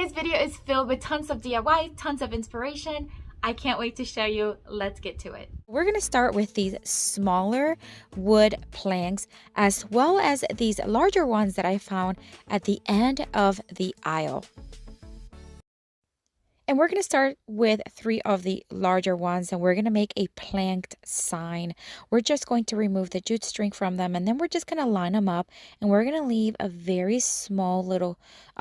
Today's video is filled with tons of DIY, tons of inspiration. I can't wait to show you. Let's get to it. We're going to start with these smaller wood planks as well as these larger ones that I found at the end of the aisle. And we're going to start with 3 of the larger ones, and we're going to make a planked sign. We're just going to remove the jute string from them, and then we're just going to line them up, and we're going to leave a very small little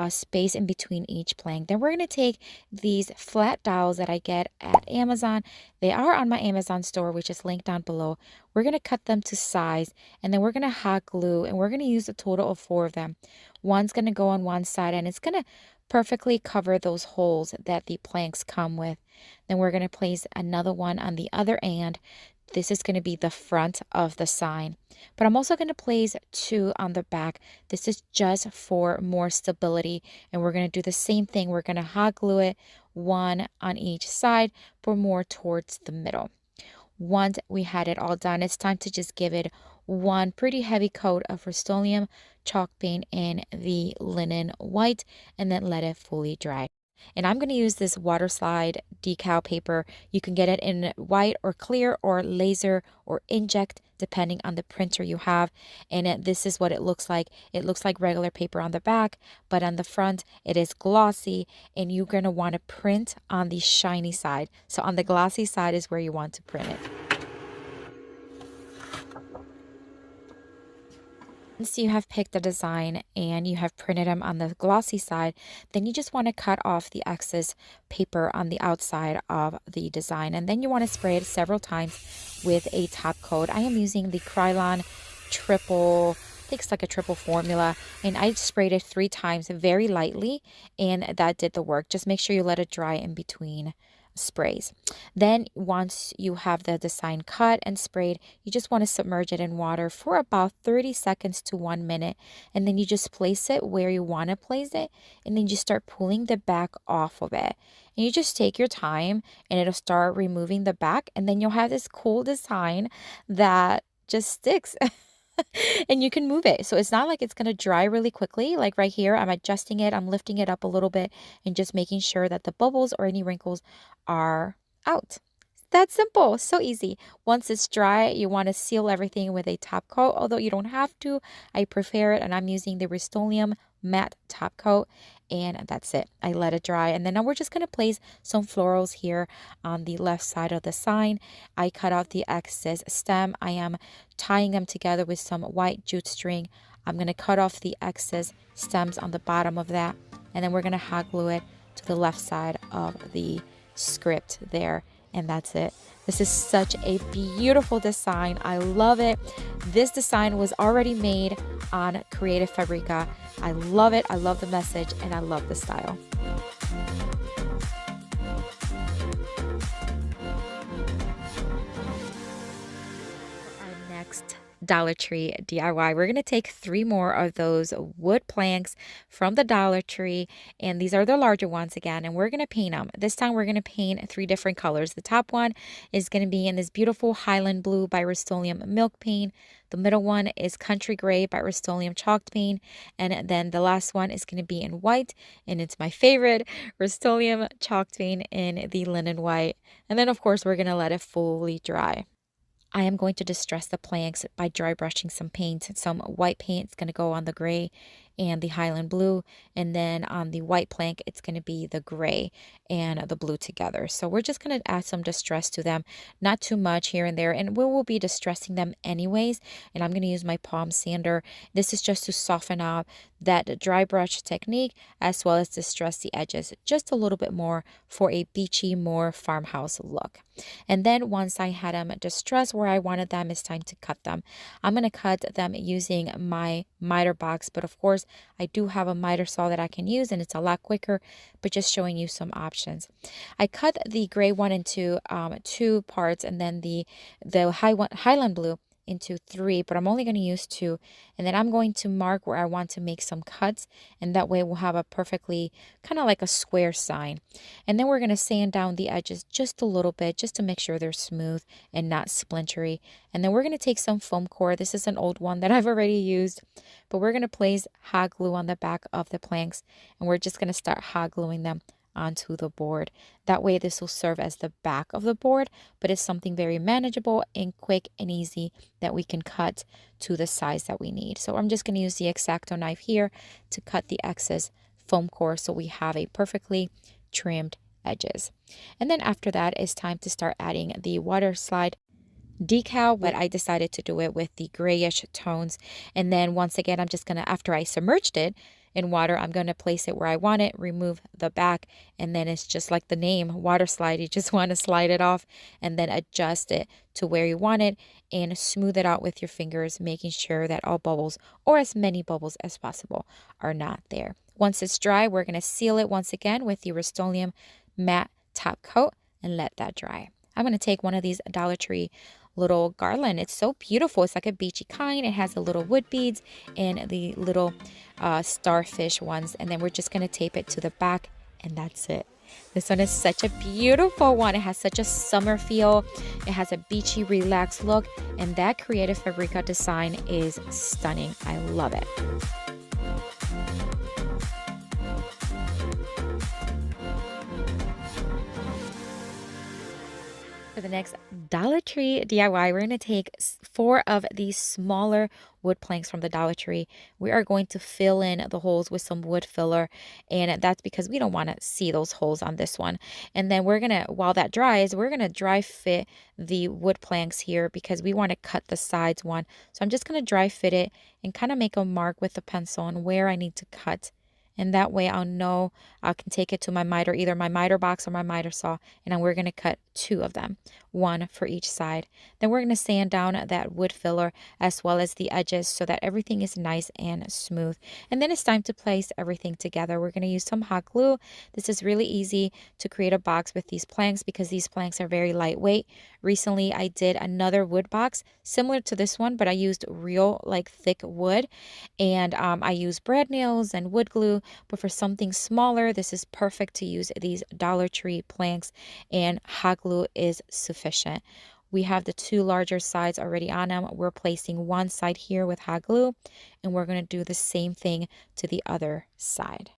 space in between each plank. Then we're going to take these flat dowels that I get at Amazon. They are on my Amazon store, which is linked down below. We're going to cut them to size, and then we're going to hot glue, and we're going to use a total of 4 of them. One's going to go on one side, and it's going to perfectly cover those holes that the planks come with. Then we're going to place another one on the other end. This is going to be the front of the sign, but I'm also going to place 2 on the back. This is just for more stability, and we're going to do the same thing. We're going to hot glue it, 1 on each side for more towards the middle. Once we had it all done, it's time to just give it one pretty heavy coat of Rust-Oleum chalk paint in the linen white, and then let it fully dry. And I'm going to use this water slide decal paper. You can get it in white or clear or laser or inkjet depending on the printer you have. And this is what it looks like. It looks like regular paper on the back, but on the front it is glossy, and you're going to want to print on the shiny side. So on the glossy side is where you want to print it. Once you have picked a design and you have printed them on the glossy side, then you just want to cut off the excess paper on the outside of the design, and then you want to spray it several times with a top coat. I am using the Krylon triple, I think it's like a triple formula, and I sprayed it 3 times very lightly, and that did the work. Just make sure you let it dry in between sprays. Then once you have the design cut and sprayed, you just want to submerge it in water for about 30 seconds to 1 minute, and then you just place it where you want to place it, and then you start pulling the back off of it, and you just take your time, and it'll start removing the back, and then you'll have this cool design that just sticks. And you can move it, so it's not like it's going to dry really quickly. Like right here, I'm adjusting it, I'm lifting it up a little bit, and just making sure that the bubbles or any wrinkles are out. That's simple, so easy. Once it's dry, you want to seal everything with a top coat, although you don't have to. I prefer it, and I'm using the Rust-Oleum matte top coat, and that's it. I let it dry, and then now we're just going to place some florals here on the left side of the sign. I cut out the excess stem. I am tying them together with some white jute string. I'm going to cut off the excess stems on the bottom of that, and then we're going to hot glue it to the left side of the script there. And that's it. This is such a beautiful design. I love it. This design was already made on Creative Fabrica. I love it. I love the message, and I love the style. Our next Dollar Tree DIY, we're going to take 3 more of those wood planks from the Dollar Tree, and these are the larger ones again, and we're going to paint them. This time we're going to paint 3 different colors. The top one is going to be in this beautiful Highland Blue by Rust-Oleum milk paint. The middle one is Country Gray by Rust-Oleum chalk paint, and then the last one is going to be in white, and it's my favorite, Rust-Oleum chalk paint in the linen white. And then of course we're going to let it fully dry. I am going to distress the planks by dry brushing some paint. Some white paint is going to go on the gray and the Highland Blue, and then on the white plank it's going to be the gray and the blue together. So we're just going to add some distress to them, not too much here and there, and we will be distressing them anyways. And I'm going to use my palm sander. This is just to soften out that dry brush technique, as well as distress the edges just a little bit more for a beachy, more farmhouse look. And then once I had them distressed where I wanted them, it's time to cut them. I'm going to cut them using my miter box, but of course I do have a miter saw that I can use, and it's a lot quicker, but just showing you some options. I cut the gray one into 2 parts, and then the Highland Blue into 3, but I'm only going to use 2. And then I'm going to mark where I want to make some cuts, and that way we'll have a perfectly kind of like a square sign. And then we're going to sand down the edges just a little bit, just to make sure they're smooth and not splintery. And then we're going to take some foam core. This is an old one that I've already used, but we're going to place hot glue on the back of the planks, and we're just going to start hot gluing them onto the board. That way this will serve as the back of the board, but it's something very manageable and quick and easy that we can cut to the size that we need. So I'm just going to use the X-Acto knife here to cut the excess foam core so we have a perfectly trimmed edges. And then after that, it's time to start adding the water slide decal, but I decided to do it with the grayish tones. And then once again, I'm just gonna, after I submerged it in water, I'm going to place it where I want it, remove the back, and then it's just like the name, water slide. You just want to slide it off and then adjust it to where you want it and smooth it out with your fingers, making sure that all bubbles, or as many bubbles as possible, are not there. Once it's dry, we're going to seal it once again with the Rust-Oleum matte top coat and let that dry. I'm going to take one of these Dollar Tree little garland. It's so beautiful. It's like a beachy kind. It has the little wood beads and the little starfish ones, and then we're just going to tape it to the back, and that's it. This one is such a beautiful one. It has such a summer feel. It has a beachy, relaxed look, and that Creative Fabrica design is stunning. I love it. For the next Dollar Tree DIY, we're going to take 4 of these smaller wood planks from the Dollar Tree. We are going to fill in the holes with some wood filler, and that's because we don't want to see those holes on this one. And then we're going to, while that dries, we're going to dry fit the wood planks here because we want to cut the sides one. So I'm just going to dry fit it and kind of make a mark with the pencil on where I need to cut. And that way I'll know I can take it to my miter, either my miter box or my miter saw, and we're going to cut 2 of them, 1 for each side. Then we're going to sand down that wood filler as well as the edges so that everything is nice and smooth. And then it's time to place everything together. We're going to use some hot glue. This is really easy to create a box with these planks because these planks are very lightweight. Recently I did another wood box similar to this one, but I used real like thick wood, and I used brad nails and wood glue. But for something smaller, this is perfect to use these Dollar Tree planks, and hot glue is sufficient. We have the 2 larger sides already on them. We're placing one side here with hot glue, and we're going to do the same thing to the other side.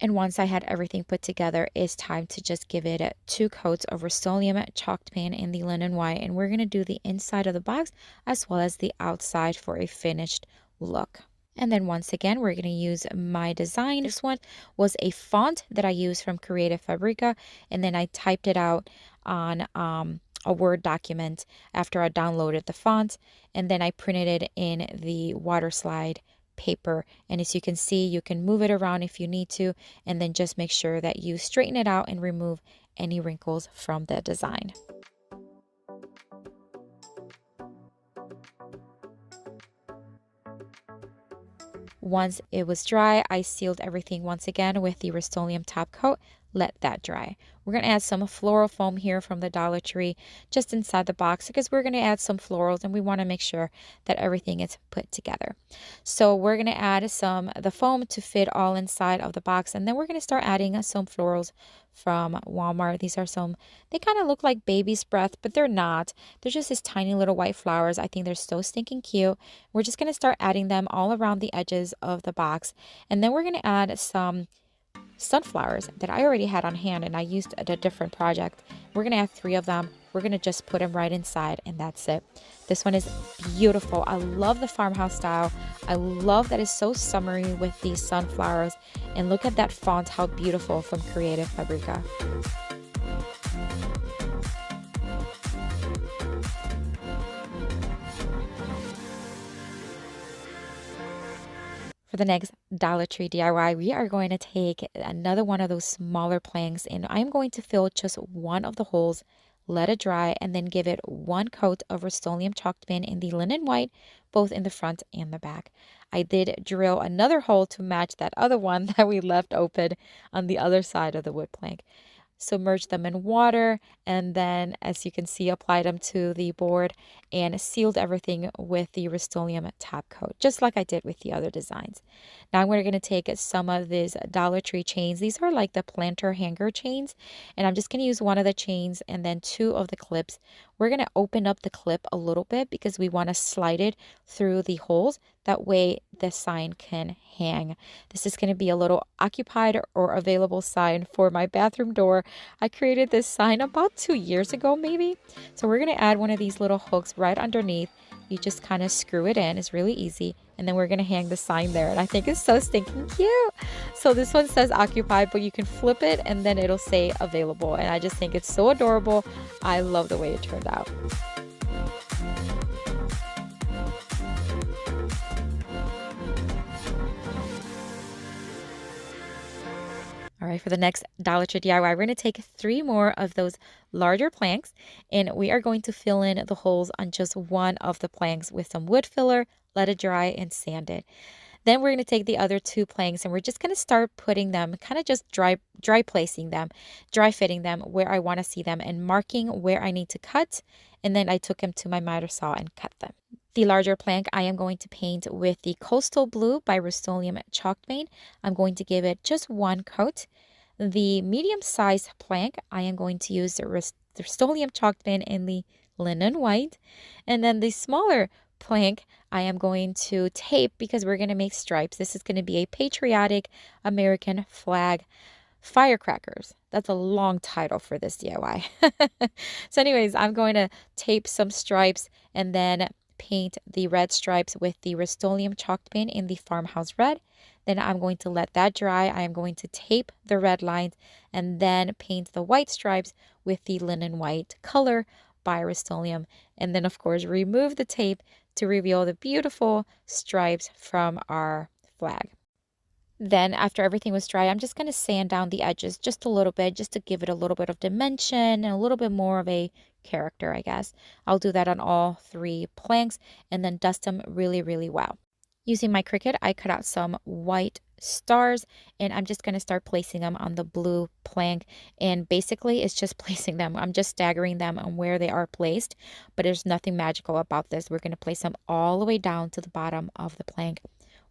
And once I had everything put together, it's time to just give it 2 coats of Rust-Oleum chalked paint in the linen white, and we're going to do the inside of the box as well as the outside for a finished look. And then once again, we're going to use my design. This one was a font that I used from Creative Fabrica, and then I typed it out on a Word document after I downloaded the font, and then I printed it in the water slide paper. And as you can see, you can move it around if you need to, and then just make sure that you straighten it out and remove any wrinkles from the design. Once it was dry, I sealed everything once again with the Rust-Oleum top coat. Let that dry. We're going to add some floral foam here from the Dollar Tree just inside the box because we're going to add some florals and we want to make sure that everything is put together. So we're going to add the foam to fit all inside of the box, and then we're going to start adding some florals from Walmart. These are they kind of look like baby's breath, but they're not. They're just these tiny little white flowers. I think they're so stinking cute. We're just going to start adding them all around the edges of the box, and then we're going to add some sunflowers that I already had on hand and I used at a different project. We're going to add 3 of them. We're going to just put them right inside, and that's it. This one is beautiful. I love the farmhouse style. I love that it's so summery with these sunflowers, and look at that font, how beautiful, from Creative Fabrica. For the next Dollar Tree DIY, we are going to take another one of those smaller planks, and I'm going to fill just one of the holes, let it dry, and then give it 1 coat of Rust-Oleum chalked paint in the linen white, both in the front and the back. I did drill another hole to match that other one that we left open on the other side of the wood plank. submerged them in water, and then, as you can see, applied them to the board and sealed everything with the Rust-Oleum top coat, just like I did with the other designs. Now we're going to take some of these Dollar Tree chains. These are like the planter hanger chains, and I'm just going to use one of the chains and then two of the clips. We're going to open up the clip a little bit because we want to slide it through the holes. That way the sign can hang. This is going to be a little occupied or available sign for my bathroom door. I created this sign about 2 years ago maybe. So we're going to add one of these little hooks right underneath. You just kind of screw it in. It's really easy. And then we're going to hang the sign there. And I think it's so stinking cute. So this one says occupied, but you can flip it and then it'll say available. And I just think it's so adorable. I love the way it turned out. All right, for the next Dollar Tree DIY, we're going to take 3 more of those larger planks, and we are going to fill in the holes on just one of the planks with some wood filler, let it dry, and sand it. Then we're going to take the other 2 planks and we're just going to start putting them, kind of just dry placing them, dry fitting them where I want to see them and marking where I need to cut. And then I took them to my miter saw and cut them. The larger plank I am going to paint with the Coastal Blue by Rust-Oleum Chalk Paint. I'm going to give it just 1 coat. The medium-sized plank, I am going to use the Rust-Oleum Chalk Paint in the Linen White. And then the smaller plank, I am going to tape because we're going to make stripes. This is going to be a patriotic American flag firecrackers. That's a long title for this DIY. So anyways, I'm going to tape some stripes and then paint the red stripes with the Rust-Oleum Chalk Paint in the Farmhouse Red. Then I'm going to let that dry. I am going to tape the red lines and then paint the white stripes with the Linen White color by Rust-Oleum. And then of course remove the tape to reveal the beautiful stripes from our flag. Then after everything was dry, I'm just going to sand down the edges just a little bit, just to give it a little bit of dimension and a little bit more of a character, I guess. I'll do that on all 3 planks and then dust them really, really well. Using my Cricut, I cut out some white stars and I'm just going to start placing them on the blue plank, and basically it's just placing them. I'm just staggering them on where they are placed, but there's nothing magical about this. We're going to place them all the way down to the bottom of the plank.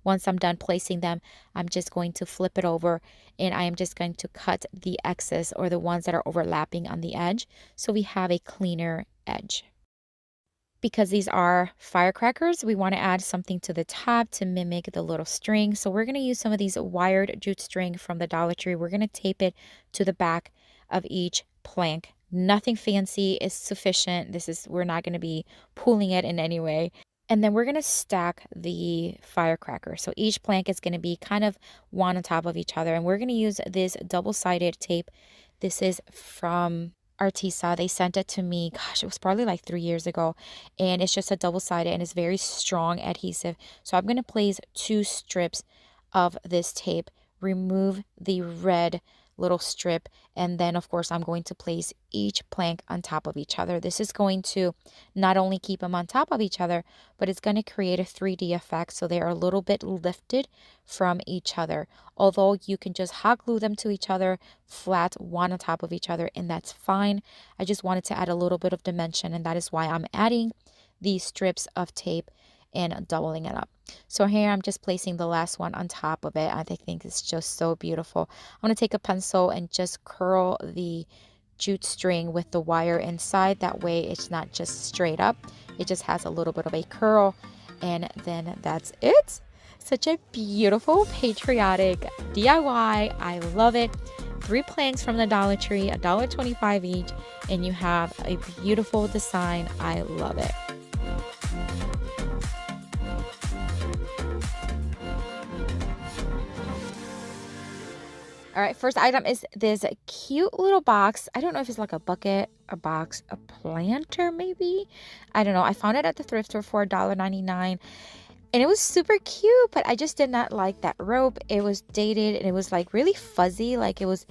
Once I'm done placing them, I'm just going to flip it over and I am just going to cut the excess or the ones that are overlapping on the edge so we have a cleaner edge. Because these are firecrackers, we want to add something to the top to mimic the little string. So we're going to use some of these wired jute string from the Dollar Tree. We're going to tape it to the back of each plank. Nothing fancy is sufficient. We're not going to be pulling it in any way. And then we're going to stack the firecracker. So each plank is going to be kind of one on top of each other. And we're going to use this double-sided tape. This is from Artisa. They sent it to me, gosh, it was probably like 3 years ago. And it's just a double-sided and it's very strong adhesive. So I'm going to place 2 strips of this tape, remove the red little strip, and then of course I'm going to place each plank on top of each other. This is going to not only keep them on top of each other, but it's going to create a 3D effect so they are a little bit lifted from each other. Although you can just hot glue them to each other flat, one on top of each other, and that's fine. I just wanted to add a little bit of dimension, and that is why I'm adding these strips of tape and doubling it up. So here I'm just placing the last one on top of it. I think it's just so beautiful. I'm going to take a pencil and just curl the jute string with the wire inside. That way it's not just straight up. It just has a little bit of a curl, and then that's it. Such a beautiful patriotic DIY. I love it. 3 planks from the Dollar Tree, $1.25 each, and you have a beautiful design. I love it. All right, first item is this cute little box. I don't know if it's like a bucket, a box, a planter maybe. I don't know. I found it at the thrift store for $1.99. And it was super cute, but I just did not like that rope. It was dated and it was like really fuzzy. Like it was,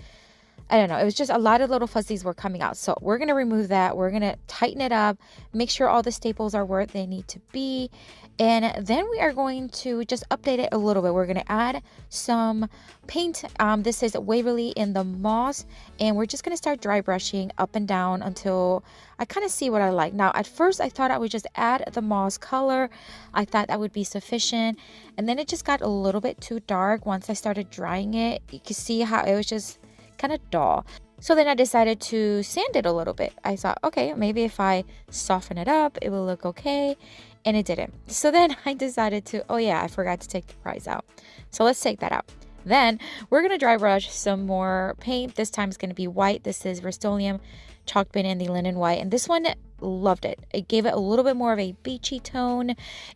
I don't know. It was just a lot of little fuzzies were coming out. So we're going to remove that. We're going to tighten it up, make sure all the staples are where they need to be. And then we are going to just update it a little bit. We're going to add some paint. This is Waverly in the moss, and we're just going to start dry brushing up and down until I kind of see what I like. Now, at first I thought I would just add the moss color. I thought that would be sufficient, and then it just got a little bit too dark. Once I started drying it, you can see how it was just kind of dull. So then I decided to sand it a little bit. I thought, okay, maybe if I soften it up, it will look okay. And it didn't. So then I decided to, oh yeah, I forgot to take the prize out. So let's take that out. Then we're going to dry brush some more paint. This time it's going to be white. This is Rust-Oleum chalk paint in the linen white. And this one, loved it. It gave it a little bit more of a beachy tone.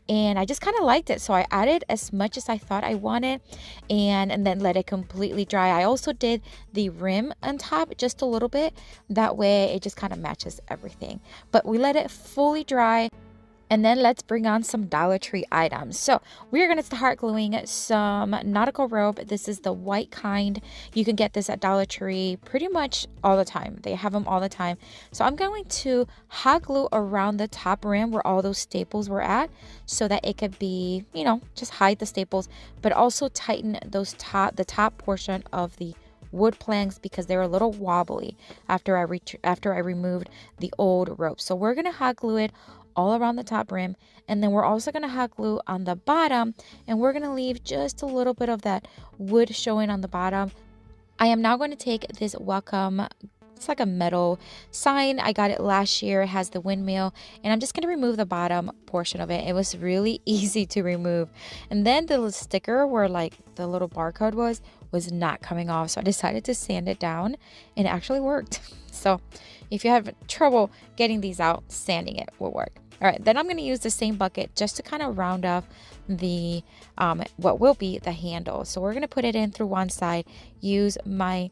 And I just kind of liked it. So I added as much as I thought I wanted. And then let it completely dry. I also did the rim on top just a little bit. That way it just kind of matches everything. But we let it fully dry. And then let's bring on some Dollar Tree items. So we're going to start gluing some nautical rope. This is the white kind. You can get this at Dollar Tree pretty much all the time. They have them all the time. So I'm going to hot glue around the top rim where all those staples were at so that it could be, you know, just hide the staples, but also tighten those the top portion of the wood planks because they were a little wobbly after I removed the old rope. So we're going to hot glue it all around the top rim, and then we're also going to hot glue on the bottom, and we're going to leave just a little bit of that wood showing on the bottom. I am now going to take this welcome, it's like a metal sign. I got it last year. It has the windmill, and I'm just going to remove the bottom portion of it. It was really easy to remove. And then the sticker where like the little barcode was not coming off, so I decided to sand it down, and it actually worked. So if you have trouble getting these out, sanding it will work. All right, then I'm going to use the same bucket just to kind of round off the what will be the handle. So we're going to put it in through one side, use my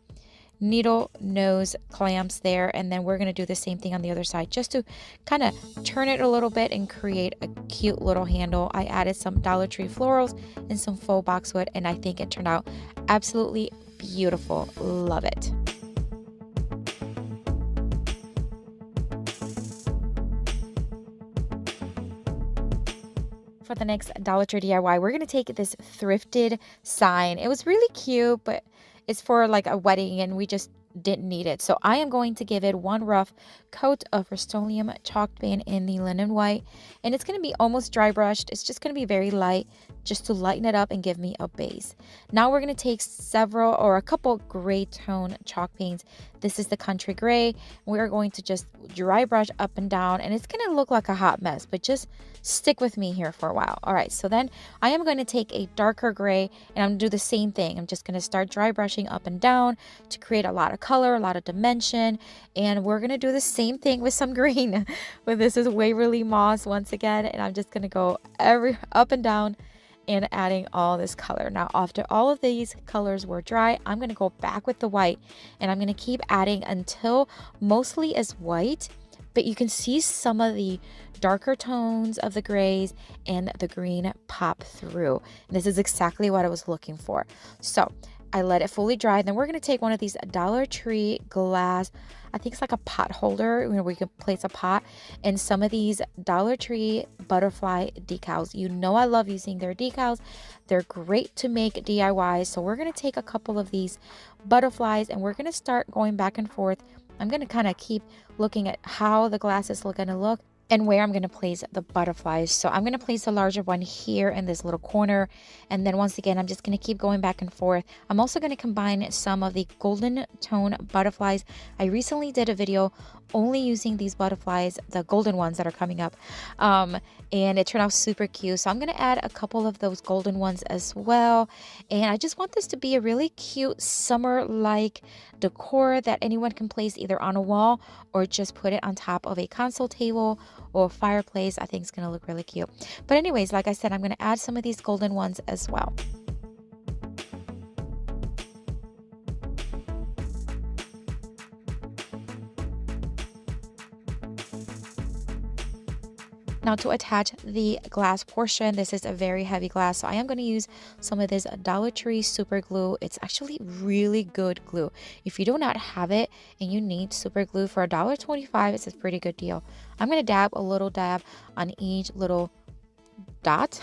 needle nose clamps there, and then we're going to do the same thing on the other side just to kind of turn it a little bit and create a cute little handle. I added some Dollar Tree florals and some faux boxwood, and I think it turned out absolutely beautiful. Love it. For the next Dollar Tree DIY, we're going to take this thrifted sign. It was really cute, but it's for like a wedding and we just didn't need it. So I am going to give it one rough coat of Rust-Oleum chalk paint in the linen white, and it's going to be almost dry brushed. It's just going to be very light just to lighten it up and give me a base. Now we're going to take a couple gray tone chalk paints. This is the country gray. We're going to just dry brush up and down, and it's going to look like a hot mess, but just stick with me here for a while. All right, so then I am going to take a darker gray, and I'm going to do the same thing. I'm just going to start dry brushing up and down to create a lot of color, a lot of dimension, and we're going to do the same thing with some green. But this is Waverly moss once again, and I'm just going to go up and down and adding all this color. Now after all of these colors were dry, I'm going to go back with the white, and I'm going to keep adding until mostly is white, but you can see some of the darker tones of the grays and the green pop through. And this is exactly what I was looking for. So I let it fully dry. Then we're going to take one of these Dollar Tree glass, I think it's like a pot holder where we can place a pot, and some of these Dollar Tree butterfly decals. You know I love using their decals. They're great to make DIYs. So we're going to take a couple of these butterflies, and we're going to start going back and forth. I'm going to kind of keep looking at how the glass is going to look and where I'm going to place the butterflies. So I'm going to place the larger one here in this little corner, and then once again I'm just going to keep going back and forth. I'm also going to combine some of the golden tone butterflies. I recently did a video only using these butterflies, the golden ones that are coming up, and it turned out super cute. So I'm going to add a couple of those golden ones as well, and I just want this to be a really cute summer-like decor that anyone can place either on a wall or just put it on top of a console table or fireplace. I think it's going to look really cute. But anyways, like I said, I'm going to add some of these golden ones as well. Now to attach the glass portion, this is a very heavy glass, so I am going to use some of this Dollar Tree super glue. It's actually really good glue. If you do not have it and you need super glue for $1.25, it's a pretty good deal. I'm going to dab a little dab on each little dot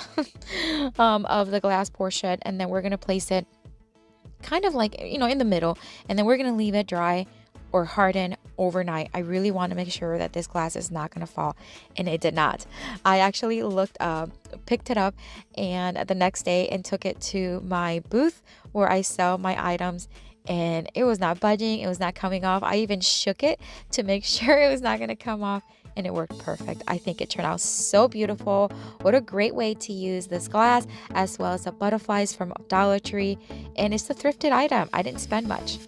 of the glass portion, and then we're going to place it kind of like, in the middle, and then we're going to leave it dry or harden overnight. I really want to make sure that this glass is not going to fall, and it did not. I actually picked it up and the next day and took it to my booth where I sell my items, and it was not budging. It was not coming off. I even shook it to make sure it was not going to come off, and it worked perfect. I think it turned out so beautiful. What a great way to use this glass, as well as the butterflies from Dollar Tree, and it's a thrifted item. I didn't spend much.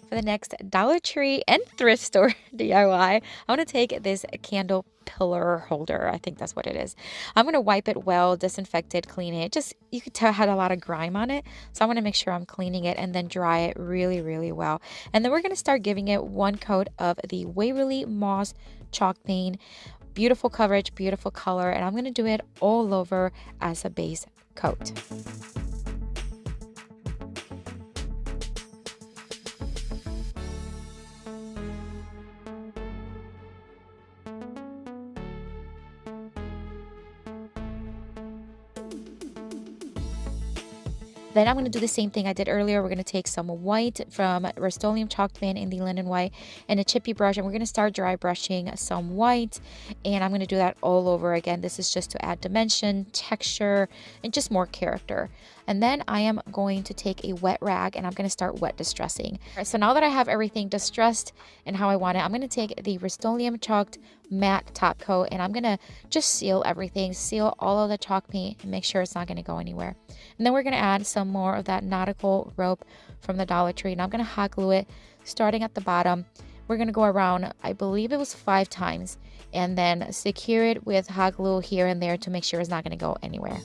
For the next Dollar Tree and thrift store DIY, I want to take this candle pillar holder. I think that's what it is. I'm going to wipe it well, disinfect it, clean it. Just, you could tell it had a lot of grime on it. So I want to make sure I'm cleaning it and then dry it really, really well. And then we're going to start giving it one coat of the Waverly Moss chalk paint. Beautiful coverage, beautiful color. And I'm going to do it all over as a base coat. Then I'm going to do the same thing I did earlier. We're going to take some white from Rust-Oleum chalk pen in the linen white and a chippy brush, and we're going to start dry brushing some white, and I'm going to do that all over again. This is just to add dimension, texture, and just more character. And then I am going to take a wet rag and I'm going to start wet distressing. All right, so now that I have everything distressed and how I want it, I'm going to take the Rust-Oleum chalked matte top coat and I'm going to just seal everything, seal all of the chalk paint, and make sure it's not going to go anywhere. And then we're going to add some more of that nautical rope from the Dollar Tree, and I'm going to hot glue it starting at the bottom. We're going to go around, I believe it was 5 times, and then secure it with hot glue here and there to make sure it's not going to go anywhere.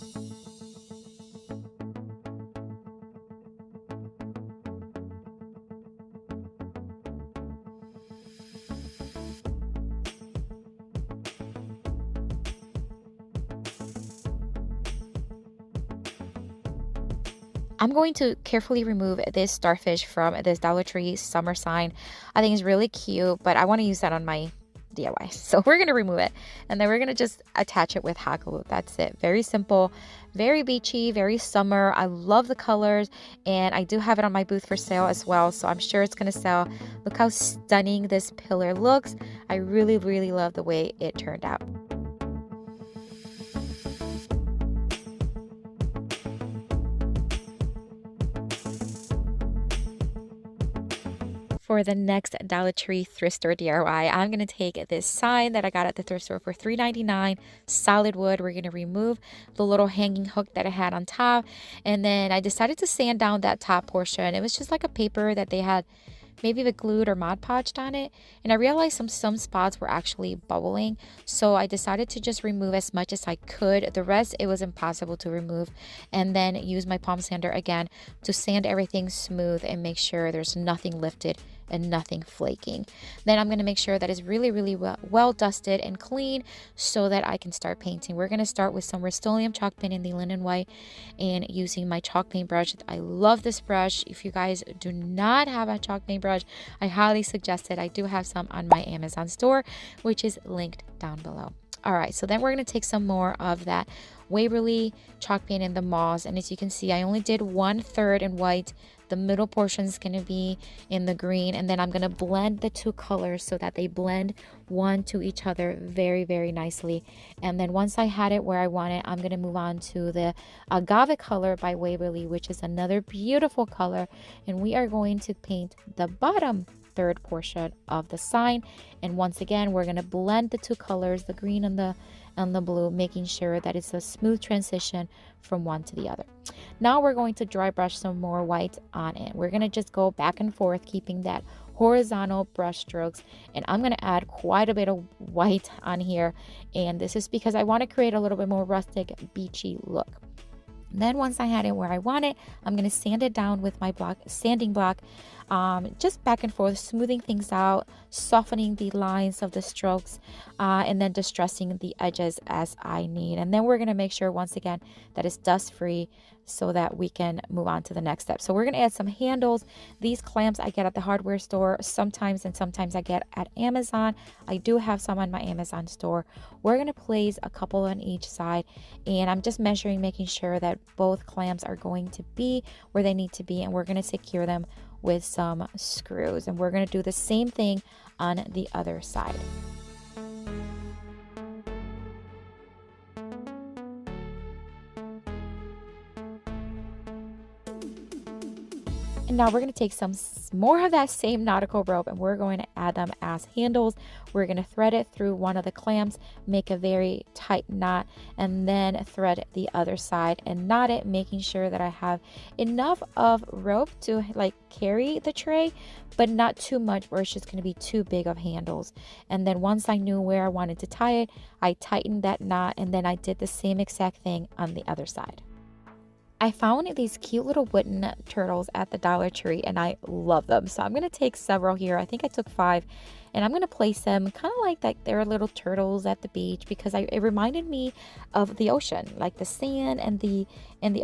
I'm going to carefully remove this starfish from this Dollar Tree summer sign. I think it's really cute, but I want to use that on my DIY. So we're going to remove it, and then we're going to just attach it with hot glue. That's it. Very simple, very beachy, very summer. I love the colors, and I do have it on my booth for sale as well, so I'm sure it's going to sell. Look how stunning this pillar looks. I really, really love the way it turned out. For the next Dollar Tree thrift store DIY, I'm going to take this sign that I got at the thrift store for $3.99, solid wood. We're going to remove the little hanging hook that I had on top, and then I decided to sand down that top portion. It was just like a paper that they had maybe glued or Mod Podged on it, and I realized some spots were actually bubbling, so I decided to just remove as much as I could. The rest, it was impossible to remove, and then use my palm sander again to sand everything smooth and make sure there's nothing lifted and nothing flaking. Then I'm going to make sure that it's really, really well dusted and clean so that I can start painting. We're going to start with some Rust-Oleum chalk paint in the linen white and using my chalk paint brush. I love this brush. If you guys do not have a chalk paint brush, I highly suggest it. I do have some on my Amazon store, which is linked down below. All right, so then we're going to take some more of that Waverly chalk paint in the moss, and as you can see, I only did 1/3 in white. The middle portion is going to be in the green, and then I'm going to blend the two colors so that they blend one to each other very, very nicely. And then once I had it where I want it, I'm going to move on to the agave color by Waverly, which is another beautiful color, and we are going to paint the bottom third portion of the sign. And once again, we're going to blend the two colors, the green and the blue, making sure that it's a smooth transition from one to the other. Now we're going to dry brush some more white on it. We're going to just go back and forth, keeping that horizontal brush strokes, and I'm going to add quite a bit of white on here, and this is because I want to create a little bit more rustic, beachy look. Then once I had it where I want it, I'm going to sand it down with my sanding block. just back and forth, smoothing things out, softening the lines of the strokes, and then distressing the edges as I need. And then we're going to make sure once again that it's dust free so that we can move on to the next step. So we're going to add some handles. These clamps I get at the hardware store sometimes, and sometimes I get at Amazon. I do have some on my Amazon store. We're going to place a couple on each side, and I'm just measuring, making sure that both clamps are going to be where they need to be, and we're going to secure them with some screws. And we're going to do the same thing on the other side. And now we're going to take some more of that same nautical rope, and we're going to add them as handles. We're going to thread it through one of the clamps, make a very tight knot, and then thread the other side and knot it, making sure that I have enough of rope to like carry the tray, but not too much where it's just going to be too big of handles. And then once I knew where I wanted to tie it, I tightened that knot, and then I did the same exact thing on the other side. I found these cute little wooden turtles at the Dollar Tree, and I love them. So I'm going to take several here. I think I took 5, and I'm going to place them kind of like they're little turtles at the beach, because it reminded me of the ocean, like the sand and the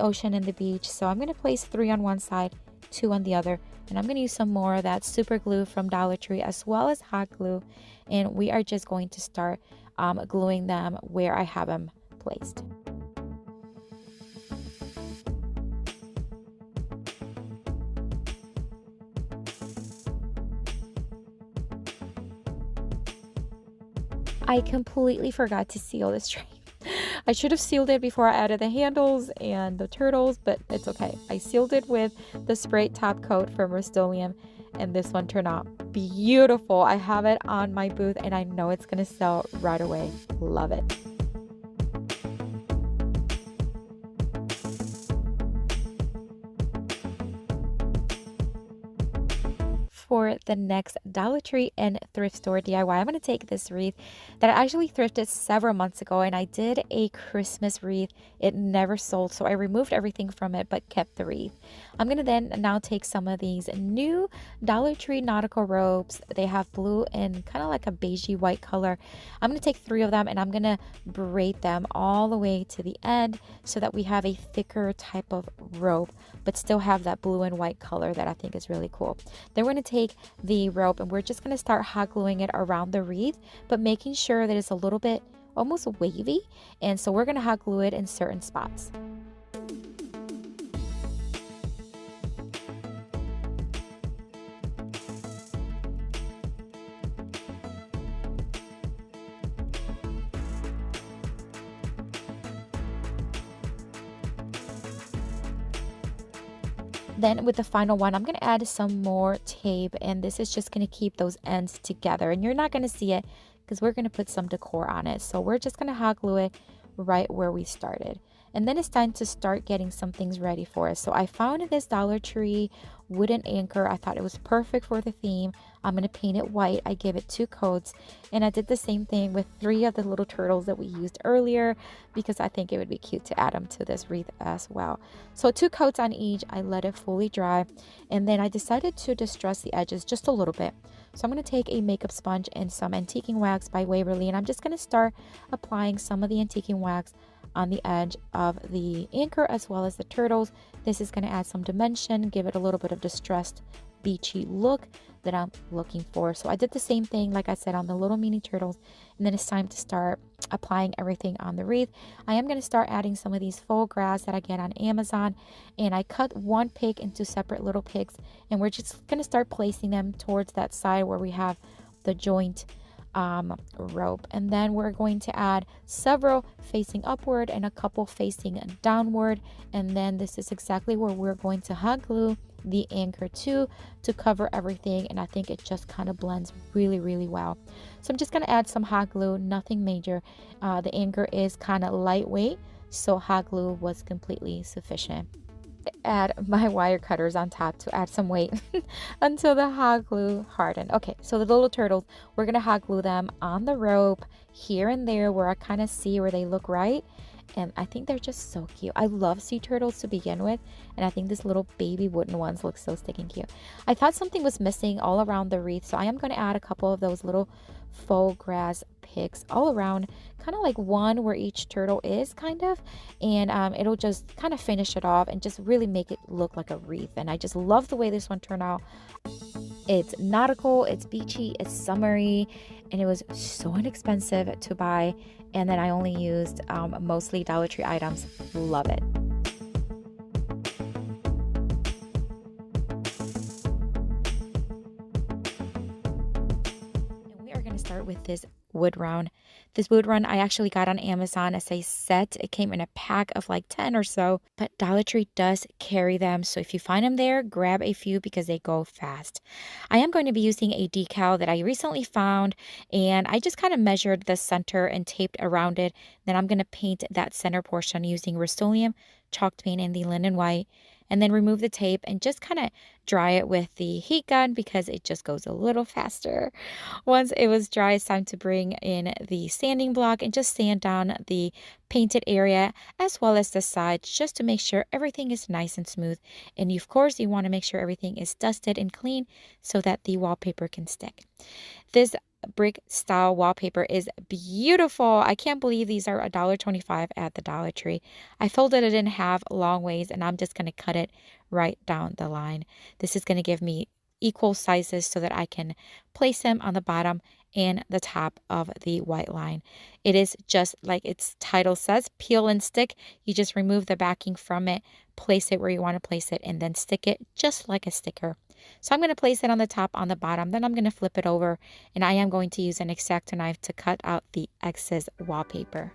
ocean and the beach. So I'm going to place 3 on one side, 2 on the other, and I'm going to use some more of that super glue from Dollar Tree as well as hot glue, and we are just going to start gluing them where I have them placed. I completely forgot to seal this tray. I should have sealed it before I added the handles and the turtles, but it's okay. I sealed it with the spray top coat from Rust-Oleum, and this one turned out beautiful. I have it on my booth, and I know it's going to sell right away. Love it. For the next Dollar Tree and thrift store DIY, I'm going to take this wreath that I actually thrifted several months ago, and I did a Christmas wreath. It never sold, so I removed everything from it but kept the wreath. I'm going to then now take some of these new Dollar Tree nautical ropes. They have blue and kind of like a beigey white color. I'm going to take 3 of them, and I'm going to braid them all the way to the end so that we have a thicker type of rope but still have that blue and white color that I think is really cool. Then we're going to take the rope, and we're just going to start hot gluing it around the wreath, but making sure that it's a little bit almost wavy, and so we're going to hot glue it in certain spots. Then with the final one, I'm going to add some more tape, and this is just going to keep those ends together, and you're not going to see it because we're going to put some decor on it. So we're just going to hot glue it right where we started. And then it's time to start getting some things ready for us. So I found this Dollar Tree wooden anchor. I thought it was perfect for the theme. I'm going to paint it white. I gave it 2 coats, and I did the same thing with 3 of the little turtles that we used earlier because I think it would be cute to add them to this wreath as well. So 2 coats on each. I let it fully dry, and then I decided to distress the edges just a little bit. So I'm going to take a makeup sponge and some antiquing wax by Waverly, and I'm just going to start applying some of the antiquing wax on the edge of the anchor as well as the turtles. This is going to add some dimension, give it a little bit of distressed beachy look that I'm looking for. So I did the same thing, like I said, on the little mini turtles, and then it's time to start applying everything on the wreath. I am going to start adding some of these faux grass that I get on Amazon, and I cut 1 pig into separate little pigs, and we're just going to start placing them towards that side where we have the joint rope. And then we're going to add several facing upward and a couple facing downward, and then this is exactly where we're going to hot glue the anchor to cover everything, and I think it just kind of blends really well. So I'm just going to add some hot glue, nothing major. The anchor is kind of lightweight, so hot glue was completely sufficient. Add my wire cutters on top to add some weight until the hot glue hardened. Okay, so the little turtles, we're gonna hot glue them on the rope here and there where I kind of see where they look right, And I think they're just so cute. I love sea turtles to begin with, and I think these little baby wooden ones look so stinking cute. I thought something was missing all around the wreath, so I am going to add a couple of those little faux grass picks all around, kind of like one where each turtle is, kind of, and it'll just kind of finish it off and just really make it look like a wreath. And I just love the way this one turned out. It's nautical, it's beachy, it's summery, and it was so inexpensive to buy. And then I only used mostly Dollar Tree items. Love it. And we are going to start with this wood round. This wood round I actually got on Amazon as a set. It came in a pack of like 10 or so, but Dollar Tree does carry them. So if you find them there, grab a few because they go fast. I am going to be using a decal that I recently found, and I just kind of measured the center and taped around it. Then I'm going to paint that center portion using Rust-Oleum chalk paint in the linen white, and then remove the tape and just kind of dry it with the heat gun because it just goes a little faster. Once it was dry, it's time to bring in the sanding block and just sand down the painted area as well as the sides, just to make sure everything is nice and smooth. And of course, you want to make sure everything is dusted and clean so that the wallpaper can stick. This brick style wallpaper is beautiful. I can't believe these are $1.25 at the Dollar Tree. I folded it in half long ways, and I'm just going to cut it right down the line. This is going to give me equal sizes so that I can place them on the bottom and the top of the white line. It is just like its title says, peel and stick. You just remove the backing from it, place it where you want to place it, and then stick it just like a sticker. So I'm going to place it on the top, on the bottom, then I'm going to flip it over, and I am going to use an X-Acto knife to cut out the excess wallpaper.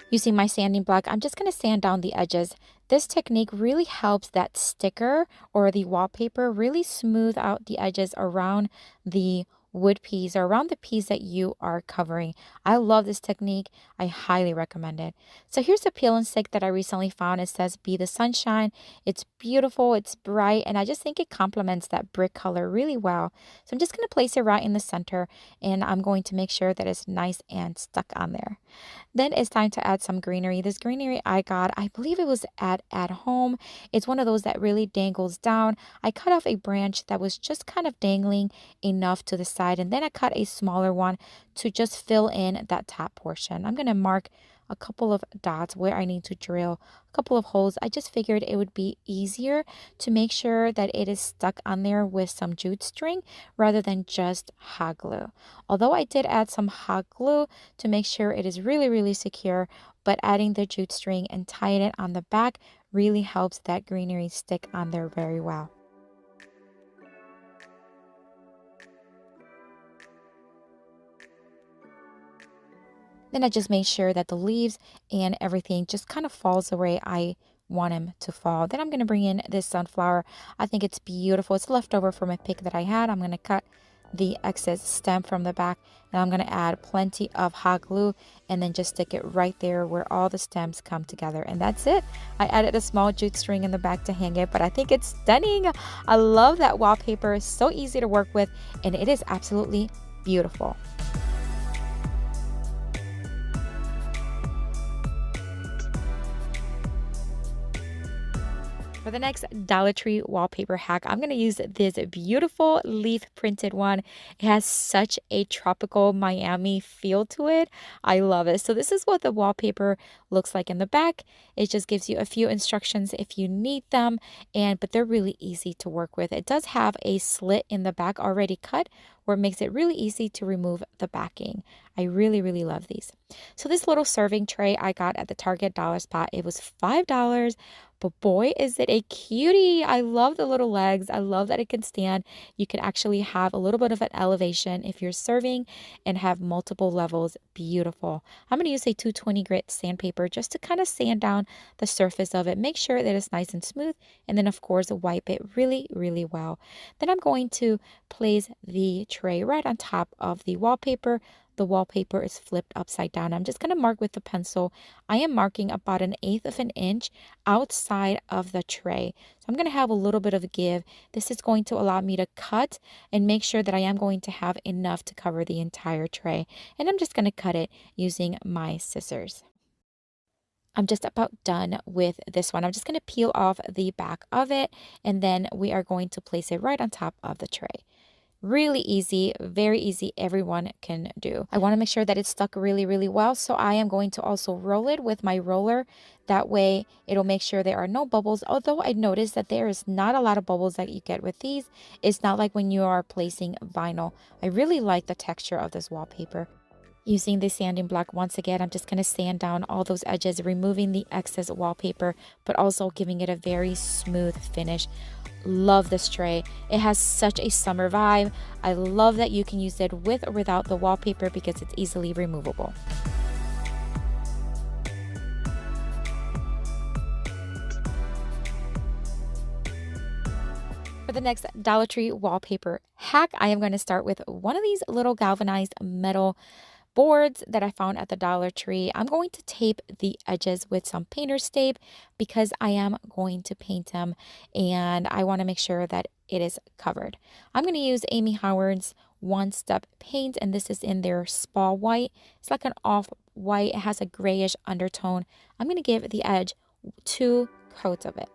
Using my sanding block, I'm just going to sand down the edges. This technique really helps that sticker or the wallpaper really smooth out the edges around the wood piece or around the piece that you are covering. I love this technique. I highly recommend it. So here's a peel and stick that I recently found. It says Be the Sunshine. It's beautiful, it's bright, and I just think it complements that brick color really well. So I'm just going to place it right in the center, and I'm going to make sure that it's nice and stuck on there. Then it's time to add some greenery. This greenery I got, I believe it was at home. It's one of those that really dangles down. I cut off a branch that was just kind of dangling enough to the side, and then I cut a smaller one to just fill in that top portion. I'm going to mark a couple of dots where I need to drill a couple of holes. I just figured it would be easier to make sure that it is stuck on there with some jute string rather than just hot glue. Although I did add some hot glue to make sure it is really, really secure, but adding the jute string and tying it on the back really helps that greenery stick on there very well. Then I just made sure that the leaves and everything just kind of falls the way I want them to fall. Then I'm going to bring in this sunflower. I think it's beautiful. It's leftover from a pick that I had. I'm going to cut the excess stem from the back, and I'm going to add plenty of hot glue and then just stick it right there where all the stems come together, and that's it. I added a small jute string in the back to hang it, but I think it's stunning. I love that wallpaper. It's so easy to work with, and it is absolutely beautiful. For the next Dollar Tree wallpaper hack, I'm going to use this beautiful leaf printed one. It has such a tropical Miami feel to it. I love it. So this is what the wallpaper looks like in the back. It just gives you a few instructions if you need them, but they're really easy to work with. It does have a slit in the back already cut, where it makes it really easy to remove the backing. I really, really love these. So this little serving tray I got at the Target dollar spot, it was $5, but boy, is it a cutie. I love the little legs. I love that it can stand. You can actually have a little bit of an elevation if you're serving and have multiple levels. Beautiful. I'm going to use a 220 grit sandpaper just to kind of sand down the surface of it. Make sure that it's nice and smooth, and then of course wipe it really, really well. Then I'm going to place the tray right on top of the wallpaper the wallpaper is flipped upside down. I'm just going to mark with the pencil. I am marking about 1/8 of an inch outside of the tray. So I'm going to have a little bit of a give. This is going to allow me to cut and make sure that I am going to have enough to cover the entire tray. And I'm just going to cut it using my scissors. I'm just about done with this one. I'm just going to peel off the back of it, and then we are going to place it right on top of the tray. Really easy, very easy, everyone can do. I want to make sure that it's stuck really, really well, so I am going to also roll it with my roller. That way, it'll make sure there are no bubbles, although I noticed that there is not a lot of bubbles that you get with these. It's not like when you are placing vinyl. I really like the texture of this wallpaper. Using the sanding block once again, I'm just going to sand down all those edges, removing the excess wallpaper, but also giving it a very smooth finish. Love this tray. It has such a summer vibe. I love that you can use it with or without the wallpaper because it's easily removable. For the next Dollar Tree wallpaper hack, I am going to start with one of these little galvanized metal boards that I found at the Dollar Tree. I'm going to tape the edges with some painter's tape because I am going to paint them and I want to make sure that it is covered. I'm going to use Amy Howard's One Step paint, and this is in their Spa White. It's like an off-white. It has a grayish undertone. I'm going to give the edge 2 coats of it.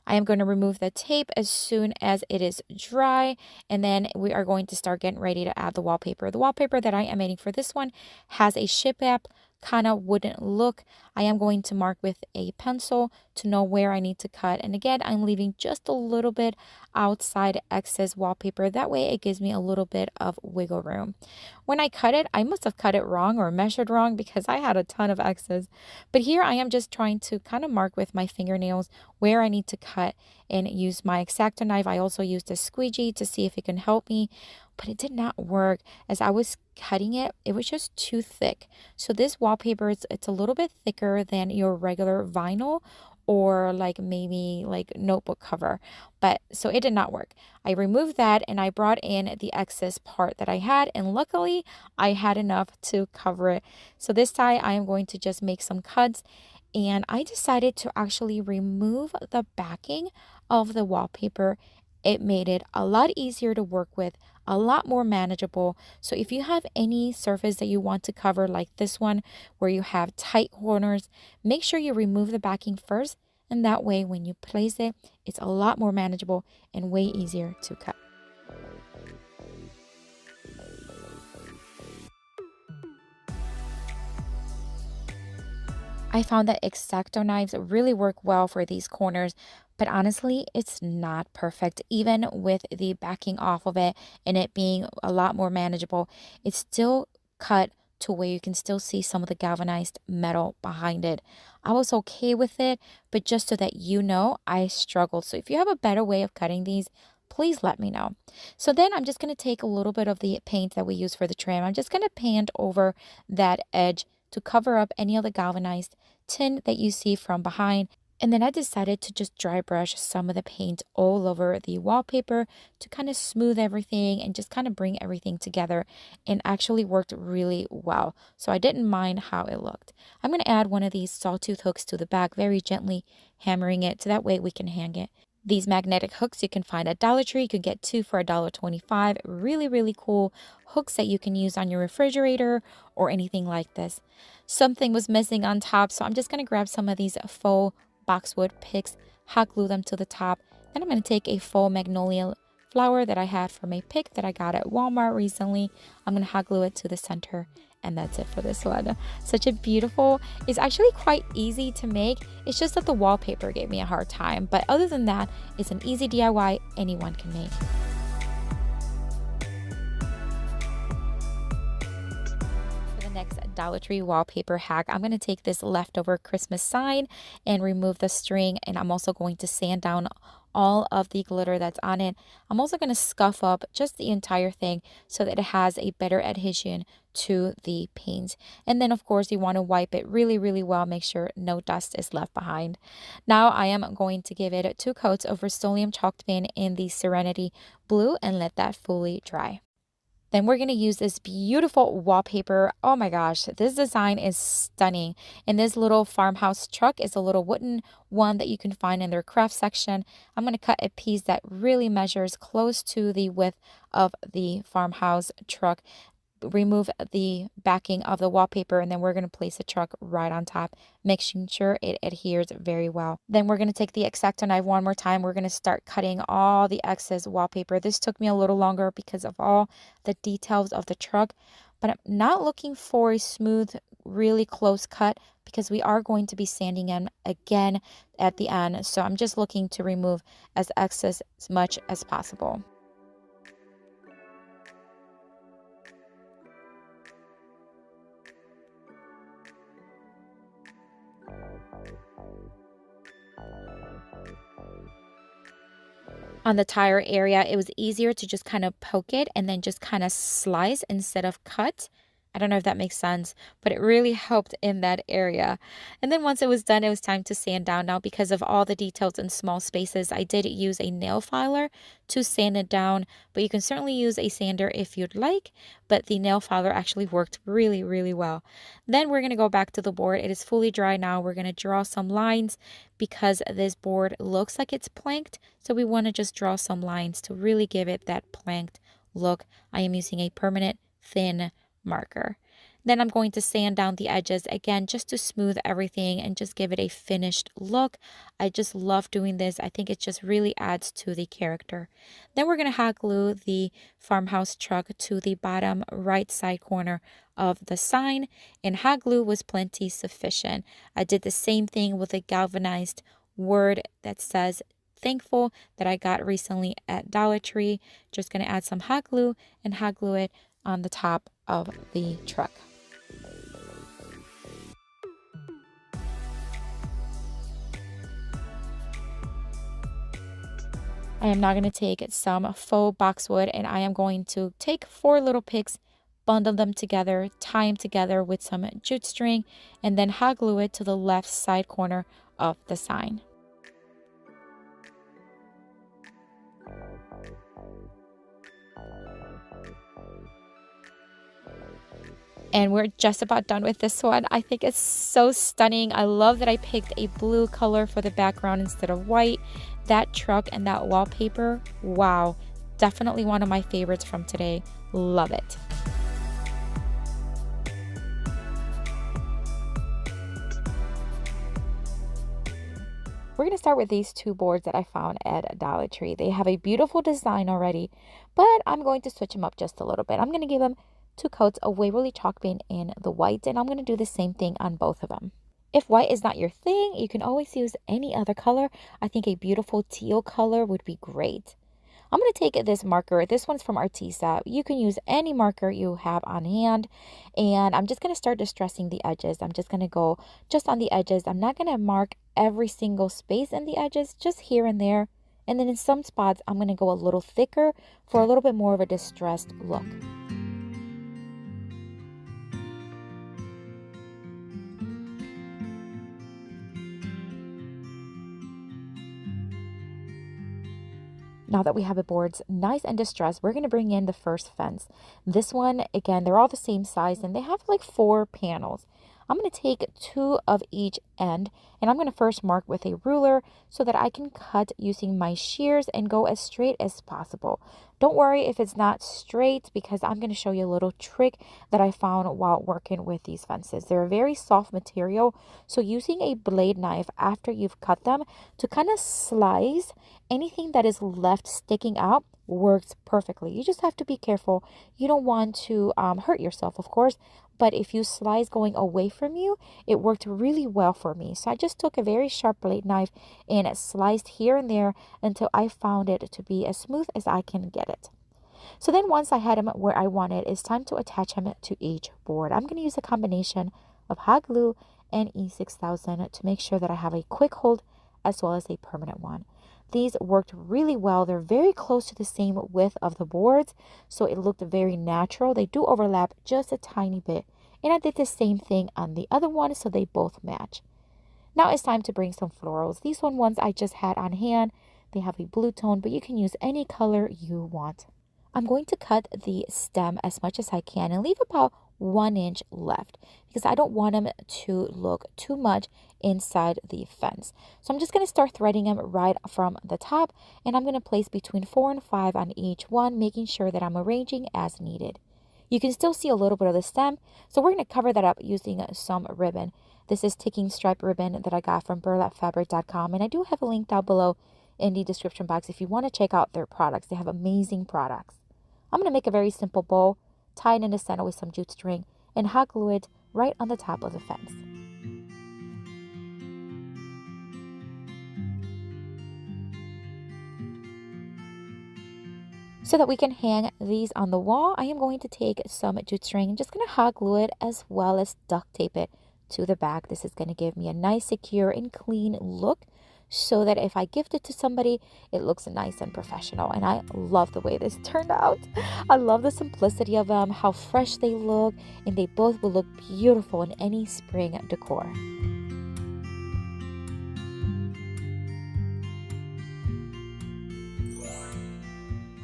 I am going to remove the tape as soon as it is dry, and then we are going to start getting ready to add the wallpaper. The wallpaper that I am adding for this one has a shiplap kind of wooden look. I am going to mark with a pencil to know where I need to cut, and again I'm leaving just a little bit outside excess wallpaper. That way it gives me a little bit of wiggle room. When I cut it, I must have cut it wrong or measured wrong because I had a ton of excess, but here I am just trying to kind of mark with my fingernails where I need to cut and use my X-Acto knife. I also used a squeegee to see if it can help me, but it did not work. As I was cutting it, it was just too thick. So this wallpaper, it's a little bit thicker than your regular vinyl or like maybe like notebook cover, but so it did not work. I removed that and I brought in the excess part that I had, and luckily I had enough to cover it. So this time I am going to just make some cuts, and I decided to actually remove the backing of the wallpaper. It made it a lot easier to work with, a lot more manageable. So if you have any surface that you want to cover like this one where you have tight corners, make sure you remove the backing first, and that way when you place it, it's a lot more manageable and way easier to cut. I found that X-Acto knives really work well for these corners, but honestly, it's not perfect. Even with the backing off of it and it being a lot more manageable, it's still cut to where you can still see some of the galvanized metal behind it. I was okay with it, but just so that you know, I struggled. So if you have a better way of cutting these, please let me know. So then I'm just going to take a little bit of the paint that we use for the trim. I'm just going to paint over that edge to cover up any of the galvanized tin that you see from behind. And then I decided to just dry brush some of the paint all over the wallpaper to kind of smooth everything and just kind of bring everything together, and actually worked really well. So I didn't mind how it looked. I'm going to add one of these sawtooth hooks to the back, very gently hammering it so that way we can hang it. These magnetic hooks you can find at Dollar Tree. You could get 2 for $1.25. Really, really cool hooks that you can use on your refrigerator or anything like this. Something was missing on top, so I'm just going to grab some of these faux boxwood picks, hot glue them to the top. Then I'm going to take a faux magnolia flower that I had from a pick that I got at Walmart recently. I'm going to hot glue it to the center, and that's it for this one. Such a beautiful, it's actually quite easy to make. It's just that the wallpaper gave me a hard time, but other than that, it's an easy DIY anyone can make. Next Dollar Tree wallpaper hack, I'm going to take this leftover Christmas sign and remove the string, and I'm also going to sand down all of the glitter that's on it. I'm also going to scuff up just the entire thing so that it has a better adhesion to the paint. And then of course you want to wipe it really, really well. Make sure no dust is left behind. Now I am going to give it 2 coats of Rust-Oleum chalked paint in the Serenity Blue and let that fully dry. Then we're going to use this beautiful wallpaper. Oh my gosh, this design is stunning. And this little farmhouse truck is a little wooden one that you can find in their craft section. I'm going to cut a piece that really measures close to the width of the farmhouse truck. Remove the backing of the wallpaper, and then we're going to place the truck right on top, making sure it adheres very well. Then we're going to take the X-Acto knife one more time. We're going to start cutting all the excess wallpaper. This took me a little longer because of all the details of the truck, but I'm not looking for a smooth, really close cut because we are going to be sanding in again at the end. So I'm just looking to remove as excess as much as possible. On the tire area, it was easier to just kind of poke it and then just kind of slice instead of cut. I don't know if that makes sense, but it really helped in that area. And then once it was done, it was time to sand down. Now, because of all the details in small spaces, I did use a nail filer to sand it down, but you can certainly use a sander if you'd like, but the nail filer actually worked really, really well. Then we're going to go back to the board. It is fully dry now. We're going to draw some lines because this board looks like it's planked, so we want to just draw some lines to really give it that planked look. I am using a permanent thin marker. Then I'm going to sand down the edges again just to smooth everything and just give it a finished look. I just love doing this. I think it just really adds to the character. Then we're going to hot glue the farmhouse truck to the bottom right side corner of the sign, and hot glue was plenty sufficient. I did the same thing with a galvanized word that says thankful that I got recently at Dollar Tree. Just going to add some hot glue and hot glue it on the top of the truck. I am now going to take some faux boxwood and I am going to take 4 little picks, bundle them together, tie them together with some jute string, and then hot glue it to the left side corner of the sign. And we're just about done with this one. I think it's so stunning. I love that I picked a blue color for the background instead of white. That truck and that wallpaper, wow. Definitely one of my favorites from today. Love it. We're going to start with these 2 boards that I found at Dollar Tree. They have a beautiful design already, but I'm going to switch them up just a little bit. I'm going to give them 2 coats of Waverly chalk paint in the white, and I'm going to do the same thing on both of them. If white is not your thing, you can always use any other color. I think a beautiful teal color would be great. I'm going to take this marker. This one's from Artisa. You can use any marker you have on hand, and I'm just going to start distressing the edges. I'm just going to go just on the edges. I'm not going to mark every single space in the edges, just here and there. And then in some spots, I'm going to go a little thicker for a little bit more of a distressed look. Now that we have the boards nice and distressed, we're going to bring in the first fence. This one, again, they're all the same size and they have like 4 panels. I'm going to take 2 of each end, and I'm going to first mark with a ruler so that I can cut using my shears and go as straight as possible. Don't worry if it's not straight, because I'm going to show you a little trick that I found while working with these fences. They're a very soft material, so using a blade knife after you've cut them to kind of slice anything that is left sticking out works perfectly. You just have to be careful. You don't want to hurt yourself, of course, but if you slice going away from you, it worked really well for me. So I just took a very sharp blade knife and sliced here and there until I found it to be as smooth as I can get it. So then once I had him where I wanted, it's time to attach him to each board. I'm going to use a combination of hot glue and E6000 to make sure that I have a quick hold as well as a permanent one. These worked really well. They're very close to the same width of the boards, so it looked very natural. They do overlap just a tiny bit. And I did the same thing on the other one, so they both match. Now it's time to bring some florals. These ones I just had on hand. They have a blue tone, but you can use any color you want. I'm going to cut the stem as much as I can and leave about 1 inch left because I don't want them to look too much inside the fence. So I'm just going to start threading them right from the top, and I'm going to place between 4 and 5 on each one, making sure that I'm arranging as needed. You can still see a little bit of the stem, so we're going to cover that up using some ribbon. This is ticking stripe ribbon that I got from burlapfabric.com, and I do have a link down below in the description box if you want to check out their products. They have amazing products. I'm going to make a very simple bow, tie it in the center with some jute string, and hot glue it right on the top of the fence. So that we can hang these on the wall, I am going to take some jute string and just going to hot glue it as well as duct tape it to the back. This is going to give me a nice, secure, and clean look so that if I gift it to somebody, it looks nice and professional. And I love the way this turned out. I love the simplicity of them, how fresh they look, and they both will look beautiful in any spring decor.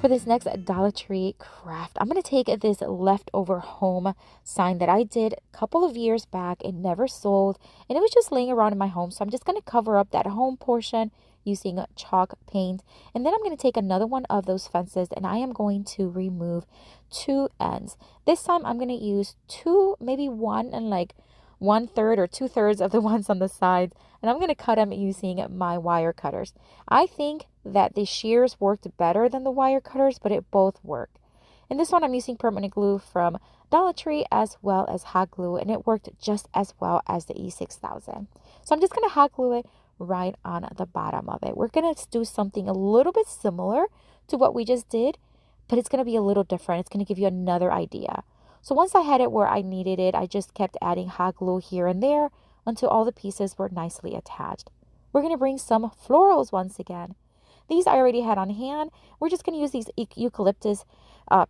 For this next Dollar Tree craft, I'm going to take this leftover home sign that I did a couple of years back. It never sold, and it was just laying around in my home. So I'm just going to cover up that home portion using chalk paint. And then I'm going to take another one of those fences, and I am going to remove 2 ends. This time I'm going to use 2, maybe 1 and like 1/3 or 2/3 of the ones on the sides, and I'm going to cut them using my wire cutters. I think that the shears worked better than the wire cutters, but it both work. In this one, I'm using permanent glue from Dollar Tree as well as hot glue, and it worked just as well as the E6000. So I'm just going to hot glue it right on the bottom of it. We're going to do something a little bit similar to what we just did, but it's going to be a little different. It's going to give you another idea. So once I had it where I needed it, I just kept adding hot glue here and there until all the pieces were nicely attached. We're going to bring some florals once again. These I already had on hand. We're just going to use these eucalyptus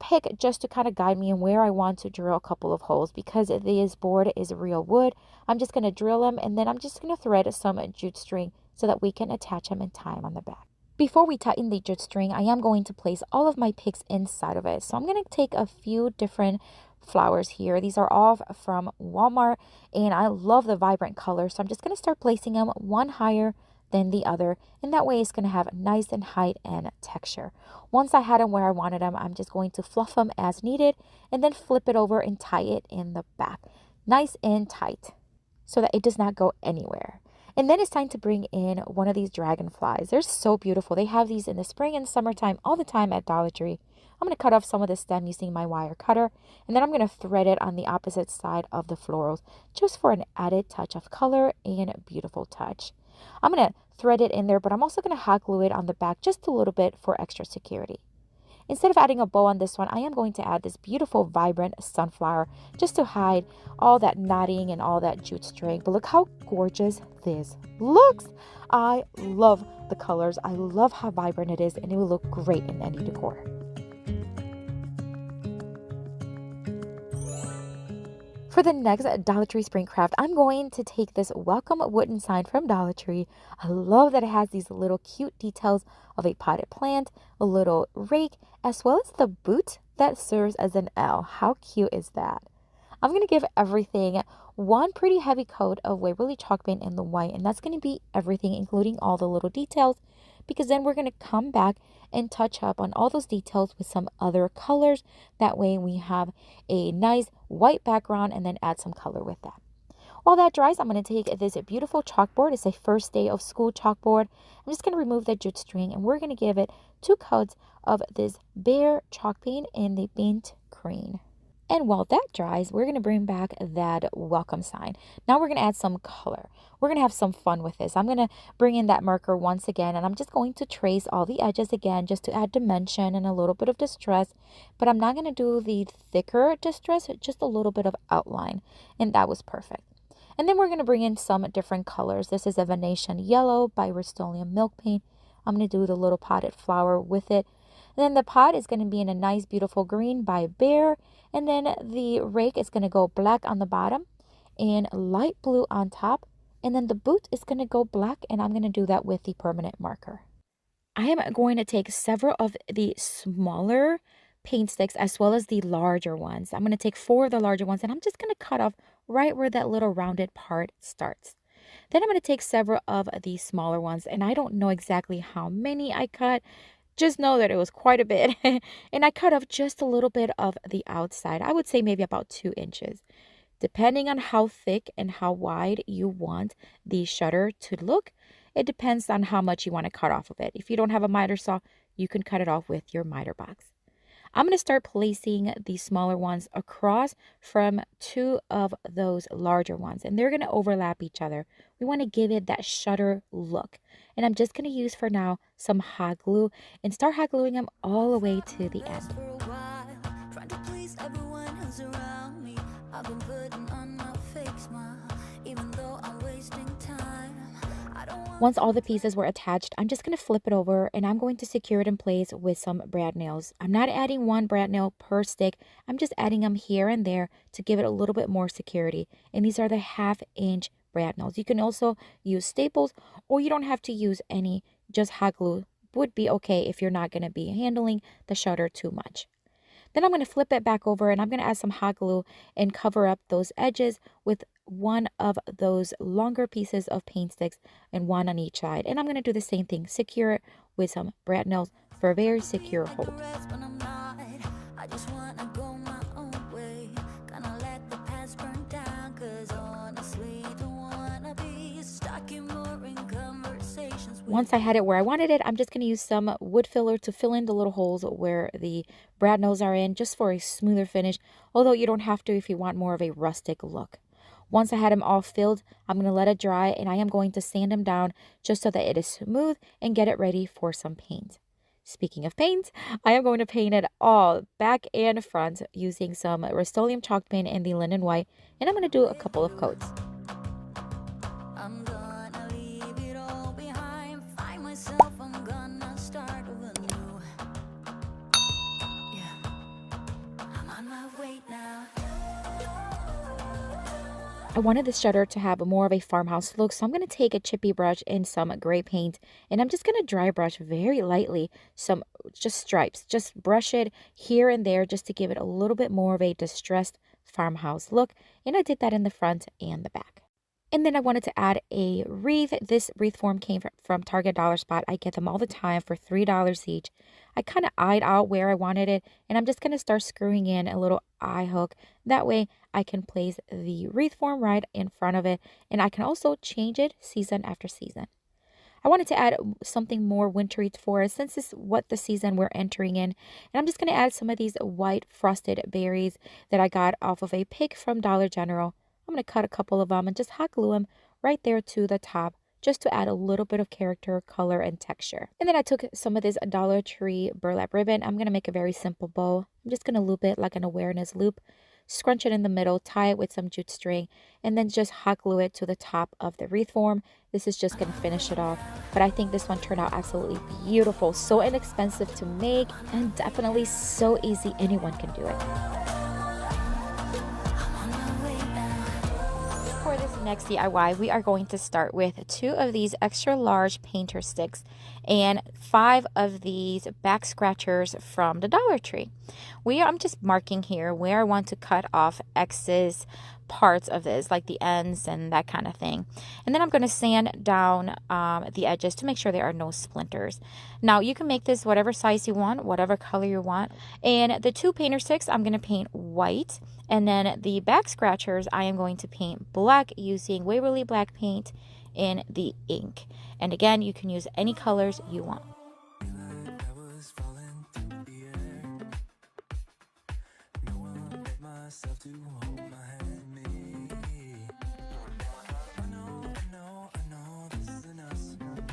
pick just to kind of guide me in where I want to drill a couple of holes. Because this board is real wood, I'm just going to drill them, and then I'm just going to thread some jute string so that we can attach them and tie them on the back. Before we tighten the jute string, I am going to place all of my picks inside of it. So I'm going to take a few different flowers here. These are all from Walmart, and I love the vibrant colors. So I'm just going to start placing them one higher than the other, and that way it's going to have nice and height and texture. Once I had them where I wanted them, I'm just going to fluff them as needed and then flip it over and tie it in the back nice and tight so that it does not go anywhere. And then it's time to bring in one of these dragonflies. They're so beautiful. They have these in the spring and summertime all the time at Dollar Tree. I'm going to cut off some of the stem using my wire cutter, and then I'm going to thread it on the opposite side of the florals just for an added touch of color and beautiful touch. I'm going to thread it in there, but I'm also going to hot glue it on the back just a little bit for extra security. Instead of adding a bow on this one, I am going to add this beautiful vibrant sunflower just to hide all that knotting and all that jute string. But look how gorgeous this looks. I love the colors. I love how vibrant it is, and it will look great in any decor. For the next Dollar Tree spring craft, I'm going to take this welcome wooden sign from Dollar Tree. I love that it has these little cute details of a potted plant, a little rake, as well as the boot that serves as an L. How cute is that? I'm going to give everything one pretty heavy coat of Waverly chalk paint in the white, and that's going to be everything, including all the little details, because then we're going to come back and touch up on all those details with some other colors. That way we have a nice white background and then add some color with that. While that dries, I'm going to take this beautiful chalkboard. It's a first day of school chalkboard. I'm just going to remove the jute string, and we're going to give it 2 coats of this bare chalk paint in the mint green. And while that dries, we're going to bring back that welcome sign. Now we're going to add some color. We're going to have some fun with this. I'm going to bring in that marker once again, and I'm just going to trace all the edges again just to add dimension and a little bit of distress. But I'm not going to do the thicker distress, just a little bit of outline. And that was perfect. And then we're going to bring in some different colors. This is a Venetian yellow by Rust-Oleum milk paint. I'm going to do the little potted flower with it. And then the pot is going to be in a nice, beautiful green by Bear. And then the rake is going to go black on the bottom and light blue on top. And then the boot is going to go black, and I'm going to do that with the permanent marker. I am going to take several of the smaller paint sticks as well as the larger ones. I'm going to take 4 of the larger ones, and I'm just going to cut off right where that little rounded part starts. Then I'm going to take several of the smaller ones, and I don't know exactly how many I cut. Just know that it was quite a bit. And I cut off just a little bit of the outside. I would say maybe about 2 inches. Depending on how thick and how wide you want the shutter to look, it depends on how much you want to cut off of it. If you don't have a miter saw, you can cut it off with your miter box. I'm going to start placing the smaller ones across from 2 of those larger ones, and they're going to overlap each other. We want to give it that shutter look. And I'm just going to use for now some hot glue and start hot gluing them all the way to the end. I've been putting on my fake smile, even though I'm wasting time. Once all the pieces were attached, I'm just going to flip it over and I'm going to secure it in place with some brad nails. I'm not adding 1 brad nail per stick. I'm just adding them here and there to give it a little bit more security. And these are the 1/2 inch brad nails. You can also use staples, or you don't have to use any. Just hot glue would be okay if you're not going to be handling the shutter too much. Then I'm going to flip it back over and I'm going to add some hot glue and cover up those edges with 1 of those longer pieces of paint sticks and 1 on each side. And I'm going to do the same thing, secure it with some brad nails for a very secure hold. Once I had it where I wanted it, I'm just going to use some wood filler to fill in the little holes where the brad nails are in, just for a smoother finish, although you don't have to if you want more of a rustic look. Once I had them all filled, I'm going to let it dry, and I am going to sand them down just so that it is smooth and get it ready for some paint. Speaking of paint, I am going to paint it all back and front using some Rust-Oleum chalk paint in the linen white, and I'm going to do a couple of coats. I wanted the shutter to have more of a farmhouse look, so I'm going to take a chippy brush and some gray paint, and I'm just going to dry brush very lightly some just stripes. Just brush it here and there just to give it a little bit more of a distressed farmhouse look, and I did that in the front and the back. And then I wanted to add a wreath. This wreath form came from Target Dollar Spot. I get them all the time for $3 each. I kind of eyed out where I wanted it, and I'm just going to start screwing in a little eye hook. That way I can place the wreath form right in front of it, and I can also change it season after season. I wanted to add something more wintry for us since this is what the season we're entering in. And I'm just going to add some of these white frosted berries that I got off of a pick from Dollar General. I'm going to cut a couple of them and just hot glue them right there to the top, just to add a little bit of character, color, and texture. And then I took some of this Dollar Tree burlap ribbon. I'm going to make a very simple bow. I'm just going to loop it like an awareness loop, scrunch it in the middle, tie it with some jute string, and then just hot glue it to the top of the wreath form. This is just going to finish it off. But I think this one turned out absolutely beautiful. So inexpensive to make and definitely so easy. Anyone can do it. For this next DIY, we are going to start with 2 of these extra large painter sticks and 5 of these back scratchers from the Dollar Tree. I'm just marking here where I want to cut off excess parts of this, like the ends and that kind of thing. And then I'm going to sand down the edges to make sure there are no splinters. Now you can make this whatever size you want, whatever color you want. And the 2 painter sticks I'm going to paint white, and then the back scratchers I am going to paint black using Waverly black paint in the ink. And again, you can use any colors you want.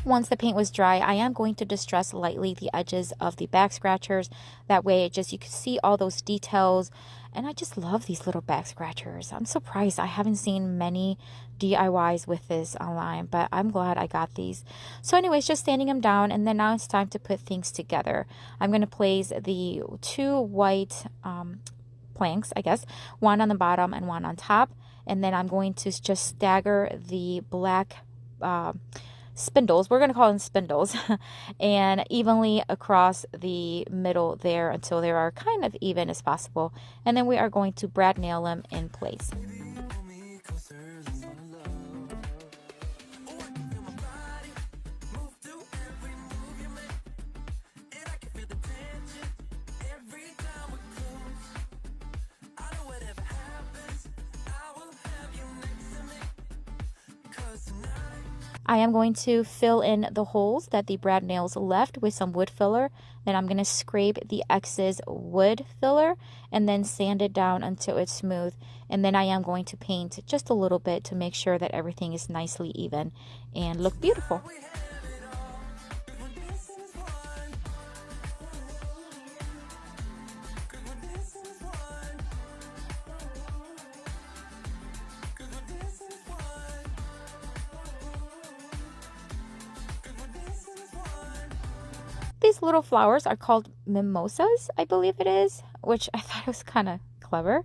Once the paint was dry, I am going to distress lightly the edges of the back scratchers. That way it just, you can see all those details. And I just love these little back scratchers. I'm surprised I haven't seen many DIYs with this online, but I'm glad I got these. So anyways, just sanding them down, and then now it's time to put things together. I'm going to place the two white planks, I guess, one on the bottom and one on top. And then I'm going to just stagger the black spindles, we're going to call them spindles, and evenly across the middle there until they are kind of even as possible. And then we are going to brad nail them in place. I am going to fill in the holes that the brad nails left with some wood filler. Then I'm going to scrape the excess wood filler and then sand it down until it's smooth. And then I am going to paint just a little bit to make sure that everything is nicely even and look beautiful. These little flowers are called mimosas, I believe it is, which I thought was kind of clever.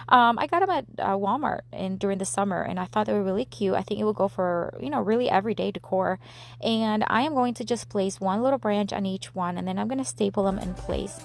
I got them at Walmart during the summer, and I thought they were really cute. I think it will go for, you know, really everyday decor. And I am going to just place one little branch on each one, and then I'm going to staple them in place.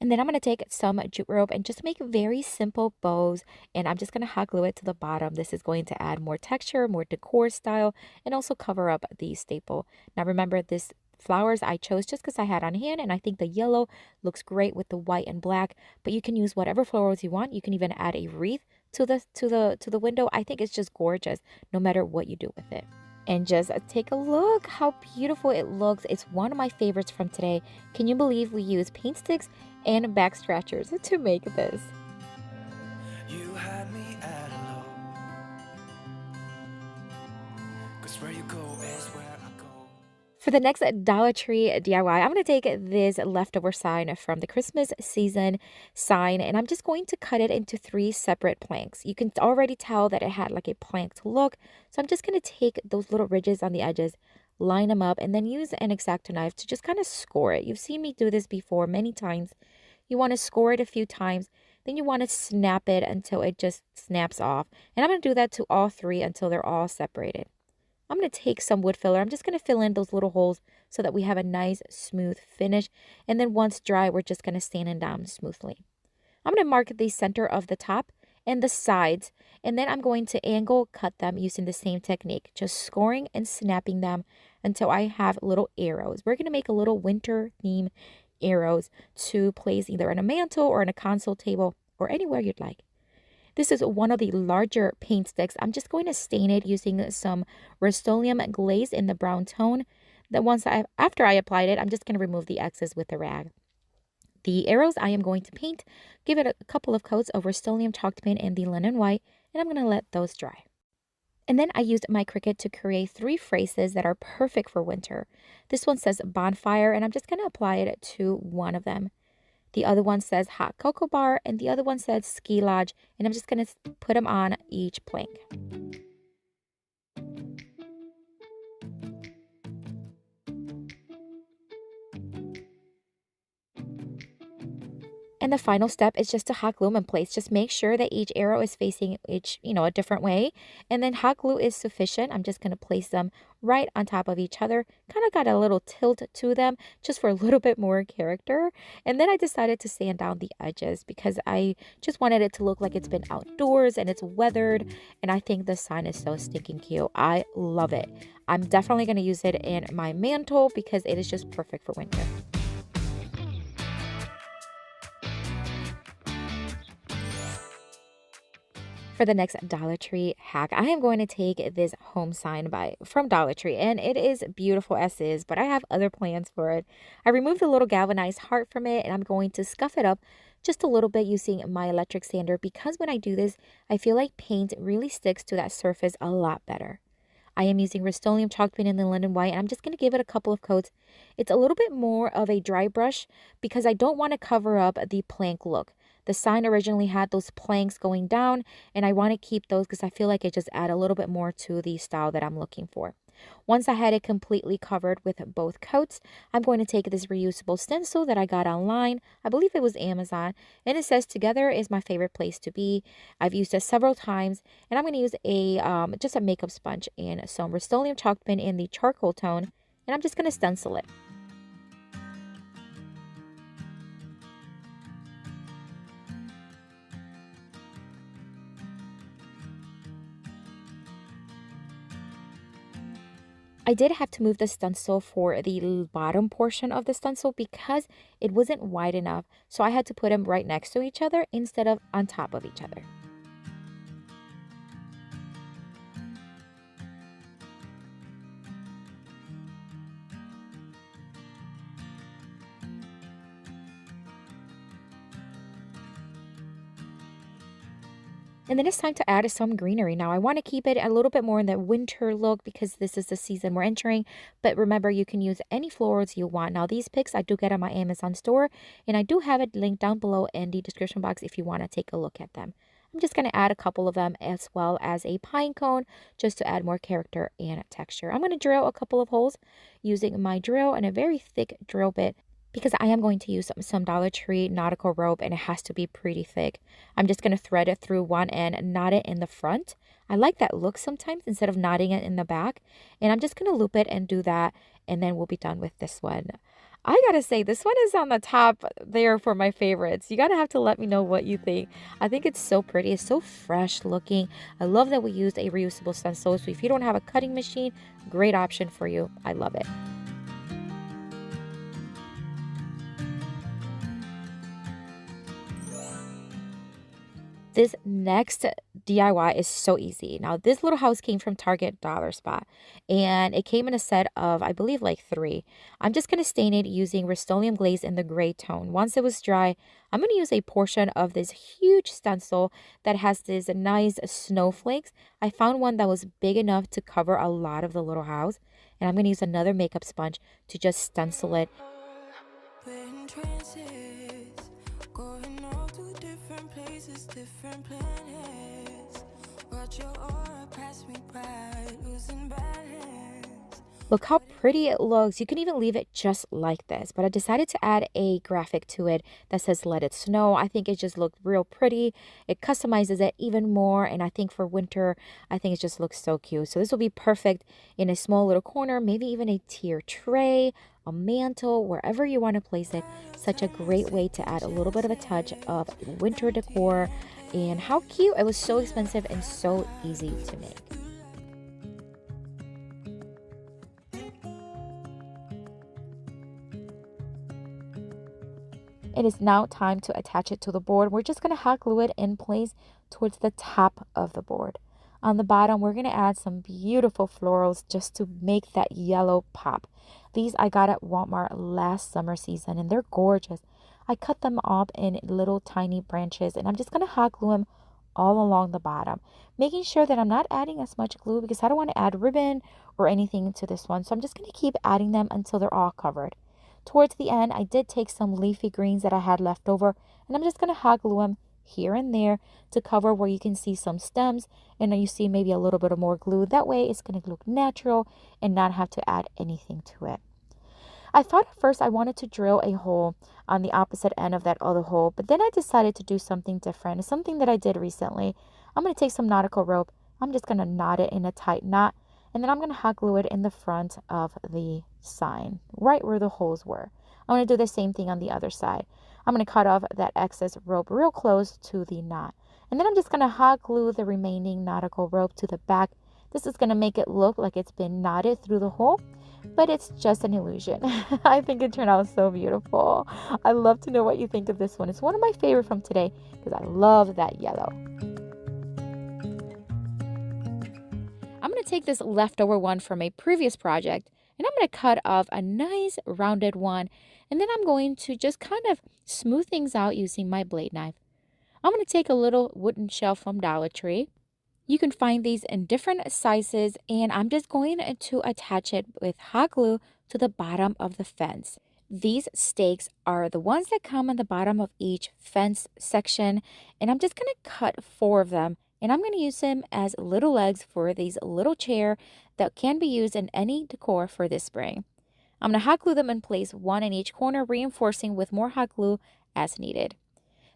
And then I'm going to take some jute rope and just make very simple bows, and I'm just going to hot glue it to the bottom. This is going to add more texture, more decor style, and also cover up the staple. Now remember, this flowers I chose just because I had on hand, and I think the yellow looks great with the white and black, but you can use whatever florals you want. You can even add a wreath to the window. I think it's just gorgeous no matter what you do with it. And just take a look how beautiful it looks. It's one of my favorites from today. Can you believe we use paint sticks and back scratchers to make this? You had me at a low, 'cause where you go is where I go. For the next Dollar Tree DIY, I'm going to take this leftover sign from the Christmas season sign, and I'm just going to cut it into 3 separate planks. You can already tell that it had like a planked look, so I'm just going to take those little ridges on the edges, line them up, and then use an X-Acto knife to just kind of score it. You've seen me do this before many times. You want to score it a few times, then you want to snap it until it just snaps off. And I'm going to do that to all 3 until they're all separated. I'm going to take some wood filler. I'm just going to fill in those little holes so that we have a nice smooth finish. And then once dry, we're just going to sand it down smoothly. I'm going to mark the center of the top and the sides, and then I'm going to angle cut them using the same technique, just scoring and snapping them until I have little arrows. We're going to make a little winter theme arrows to place either on a mantle or on a console table or anywhere you'd like. This is one of the larger paint sticks. I'm just going to stain it using some Rust-Oleum glaze in the brown tone. Then after I applied it, I'm just going to remove the excess with a rag. The arrows I am going to paint, give it a couple of coats of Rust-Oleum chalk paint in the linen white, and I'm going to let those dry. And then I used my Cricut to create 3 phrases that are perfect for winter. This one says bonfire, and I'm just going to apply it to one of them. The other one says hot cocoa bar, and the other one says ski lodge, and I'm just going to put them on each plank. And the final step is just to hot glue them in place. Just make sure that each arrow is facing a different way. And then hot glue is sufficient. I'm just going to place them right on top of each other. Kind of got a little tilt to them just for a little bit more character. And then I decided to sand down the edges because I just wanted it to look like it's been outdoors and it's weathered. And I think the sign is so stinking cute. I love it. I'm definitely going to use it in my mantle because it is just perfect for winter. For the next Dollar Tree hack, I am going to take this home sign from Dollar Tree, and it is beautiful as is, but I have other plans for it. I removed the little galvanized heart from it, and I'm going to scuff it up just a little bit using my electric sander, because when I do this, I feel like paint really sticks to that surface a lot better. I am using Rust-Oleum chalk paint in the London White, and I'm just going to give it a couple of coats. It's a little bit more of a dry brush because I don't want to cover up the plank look. The sign originally had those planks going down, and I want to keep those because I feel like it just add a little bit more to the style that I'm looking for. Once I had it completely covered with both coats, I'm going to take this reusable stencil that I got online. I believe it was Amazon, and it says "Together is my favorite place to be." I've used it several times, and I'm going to use just a makeup sponge and some Rust-Oleum chalk pen in the charcoal tone, and I'm just going to stencil it. I did have to move the stencil for the bottom portion of the stencil because it wasn't wide enough, so I had to put them right next to each other instead of on top of each other. And then it's time to add some greenery. Now I want to keep it a little bit more in the winter look because this is the season we're entering. But remember, you can use any florals you want. Now these picks I do get on my Amazon store, and I do have it linked down below in the description box if you want to take a look at them. I'm just going to add a couple of them as well as a pine cone just to add more character and texture. I'm going to drill a couple of holes using my drill and a very thick drill bit, because I am going to use some Dollar Tree nautical rope, and it has to be pretty thick. I'm just going to thread it through one end and knot it in the front. I like that look sometimes instead of knotting it in the back. And I'm just going to loop it and do that, and then we'll be done with this one. I gotta say, this one is on the top there for my favorites. You gotta have to let me know what you think. I think it's so pretty. It's so fresh looking. I love that we used a reusable stencil. So if you don't have a cutting machine, great option for you. I love it. This next DIY is so easy. Now, this little house came from Target Dollar Spot, and it came in a set of, I believe, like 3. I'm just going to stain it using Rust-Oleum glaze in the gray tone. Once it was dry, I'm going to use a portion of this huge stencil that has these nice snowflakes. I found one that was big enough to cover a lot of the little house, and I'm going to use another makeup sponge to just stencil it. Different planets. Watch your aura pass me by, losing balance. Look how pretty it looks. You can even leave it just like this, but I decided to add a graphic to it that says "Let It Snow." I think it just looked real pretty. It customizes it even more, and I think for winter, I think it just looks so cute. So this will be perfect in a small little corner, maybe even a tier tray, a mantle, wherever you want to place it. Such a great way to add a little bit of a touch of winter decor. And how cute. It was so expensive and so easy to make. It is now time to attach it to the board. We're just going to hot glue it in place towards the top of the board. On the bottom, we're going to add some beautiful florals just to make that yellow pop. These I got at Walmart last summer season, and they're gorgeous. I cut them up in little tiny branches, and I'm just going to hot glue them all along the bottom, making sure that I'm not adding as much glue because I don't want to add ribbon or anything to this one. So I'm just going to keep adding them until they're all covered. Towards the end, I did take some leafy greens that I had left over, and I'm just going to hot glue them here and there to cover where you can see some stems, and then you see maybe a little bit of more glue. That way it's going to look natural and not have to add anything to it. I thought at first I wanted to drill a hole on the opposite end of that other hole, but then I decided to do something different. It's something that I did recently. I'm going to take some nautical rope. I'm just going to knot it in a tight knot, and then I'm going to hot glue it in the front of the sign, right where the holes were. I'm going to do the same thing on the other side. I'm going to cut off that excess rope real close to the knot. And then I'm just going to hot glue the remaining nautical rope to the back. This is going to make it look like it's been knotted through the hole, but it's just an illusion. I think it turned out so beautiful. I love to know what you think of this one. It's one of my favorite from today because I love that yellow. to take this leftover one from a previous project and I'm going to cut off a nice rounded one. And then I'm going to just kind of smooth things out using my blade knife. I'm going to take a little wooden shelf from Dollar Tree. You can find these in different sizes, and I'm just going to attach it with hot glue to the bottom of the fence. These stakes are the ones that come on the bottom of each fence section, and I'm just going to cut 4 of them, and I'm going to use them as little legs for these little chair that can be used in any decor for this spring. I'm going to hot glue them in place, 1 in each corner, reinforcing with more hot glue as needed.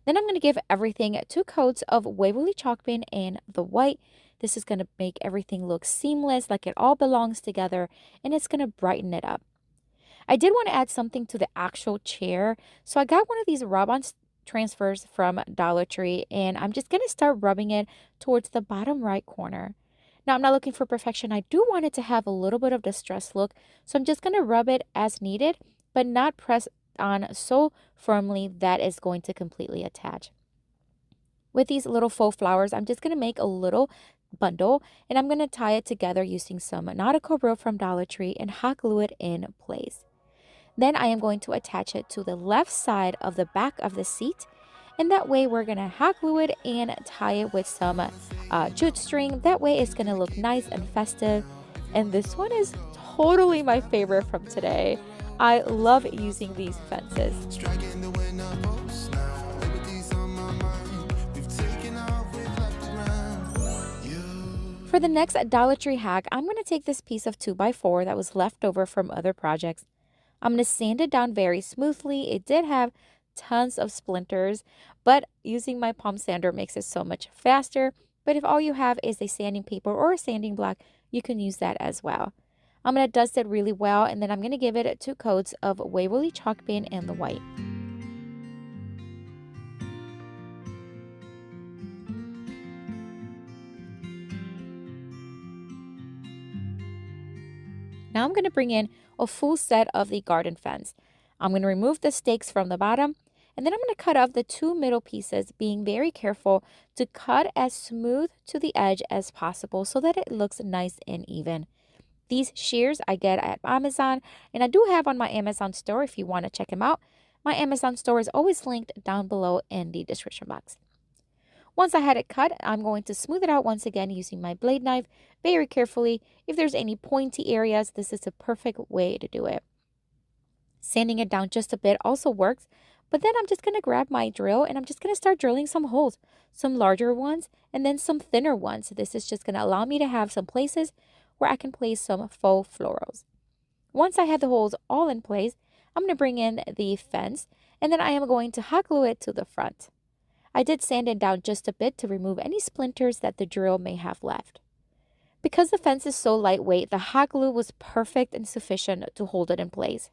Then I'm going to give everything 2 coats of Waverly chalk paint and the white. This is going to make everything look seamless, like it all belongs together, and it's going to brighten it up. I did want to add something to the actual chair, so I got one of these rub-on transfers from Dollar Tree, and I'm just going to start rubbing it towards the bottom right corner. Now, I'm not looking for perfection. I do want it to have a little bit of distressed look, so I'm just going to rub it as needed, but not press on so firmly that is going to completely attach. With these little faux flowers, I'm just going to make a little bundle, and I'm going to tie it together using some nautical rope from Dollar Tree and hot glue it in place. Then I am going to attach it to the left side of the back of the seat, and that way we're going to hot glue it and tie it with some jute string. That way it's going to look nice and festive. And this one is totally my favorite from today. I love using these fences. For the next Dollar Tree hack, I'm going to take this piece of 2x4 that was left over from other projects. I'm going to sand it down very smoothly. It did have tons of splinters, but using my palm sander makes it so much faster. But if all you have is a sanding paper or a sanding block, you can use that as well. I'm going to dust it really well, and then I'm going to give it 2 coats of Waverly chalk paint and the white. Now I'm going to bring in a full set of the garden fence. I'm going to remove the stakes from the bottom, and then I'm going to cut off the 2 middle pieces, being very careful to cut as smooth to the edge as possible so that it looks nice and even. These shears I get at Amazon, and I do have on my Amazon store if you want to check them out. My Amazon store is always linked down below in the description box. Once I had it cut, I'm going to smooth it out once again using my blade knife very carefully. If there's any pointy areas, this is a perfect way to do it. Sanding it down just a bit also works, but then I'm just going to grab my drill and I'm just going to start drilling some holes, some larger ones and then some thinner ones. This is just going to allow me to have some places where I can place some faux florals. Once I have the holes all in place, I'm going to bring in the fence, and then I am going to hot glue it to the front. I did sand it down just a bit to remove any splinters that the drill may have left. Because the fence is so lightweight, the hot glue was perfect and sufficient to hold it in place.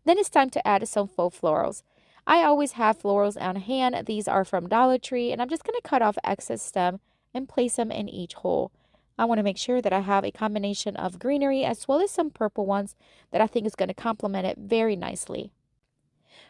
Then it's time to add some faux florals. I always have florals on hand. These are from Dollar Tree, and I'm just going to cut off excess stem and place them in each hole. I want to make sure that I have a combination of greenery as well as some purple ones that I think is going to complement it very nicely.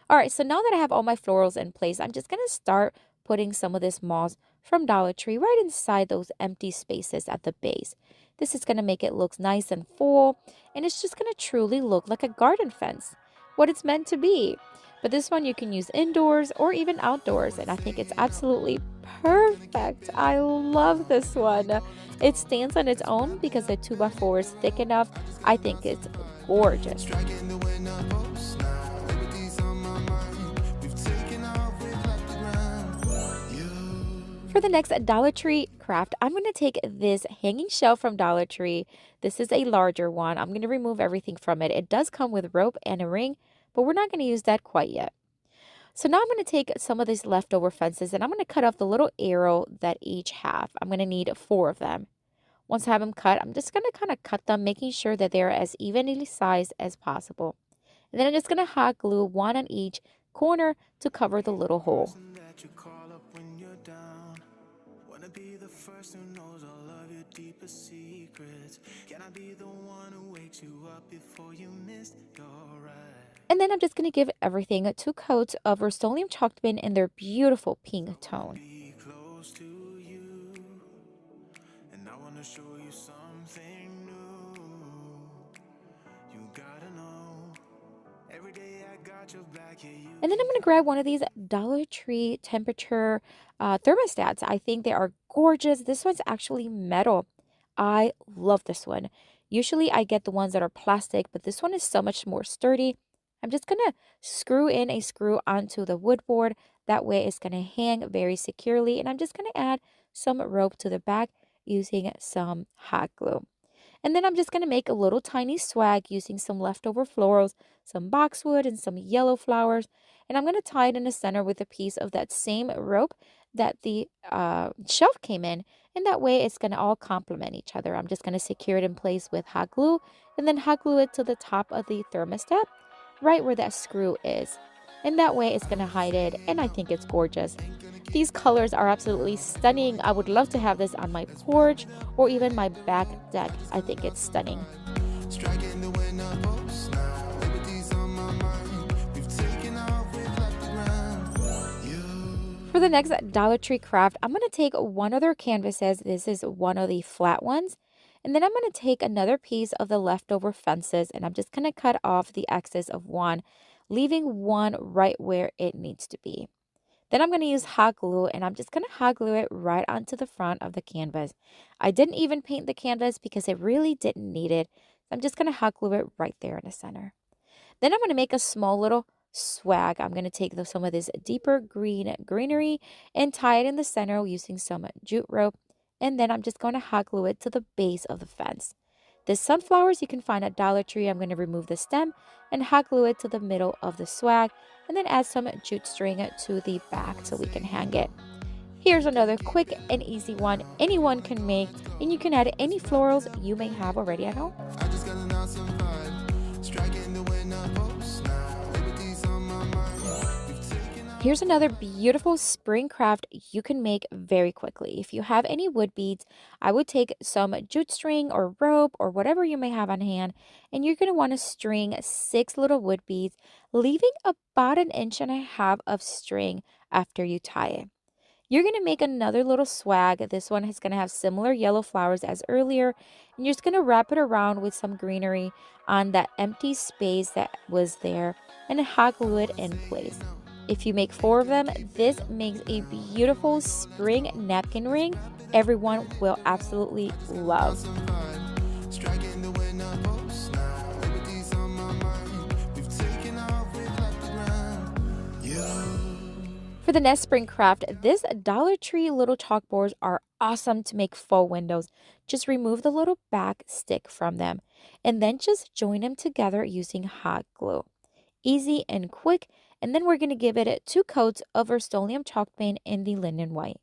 All right, so now that I have all my florals in place, I'm just going to start putting some of this moss from Dollar Tree right inside those empty spaces at the base. This is going to make it look nice and full, and it's just going to truly look like a garden fence, what it's meant to be. But this one you can use indoors or even outdoors, and I think it's absolutely perfect. I love this one. It stands on its own because the 2x4 is thick enough. I think it's gorgeous. For the next Dollar Tree craft, I'm going to take this hanging shelf from Dollar Tree. This is a larger one. I'm going to remove everything from it. It does come with rope and a ring, but we're not going to use that quite yet. So now I'm going to take some of these leftover fences and I'm going to cut off the little arrow that each have. I'm going to need 4 of them. Once I have them cut, I'm just going to kind of cut them, making sure that they're as evenly sized as possible. And then I'm just going to hot glue 1 on each corner to cover the little hole. And then I'm just going to give everything 2 coats of Rust-Oleum chalk paint in their beautiful pink tone. And then I'm going to grab one of these Dollar Tree temperature thermostats. I think they are gorgeous. This one's actually metal. I love this one. Usually I get the ones that are plastic, but this one is so much more sturdy. I'm just going to screw in a screw onto the wood board. That way it's going to hang very securely. And I'm just going to add some rope to the back using some hot glue. And then I'm just going to make a little tiny swag using some leftover florals, some boxwood, and some yellow flowers. And I'm going to tie it in the center with a piece of that same rope that the shelf came in. And that way it's going to all complement each other. I'm just going to secure it in place with hot glue and then hot glue it to the top of the thermostat, right where that screw is. And that way it's going to hide it, and I think it's gorgeous. These colors are absolutely stunning. I would love to have this on my porch or even my back deck. I think it's stunning. For the next Dollar Tree craft, I'm going to take one of their canvases. This is one of the flat ones. And then I'm going to take another piece of the leftover fences, and I'm just going to cut off the excess of one, leaving one right where it needs to be. Then I'm going to use hot glue, and I'm just going to hot glue it right onto the front of the canvas. I didn't even paint the canvas because it really didn't need it. I'm just going to hot glue it right there in the center. Then I'm going to make a small little swag. I'm going to take some of this deeper greenery and tie it in the center using some jute rope. And then I'm just going to hot glue it to the base of the fence. The sunflowers you can find at Dollar Tree. I'm going to remove the stem and hot glue it to the middle of the swag, and then add some jute string to the back so we can hang it. Here's another quick and easy one anyone can make, and you can add any florals you may have already at home. Here's another beautiful spring craft you can make very quickly. If you have any wood beads, I would take some jute string or rope or whatever you may have on hand, and you're going to want to string 6 little wood beads, leaving about 1.5 inches of string after you tie it. You're going to make another little swag. This one is going to have similar yellow flowers as earlier, and you're just going to wrap it around with some greenery on that empty space that was there and hot glue it in place. If you make 4 of them, this makes a beautiful spring napkin ring everyone will absolutely love. For the next spring craft, this Dollar Tree little chalkboards are awesome to make faux windows. Just remove the little back stick from them and then just join them together using hot glue. Easy and quick, and then we're going to give it 2 coats of Rust-Oleum chalk paint in the linen white.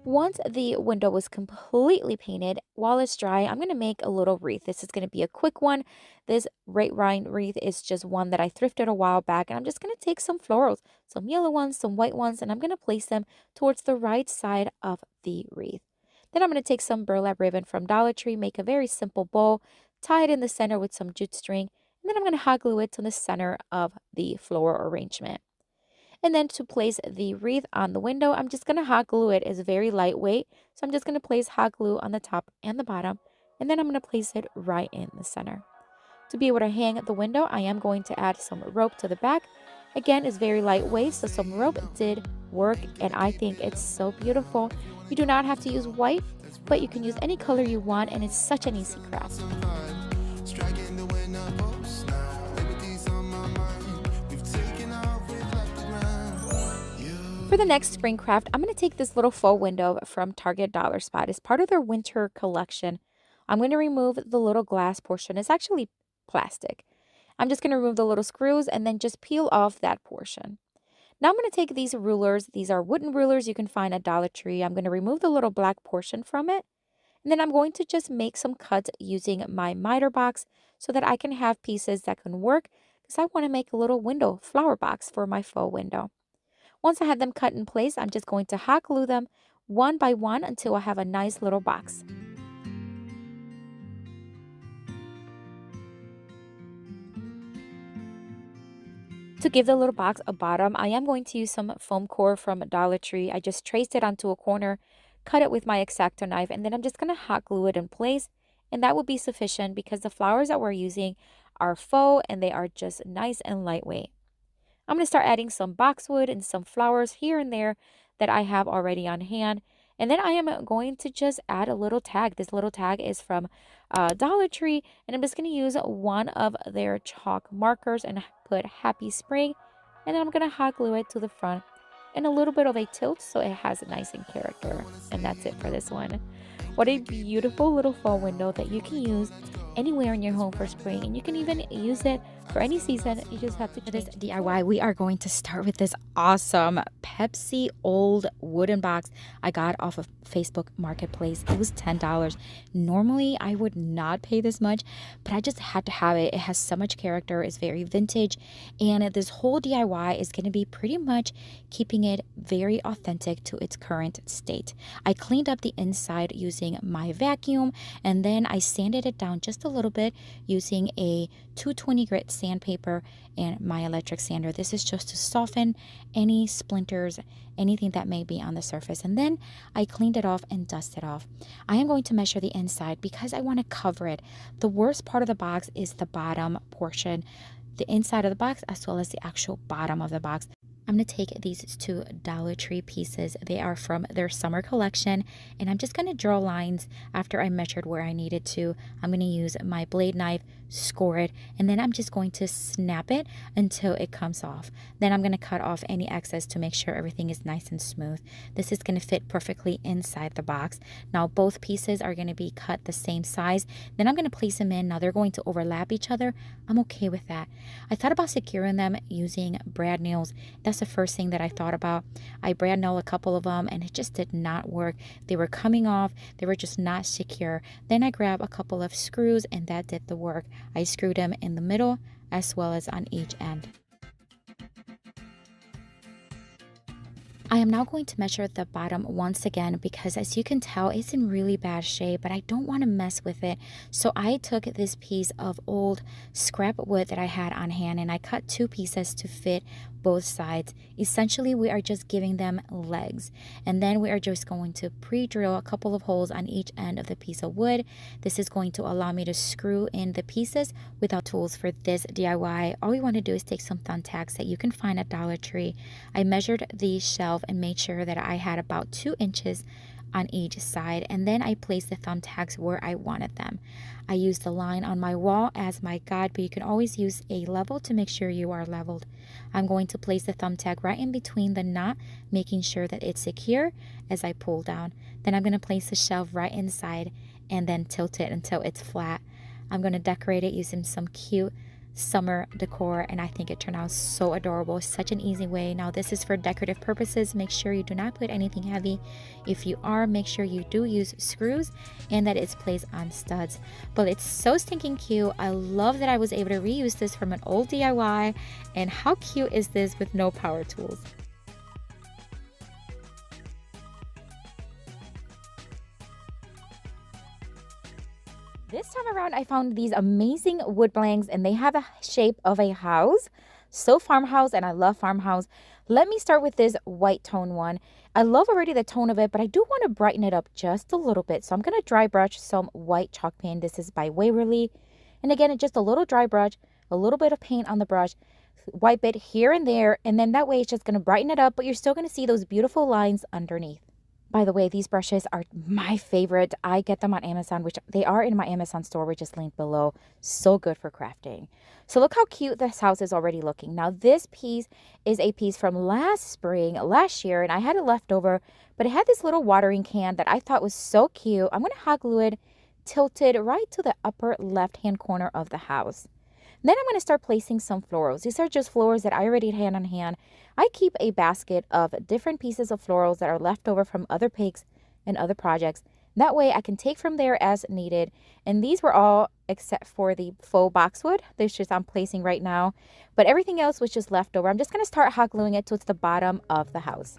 Once the window was completely painted, while it's dry, I'm going to make a little wreath. This is going to be a quick one. This red rind wreath is just one that I thrifted a while back, and I'm just going to take some florals, some yellow ones, some white ones, and I'm going to place them towards the right side of the wreath. Then I'm going to take some burlap ribbon from Dollar Tree, make a very simple bow, tie it in the center with some jute string, and then I'm going to hot glue it to the center of the floral arrangement. And then to place the wreath on the window, I'm just going to hot glue it. It's very lightweight, so I'm just going to place hot glue on the top and the bottom, and then I'm going to place it right in the center. To be able to hang the window, I am going to add some rope to the back. Again, it's very lightweight, so some rope did work, and I think it's so beautiful. You do not have to use white, but you can use any color you want, and it's such an easy craft. For the next spring craft, I'm going to take this little faux window from Target Dollar Spot. It's part of their winter collection. I'm going to remove the little glass portion. It's actually plastic. I'm just going to remove the little screws and then just peel off that portion. Now I'm going to take these rulers. These are wooden rulers you can find at Dollar Tree. I'm going to remove the little black portion from it. And then I'm going to just make some cuts using my miter box so that I can have pieces that can work, because I want to make a little window flower box for my faux window. Once I have them cut in place, I'm just going to hot glue them one by one until I have a nice little box. To give the little box a bottom, I am going to use some foam core from Dollar Tree. I just traced it onto a corner, cut it with my X-Acto knife, and then I'm just going to hot glue it in place. And that will be sufficient because the flowers that we're using are faux and they are just nice and lightweight. I'm going to start adding some boxwood and some flowers here and there that I have already on hand. And then I am going to just add a little tag. This little tag is from Dollar Tree. And I'm just going to use one of their chalk markers and put Happy Spring. And then I'm going to hot glue it to the front and a little bit of a tilt so it has a nice in character. And that's it for this one. What a beautiful little fall window that you can use anywhere in your home for spring, and you can even use it for any season. You just have to change. This DIY, we are going to start with this awesome Pepsi old wooden box I got off of Facebook Marketplace. It was $10. Normally I would not pay this much, but I just had to have it. It has so much character, it's very vintage, and this whole DIY is going to be pretty much keeping it very authentic to its current state. I cleaned up the inside using my vacuum, and then I sanded it down just a little bit using a 220 grit sandpaper and my electric sander. This is just to soften any splinters, anything that may be on the surface. And then I cleaned it off and dusted off. I am going to measure the inside because I want to cover it. The worst part of the box is the bottom portion, the inside of the box as well as the actual bottom of the box. I'm going to take these two Dollar Tree pieces. They are from their summer collection, and I'm just going to draw lines after I measured where I needed to. I'm going to use my blade knife, score it, and then I'm just going to snap it until it comes off. Then I'm going to cut off any excess to make sure everything is nice and smooth. This is going to fit perfectly inside the box. Now both pieces are going to be cut the same size. Then I'm going to place them in. Now they're going to overlap each other. I'm okay with that. I thought about securing them using brad nails. That's the first thing that I thought about. I brad nailed a couple of them and it just did not work. They were coming off. They were just not secure. Then I grabbed a couple of screws and that did the work. I screwed them in the middle as well as on each end. I am now going to measure the bottom once again because as you can tell, it's in really bad shape, but I don't want to mess with it. So I took this piece of old scrap wood that I had on hand and I cut two pieces to fit both sides. Essentially, we are just giving them legs. And then we are just going to pre-drill a couple of holes on each end of the piece of wood. This is going to allow me to screw in the pieces without tools for this DIY. All you want to do is take some thumbtacks that you can find at Dollar Tree. I measured the shelf and made sure that I had about 2 inches on each side, and then I placed the thumbtacks where I wanted them. I used the line on my wall as my guide, but you can always use a level to make sure you are leveled. I'm going to place the thumbtack right in between the knot, making sure that it's secure as I pull down. Then I'm going to place the shelf right inside and then tilt it until it's flat. I'm going to decorate it using some cute summer decor, and I think it turned out so adorable. Such an easy way. Now this is for decorative purposes. Make sure you do not put anything heavy. If you are, make sure you do use screws and that it's placed on studs. But it's so stinking cute. I love that I was able to reuse this from an old DIY, and how cute is this with no power tools? This time around, I found these amazing wood blanks, and they have a shape of a house. So farmhouse, and I love farmhouse. Let me start with this white tone one. I love already the tone of it, but I do want to brighten it up just a little bit. So I'm going to dry brush some white chalk paint. This is by Waverly. And again, it's just a little dry brush, a little bit of paint on the brush. Wipe it here and there, and then that way it's just going to brighten it up, but you're still going to see those beautiful lines underneath. By the way, these brushes are my favorite. I get them on Amazon, which they are in my Amazon store, which is linked below. So good for crafting. So look how cute this house is already looking. Now this piece is a piece from last year, and I had it left over, but it had this little watering can that I thought was so cute. I'm going to hot glue it, tilted right to the upper left-hand corner of the house. Then I'm going to start placing some florals. These are just florals that I already had on hand. I keep a basket of different pieces of florals that are left over from other picks and other projects. That way I can take from there as needed. And these were all except for the faux boxwood. This just I'm placing right now. But everything else was just left over. I'm just going to start hot gluing it to the bottom of the house.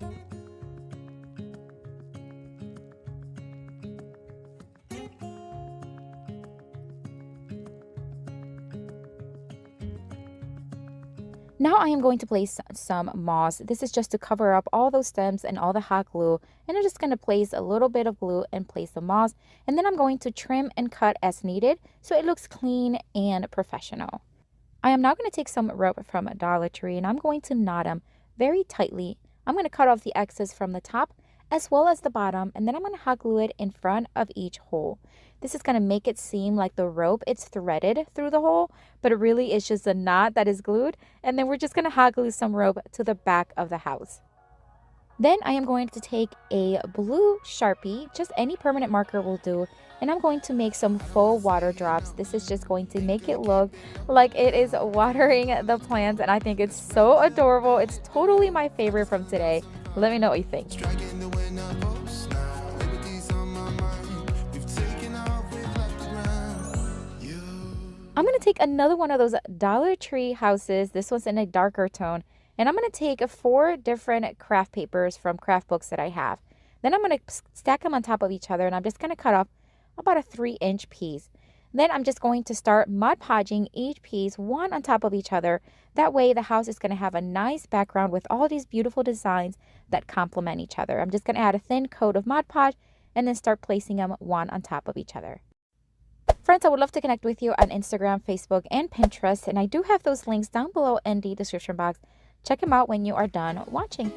Now I am going to place some moss. This is just to cover up all those stems and all the hot glue. And I'm just going to place a little bit of glue and place the moss. And then I'm going to trim and cut as needed so it looks clean and professional. I am now going to take some rope from Dollar Tree and I'm going to knot them very tightly. I'm going to cut off the excess from the top as well as the bottom, and then I'm going to hot glue it in front of each hole. This is going to make it seem like the rope it's threaded through the hole, but it really is just a knot that is glued, and then we're just going to hot glue some rope to the back of the house. Then I am going to take a blue Sharpie, just any permanent marker will do, and I'm going to make some full water drops. This is just going to make it look like it is watering the plants, and I think it's so adorable. It's totally my favorite from today. Let me know what you think. I'm going to take another one of those Dollar Tree houses. This one's in a darker tone. And I'm going to take 4 different craft papers from craft books that I have. Then I'm going to stack them on top of each other. And I'm just going to cut off about a 3-inch piece. Then I'm just going to start Mod Podging each piece one on top of each other. That way the house is going to have a nice background with all these beautiful designs that complement each other. I'm just going to add a thin coat of Mod Podge and then start placing them one on top of each other. Friends, I would love to connect with you on Instagram, Facebook, and Pinterest. And I do have those links down below in the description box. Check them out when you are done watching.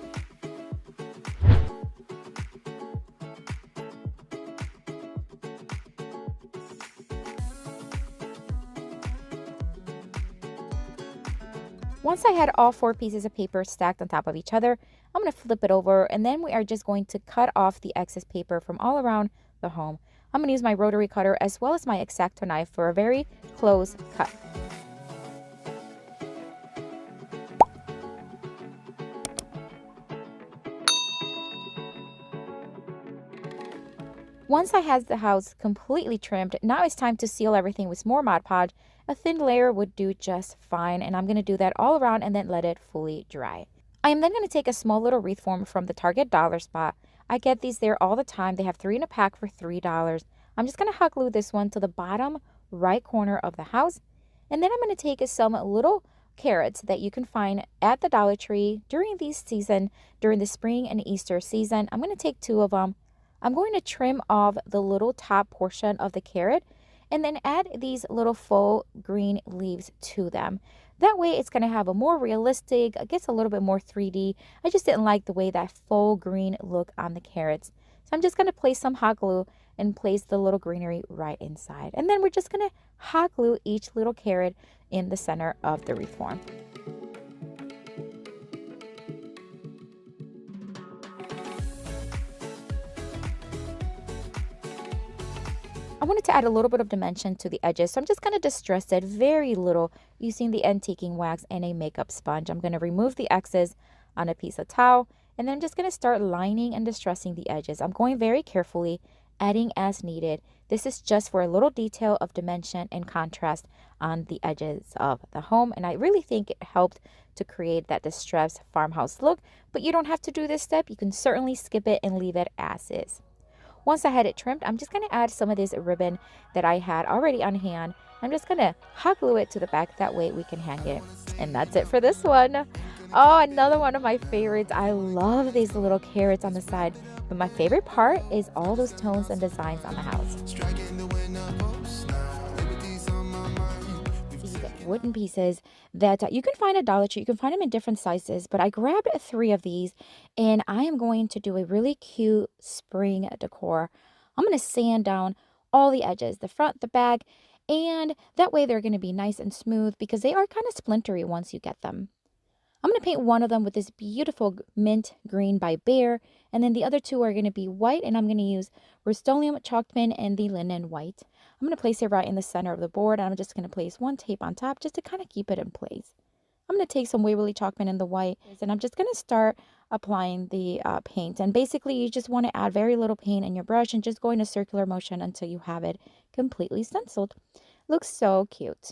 Once I had all 4 pieces of paper stacked on top of each other, I'm going to flip it over, and then we are just going to cut off the excess paper from all around the home. I'm going to use my rotary cutter as well as my X-Acto knife for a very close cut. Once I had the house completely trimmed, now it's time to seal everything with more Mod Podge. A thin layer would do just fine, and I'm going to do that all around and then let it fully dry. I am then going to take a small little wreath form from the Target dollar spot. I get these there all the time. They have 3 in a pack for $3. I'm just going to hot glue this one to the bottom right corner of the house. And then I'm going to take some little carrots that you can find at the Dollar Tree during the season, during the spring and Easter season. I'm going to take 2 of them. I'm going to trim off the little top portion of the carrot and then add these little faux green leaves to them. That way it's going to have a more realistic, I guess a little bit more 3D. I just didn't like the way that faux green looked on the carrots. So I'm just going to place some hot glue and place the little greenery right inside. And then we're just going to hot glue each little carrot in the center of the wreath form. I wanted to add a little bit of dimension to the edges, so I'm just going to distress it very little using the antiquing wax and a makeup sponge. I'm going to remove the excess on a piece of towel, and then I'm just going to start lining and distressing the edges. I'm going very carefully, adding as needed. This is just for a little detail of dimension and contrast on the edges of the home, and I really think it helped to create that distressed farmhouse look, but you don't have to do this step. You can certainly skip it and leave it as is. Once I had it trimmed, I'm just going to add some of this ribbon that I had already on hand. I'm just going to hot glue it to the back. That way we can hang it. And that's it for this one. Oh, another one of my favorites. I love these little carrots on the side. But my favorite part is all those tones and designs on the house. Wooden pieces that you can find at Dollar Tree. You can find them in different sizes, but I grabbed 3 of these and I am going to do a really cute spring decor. I'm going to sand down all the edges, the front, the back, and that way they're going to be nice and smooth because they are kind of splintery once you get them. I'm going to paint one of them with this beautiful mint green by Behr, and then the other 2 are going to be white, and I'm going to use Rust-Oleum chalk pen and the linen white. I'm going to place it right in the center of the board, and I'm just going to place 1 tape on top just to kind of keep it in place. I'm going to take some Waverly chalk pen in the white, and I'm just going to start applying the paint. And basically, you just want to add very little paint in your brush and just go in a circular motion until you have it completely stenciled. Looks so cute.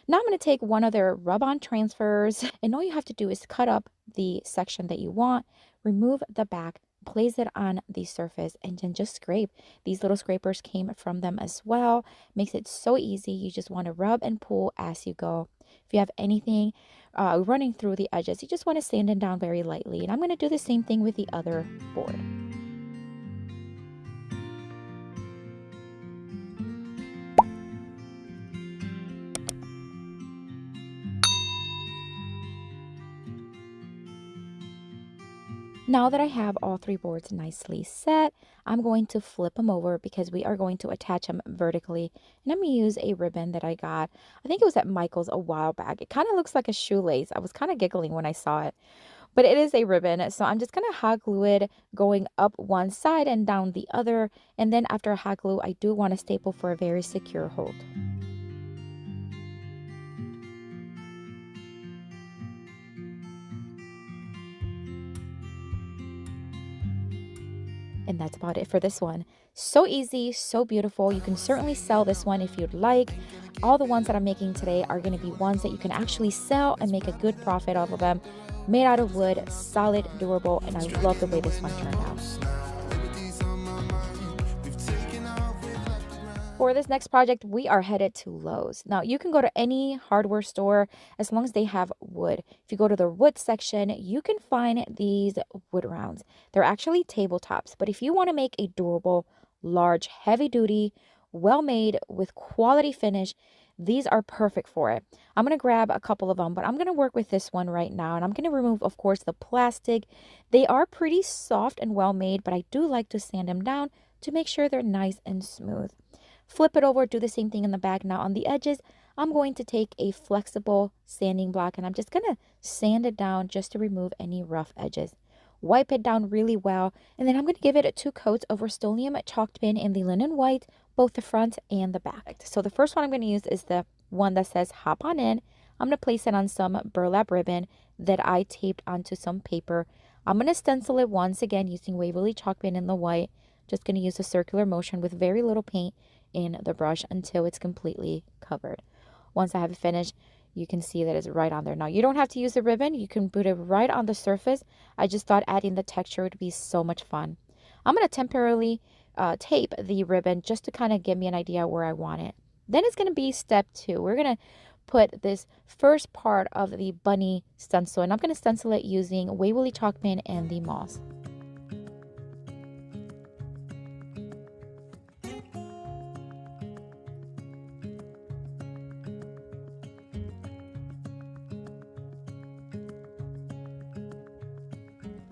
Now I'm going to take one of their rub-on transfers, and all you have to do is cut up the section that you want, remove the back, place it on the surface, and then just scrape. These little scrapers came from them as well. Makes it so easy. You just want to rub and pull as you go. If you have anything running through the edges. You just want to sand it down very lightly. And I'm going to do the same thing with the other board. Now that I have all 3 boards nicely set, I'm going to flip them over because we are going to attach them vertically. And I'm going to use a ribbon that I got, I think it was at Michael's a while back. It kind of looks like a shoelace. I was kind of giggling when I saw it. But it is a ribbon, so I'm just going to hot glue it going up one side and down the other. And then after a hot glue, I do want to staple for a very secure hold. And that's about it for this one. So easy, so beautiful. You can certainly sell this one if you'd like. All the ones that I'm making today are going to be ones that you can actually sell and make a good profit off of them. Made out of wood, solid, durable, and I love the way this one turned out. For this next project, we are headed to Lowe's. Now, you can go to any hardware store as long as they have wood. If you go to the wood section, you can find these wood rounds. They're actually tabletops, but if you want to make a durable, large, heavy-duty, well-made with quality finish, these are perfect for it. I'm going to grab a couple of them, but I'm going to work with this one right now, and I'm going to remove, of course, the plastic. They are pretty soft and well-made, but I do like to sand them down to make sure they're nice and smooth. Flip it over, do the same thing in the back. Now on the edges, I'm going to take a flexible sanding block and I'm just going to sand it down just to remove any rough edges. Wipe it down really well, and then I'm going to give it 2 coats of Rust-Oleum chalked pen in the linen white, both the front and the back. So the first one I'm going to use is the one that says hop on in. I'm going to place it on some burlap ribbon that I taped onto some paper. I'm going to stencil it once again using Waverly chalk pen in the white. Just going to use a circular motion with very little paint in the brush until it's completely covered. Once I have it finished, you can see that it's right on there. Now, you don't have to use the ribbon. You can put it right on the surface. I just thought adding the texture would be so much fun. I'm going to temporarily tape the ribbon just to kind of give me an idea where I want it. Then it's going to be step 2. We're going to put this first part of the bunny stencil, and I'm going to stencil it using Waverly chalk pen and the moss.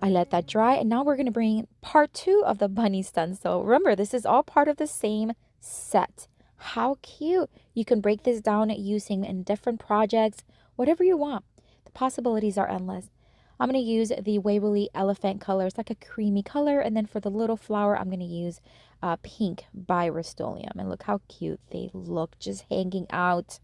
I let that dry, and now we're going to bring part 2 of the bunny stencil. Remember, this is all part of the same set. How cute! You can break this down using in different projects, whatever you want. The possibilities are endless. I'm going to use the Waverly elephant color. It's like a creamy color, and then for the little flower, I'm going to use pink by Rust-Oleum. And look how cute they look, just hanging out.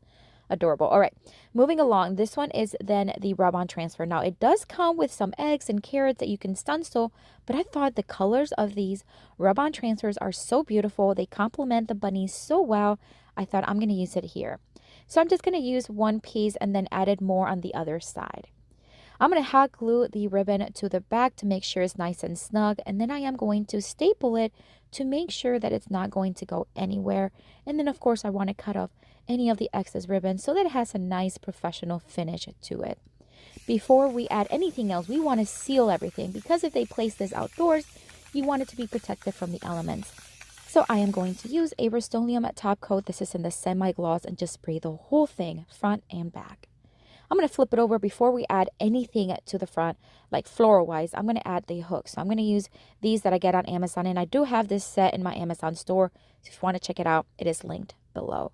Adorable. All right, moving along. This one is then the rub-on transfer. Now, it does come with some eggs and carrots that you can stencil, but I thought the colors of these rub-on transfers are so beautiful. They complement the bunnies so well. I thought I'm going to use it here. So I'm just going to use one piece and then added more on the other side. I'm going to hot glue the ribbon to the back to make sure it's nice and snug, and then I am going to staple it to make sure that it's not going to go anywhere. And then, of course, I want to cut off any of the excess ribbon so that it has a nice professional finish to it. Before we add anything else, we want to seal everything, because if they place this outdoors, you want it to be protected from the elements. So I am going to use a Rust-Oleum top coat. This is in the semi-gloss, and just spray the whole thing, front and back. I'm going to flip it over before we add anything to the front, like floral-wise. I'm going to add the hooks. So I'm going to use these that I get on Amazon, and I do have this set in my Amazon store. So if you want to check it out, it is linked below.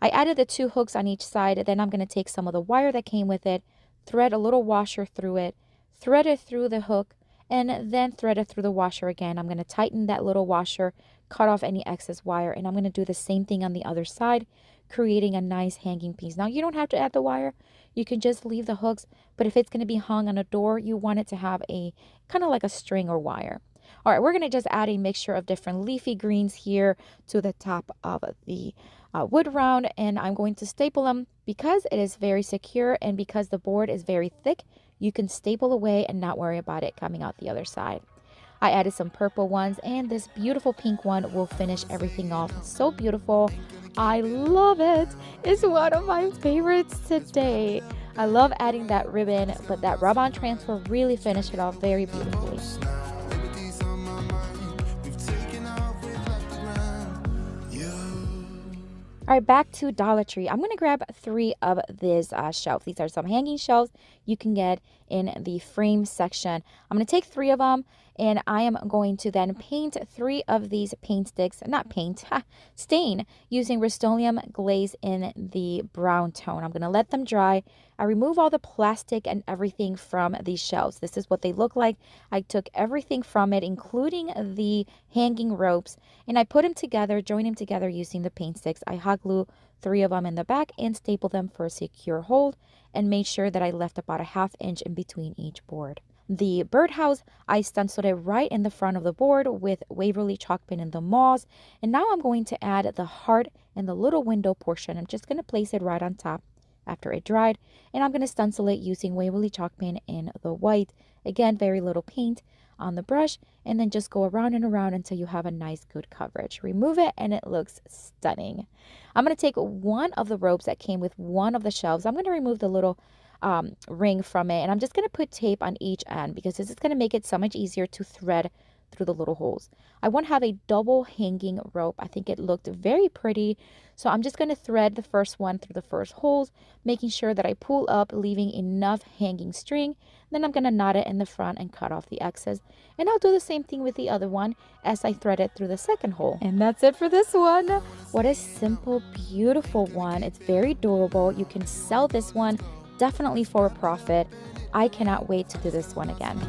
I added the 2 hooks on each side. Then I'm going to take some of the wire that came with it, thread a little washer through it, thread it through the hook, and then thread it through the washer again. I'm going to tighten that little washer, cut off any excess wire, and I'm going to do the same thing on the other side, creating a nice hanging piece. Now, you don't have to add the wire. You can just leave the hooks, but if it's going to be hung on a door, you want it to have a kind of like a string or wire. All right, we're going to just add a mixture of different leafy greens here to the top of the wood round, and I'm going to staple them because it is very secure, and because the board is very thick, you can staple away and not worry about it coming out the other side. I added some purple ones, and this beautiful pink one will finish everything off. So beautiful. I love it. It's one of my favorites today. I love adding that ribbon, but that rub-on transfer really finished it off very beautifully. All right, back to Dollar Tree. I'm going to grab 3 of these shelves. These are some hanging shelves you can get in the frame section. I'm going to take 3 of them, and I am going to then paint 3 of these paint sticks, not paint, stain, using Rust-Oleum glaze in the brown tone. I'm going to let them dry. I remove all the plastic and everything from these shelves. This is what they look like. I took everything from it, including the hanging ropes, and I put them together, join them together using the paint sticks. I hot glue 3 of them in the back and staple them for a secure hold, and made sure that I left about a ½ inch in between each board. The birdhouse, I stenciled it right in the front of the board with Waverly chalk pen in the moss, and now I'm going to add the heart and the little window portion. I'm just going to place it right on top after it dried, and I'm going to stencil it using Waverly chalk pen in the white. Again, very little paint on the brush, and then just go around and around until you have a nice good coverage. Remove it and it looks stunning. I'm going to take one of the ropes that came with one of the shelves. I'm going to remove the little ring from it, and I'm just going to put tape on each end because this is going to make it so much easier to thread through the little holes. I want to have a double hanging rope. I think it looked very pretty, so I'm just going to thread the first one through the first holes, making sure that I pull up, leaving enough hanging string. Then I'm going to knot it in the front and cut off the excess, and I'll do the same thing with the other one as I thread it through the second hole. And that's it for this one. What a simple, beautiful one. It's very durable. You can sell this one definitely for a profit. I cannot wait to do this one again.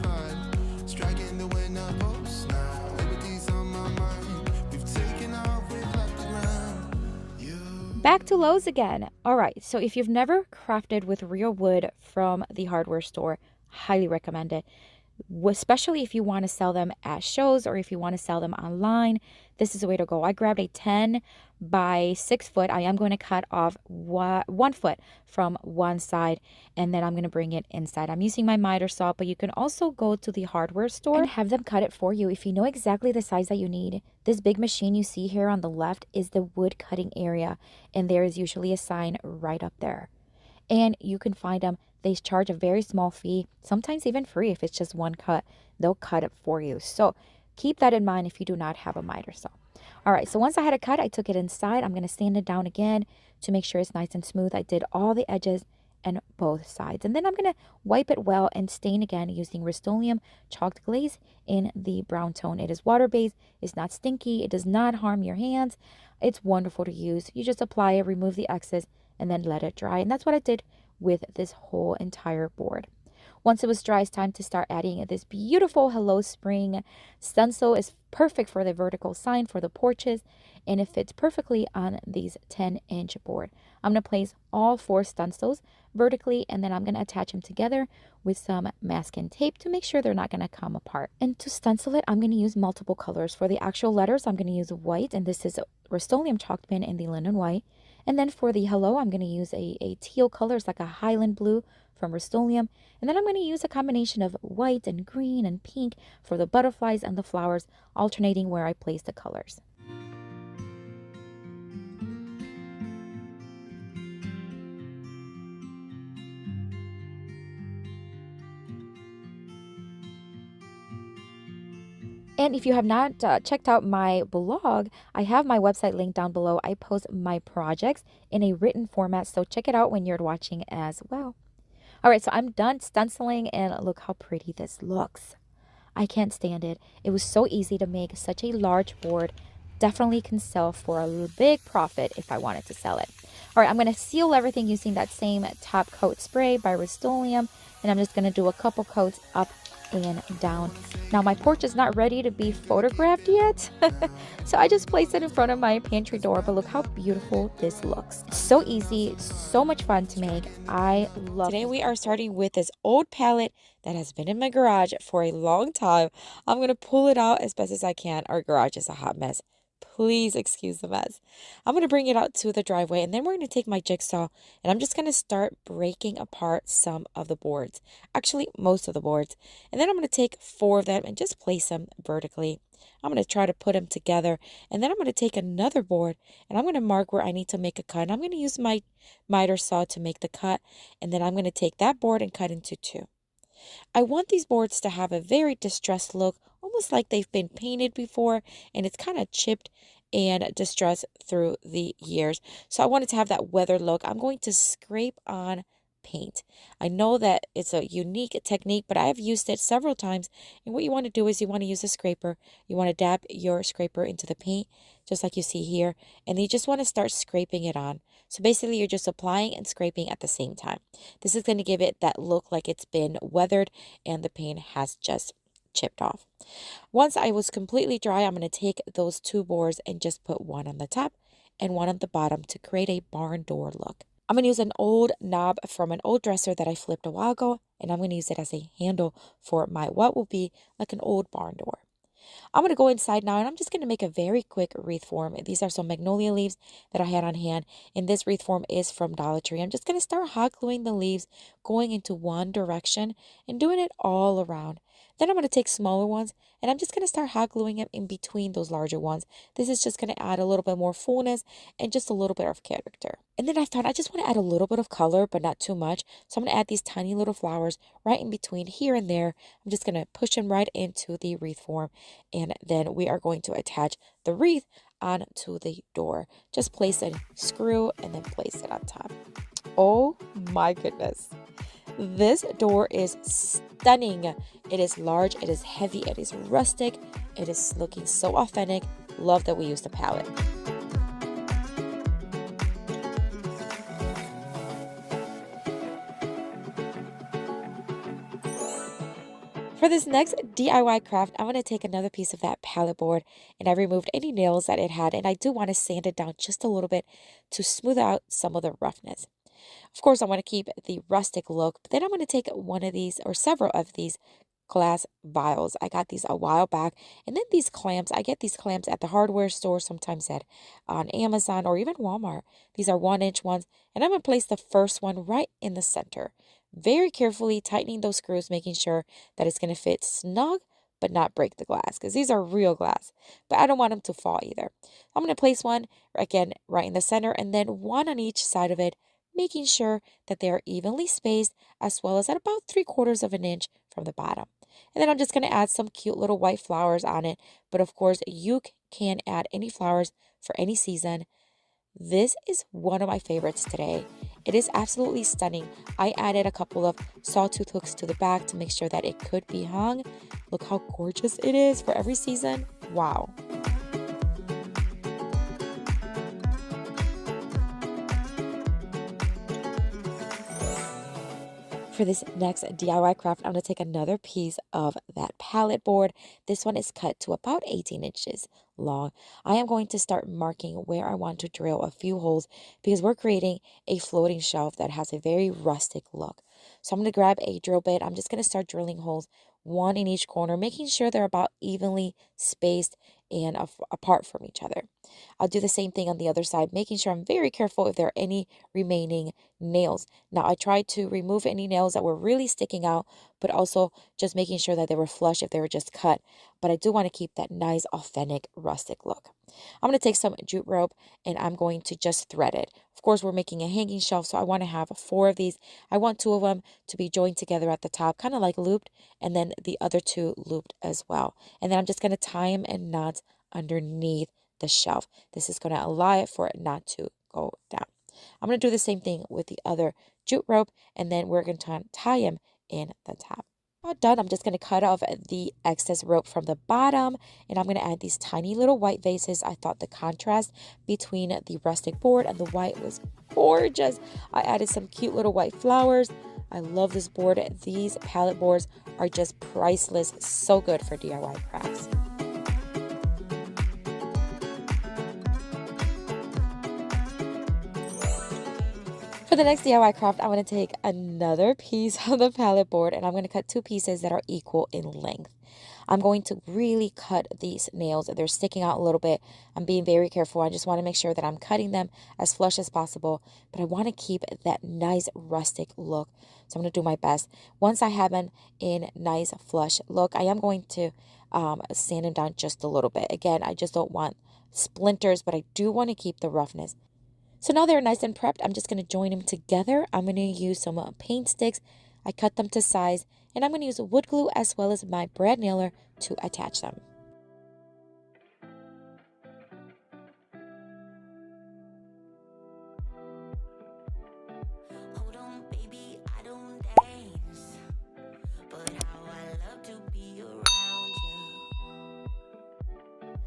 Back to Lowe's again. All right, so if you've never crafted with real wood from the hardware store, highly recommend it. Especially if you want to sell them at shows or if you want to sell them online, this is the way to go. I grabbed a 10 by 6 foot. I am going to cut off 1 foot from one side, and then I'm going to bring it inside. I'm using my miter saw, but you can also go to the hardware store and have them cut it for you if you know exactly the size that you need. This big machine you see here on the left is the wood cutting area, and there is usually a sign right up there. And you can find them. They charge a very small fee, sometimes even free if it's just one cut. They'll cut it for you. So keep that in mind if you do not have a miter saw. All right, so once I had it cut, I took it inside. I'm going to sand it down again to make sure it's nice and smooth. I did all the edges and both sides. And then I'm going to wipe it well and stain again using Rust-Oleum chalked glaze in the brown tone. It is water-based. It's not stinky. It does not harm your hands. It's wonderful to use. You just apply it, remove the excess, and then let it dry. And that's what I did with this whole entire board. Once it was dry, it's time to start adding this beautiful Hello Spring stencil. Is perfect for the vertical sign for the porches, and it fits perfectly on these 10-inch board. I'm going to place all 4 stencils vertically, and then I'm going to attach them together with some masking tape to make sure they're not going to come apart. And to stencil it, I'm going to use multiple colors. For the actual letters, I'm going to use white, and this is Rust-Oleum chalk pen in the linen white. And then for the hello, I'm going to use a teal color. It's like a Highland blue from Rust-Oleum. And then I'm going to use a combination of white and green and pink for the butterflies and the flowers, alternating where I place the colors. And if you have not checked out my blog, I have my website linked down below. I post my projects in a written format, so check it out when you're watching as well. All right, so I'm done stenciling, and look how pretty this looks. I can't stand it. It was so easy to make such a large board. Definitely can sell for a big profit if I wanted to sell it. All right, I'm going to seal everything using that same top coat spray by Rust-Oleum, and I'm just going to do a couple coats up and down. Now my porch is not ready to be photographed yet, so I just placed it in front of my pantry door, but look how beautiful this looks. So easy, so much fun to make. I love it. Today we are starting with this old palette that has been in my garage for a long time. I'm going to pull it out as best as I can. Our garage is a hot mess. Please excuse the mess. I'm going to bring it out to the driveway, and then we're going to take my jigsaw, and I'm just going to start breaking apart some of the boards. Actually, most of the boards. And then I'm going to take 4 of them and just place them vertically. I'm going to try to put them together, and then I'm going to take another board and I'm going to mark where I need to make a cut. And I'm going to use my miter saw to make the cut, and then I'm going to take that board and cut into two. I want these boards to have a very distressed look, almost like they've been painted before and it's kind of chipped and distressed through the years. So I wanted to have that weathered look. I'm going to scrape on paint. I know that it's a unique technique, but I have used it several times. And what you want to do is you want to use a scraper. You want to dab your scraper into the paint, just like you see here. And you just want to start scraping it on. So basically you're just applying and scraping at the same time. This is going to give it that look like it's been weathered and the paint has just chipped off. Once I was completely dry, I'm going to take those two boards and just put one on the top and one on the bottom to create a barn door look. I'm going to use an old knob from an old dresser that I flipped a while ago, and I'm going to use it as a handle for my what will be like an old barn door. I'm going to go inside now, and I'm just going to make a very quick wreath form. These are some magnolia leaves that I had on hand, and this wreath form is from Dollar Tree. I'm just going to start hot gluing the leaves, going into one direction and doing it all around. Then I'm going to take smaller ones, and I'm just going to start hot gluing them in between those larger ones. This is just going to add a little bit more fullness and just a little bit of character. And then I thought I just want to add a little bit of color, but not too much. So I'm going to add these tiny little flowers right in between here and there. I'm just going to push them right into the wreath form, and then we are going to attach the wreath onto the door. Just place a screw and then place it on top. Oh my goodness. This door is stunning. It is large, it is heavy, it is rustic, it is looking so authentic. Love that we used a palette. For this next DIY craft, I'm going to take another piece of that palette board, and I removed any nails that it had, and I do want to sand it down just a little bit to smooth out some of the roughness. Of course, I want to keep the rustic look, but then I'm going to take one of these or several of these glass vials. I got these a while back, and then these clamps. I get these clamps at the hardware store, sometimes on Amazon or even Walmart. These are 1-inch ones, and I'm going to place the first one right in the center. Very carefully tightening those screws, making sure that it's going to fit snug but not break the glass, because these are real glass, but I don't want them to fall either. I'm going to place one again right in the center and then one on each side of it, making sure that they are evenly spaced, as well as at about 3/4 of an inch from the bottom. And then I'm just going to add some cute little white flowers on it, but of course you can add any flowers for any season. This is one of my favorites today. It is absolutely stunning. I added a couple of sawtooth hooks to the back to make sure that it could be hung. Look how gorgeous it is for every season. Wow. For this next DIY craft, I'm going to take another piece of that palette board. This one is cut to about 18 inches long. I am going to start marking where I want to drill a few holes because we're creating a floating shelf that has a very rustic look. So I'm going to grab a drill bit. I'm just going to start drilling holes, one in each corner, making sure they're about evenly spaced and apart from each other. I'll do the same thing on the other side, making sure I'm very careful if there are any remaining nails. Now, I tried to remove any nails that were really sticking out, but also just making sure that they were flush if they were just cut. But I do want to keep that nice, authentic, rustic look. I'm going to take some jute rope and I'm going to just thread it. Of course, we're making a hanging shelf, so I want to have 4 of these. I want 2 of them to be joined together at the top, kind of like looped, and then the other 2 looped as well. And then I'm just going to tie them in knots underneath the shelf. This is going to allow it for it not to go down. I'm going to do the same thing with the other jute rope, and then we're going to tie them in the top. All done, I'm just going to cut off the excess rope from the bottom, and I'm going to add these tiny little white vases. I thought the contrast between the rustic board and the white was gorgeous. I added some cute little white flowers. I love this board. These palette boards are just priceless. So good for DIY crafts. For the next DIY craft, I'm going to take another piece of the palette board and I'm going to cut 2 pieces that are equal in length. I'm going to really cut these nails. They're sticking out a little bit. I'm being very careful. I just want to make sure that I'm cutting them as flush as possible, but I want to keep that nice rustic look. So I'm going to do my best. Once I have them in nice flush look, I am going to sand them down just a little bit. Again, I just don't want splinters, but I do want to keep the roughness. So now they're nice and prepped. I'm just going to join them together. I'm going to use some paint sticks. I cut them to size, and I'm going to use wood glue as well as my brad nailer to attach them. Hold on, baby, I don't dance, but how I love to be around you.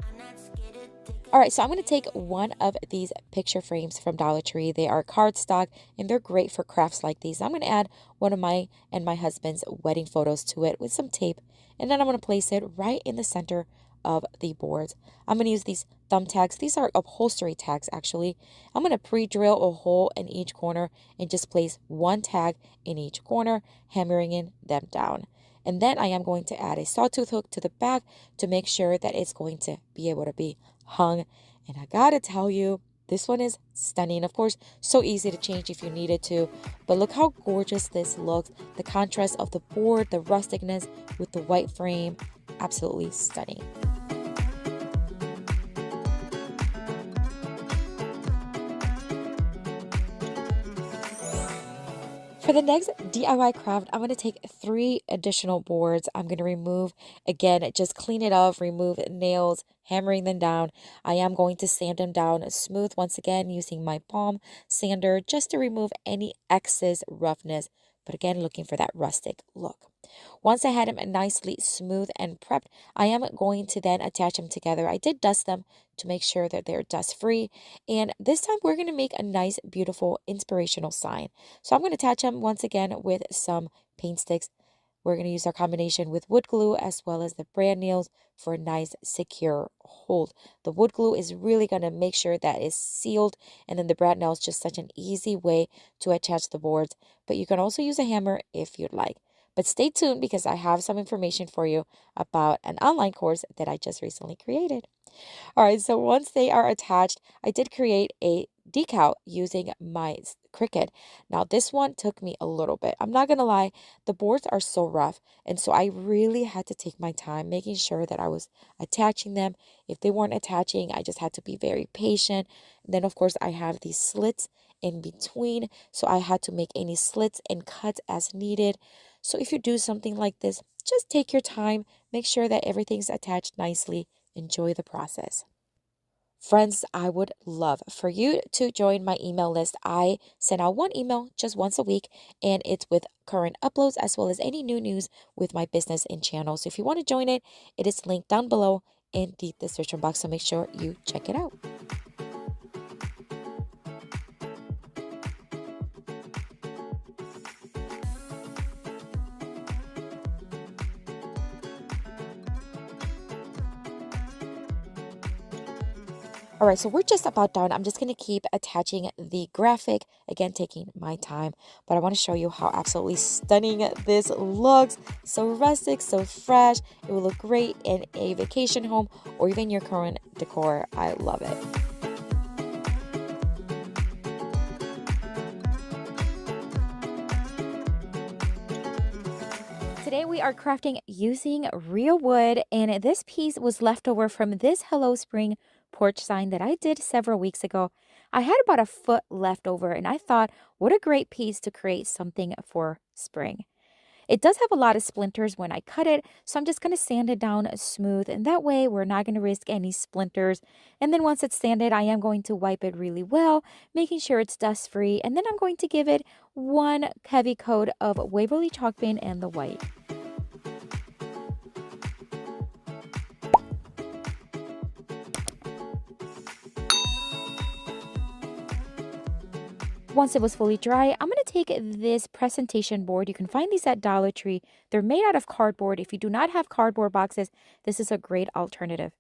I'm not scared to take All right, so I'm going to take one of these picture frames from Dollar Tree. They are cardstock and they're great for crafts like these. I'm going to add one of my and my husband's wedding photos to it with some tape, and then I'm going to place it right in the center of the boards. I'm going to use these thumb tags. These are upholstery tags, actually. I'm going to pre-drill a hole in each corner and just place one tag in each corner, hammering in them down. And then I am going to add a sawtooth hook to the back to make sure that it's going to be able to be hung. And I gotta tell you, this one is stunning. Of course, so easy to change if you needed to, but look how gorgeous this looks. The contrast of the board, the rusticness with the white frame, absolutely stunning. For the next DIY craft, I'm going to take 3 additional boards. I'm going to remove, again, just clean it up, remove nails, hammering them down. I am going to sand them down smooth once again using my palm sander just to remove any excess roughness, but again, looking for that rustic look. Once I had them nicely smooth and prepped, I am going to then attach them together. I did dust them to make sure that they're dust free. And this time we're going to make a nice, beautiful, inspirational sign. So I'm going to attach them once again with some paint sticks. We're going to use our combination with wood glue as well as the brand nails for a nice, secure hold. The wood glue is really going to make sure that it's sealed, and then the brad nail is just such an easy way to attach the boards. But you can also use a hammer if you'd like. But stay tuned because I have some information for you about an online course that I just recently created. All right, so once they are attached, I did create a decal using my Cricut. Now, this one took me a little bit. I'm not going to lie, the boards are so rough, and so I really had to take my time making sure that I was attaching them. If they weren't attaching, I just had to be very patient. And then, of course, I have these slits in between, so I had to make any slits and cuts as needed. So if you do something like this, just take your time, make sure that everything's attached nicely. Enjoy the process. Friends, I would love for you to join my email list. I send out one email just once a week, and it's with current uploads as well as any new news with my business and channel. So if you want to join it, it is linked down below in the description box. So make sure you check it out. All right, so we're just about done. I'm just going to keep attaching the graphic, again, taking my time, but I want to show you how absolutely stunning this looks. So rustic, so fresh. It will look great in a vacation home or even your current decor. I love it. Today we are crafting using real wood, and this piece was left over from this Hello Spring porch sign that I did several weeks ago. I had about a foot left over, and I thought, what a great piece to create something for spring. It does have a lot of splinters when I cut it, so I'm just going to sand it down smooth, and that way we're not going to risk any splinters. And then once it's sanded, I am going to wipe it really well, making sure it's dust free, and then I'm going to give it one heavy coat of Waverly chalk paint and the white. Once it was fully dry, I'm going to take this presentation board. You can find these at Dollar Tree. They're made out of cardboard. If you do not have cardboard boxes, this is a great alternative.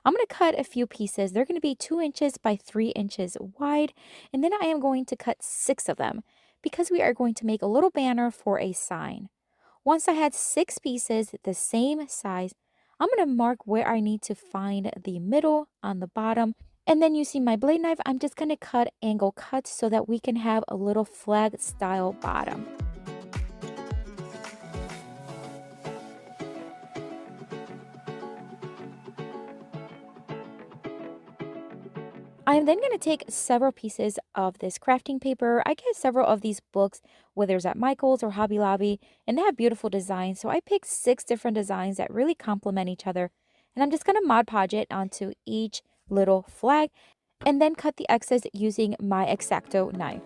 I'm going to cut a few pieces. They're going to be 2 inches by 3 inches wide. And then I am going to cut 6 of them because we are going to make a little banner for a sign. Once I had 6 pieces the same size, I'm going to mark where I need to find the middle on the bottom. And then using my blade knife, I'm just going to cut angle cuts so that we can have a little flag style bottom. I am then going to take several pieces of this crafting paper. I get several of these books, whether it's at Michael's or Hobby Lobby, and they have beautiful designs. So I picked 6 different designs that really complement each other. And I'm just going to Mod Podge it onto each little flag and then cut the excess using my X-Acto knife.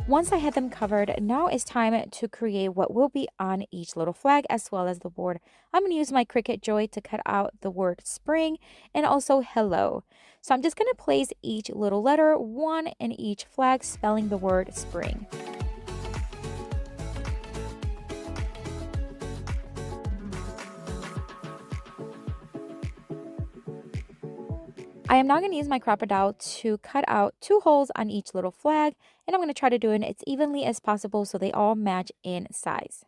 Once I had them covered, now it's time to create what will be on each little flag as well as the board. I'm going to use my Cricut Joy to cut out the word spring and also hello. So I'm just going to place each little letter, one in each flag, spelling the word spring. I am now going to use my Crop-A-Dowel to cut out 2 holes on each little flag, and I'm going to try to do it as evenly as possible so they all match in size.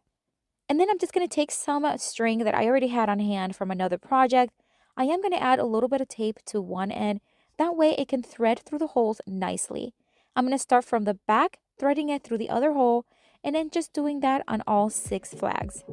And then I'm just going to take some string that I already had on hand from another project. I am going to add a little bit of tape to one end. That way it can thread through the holes nicely. I'm going to start from the back, threading it through the other hole, and then just doing that on all 6 flags.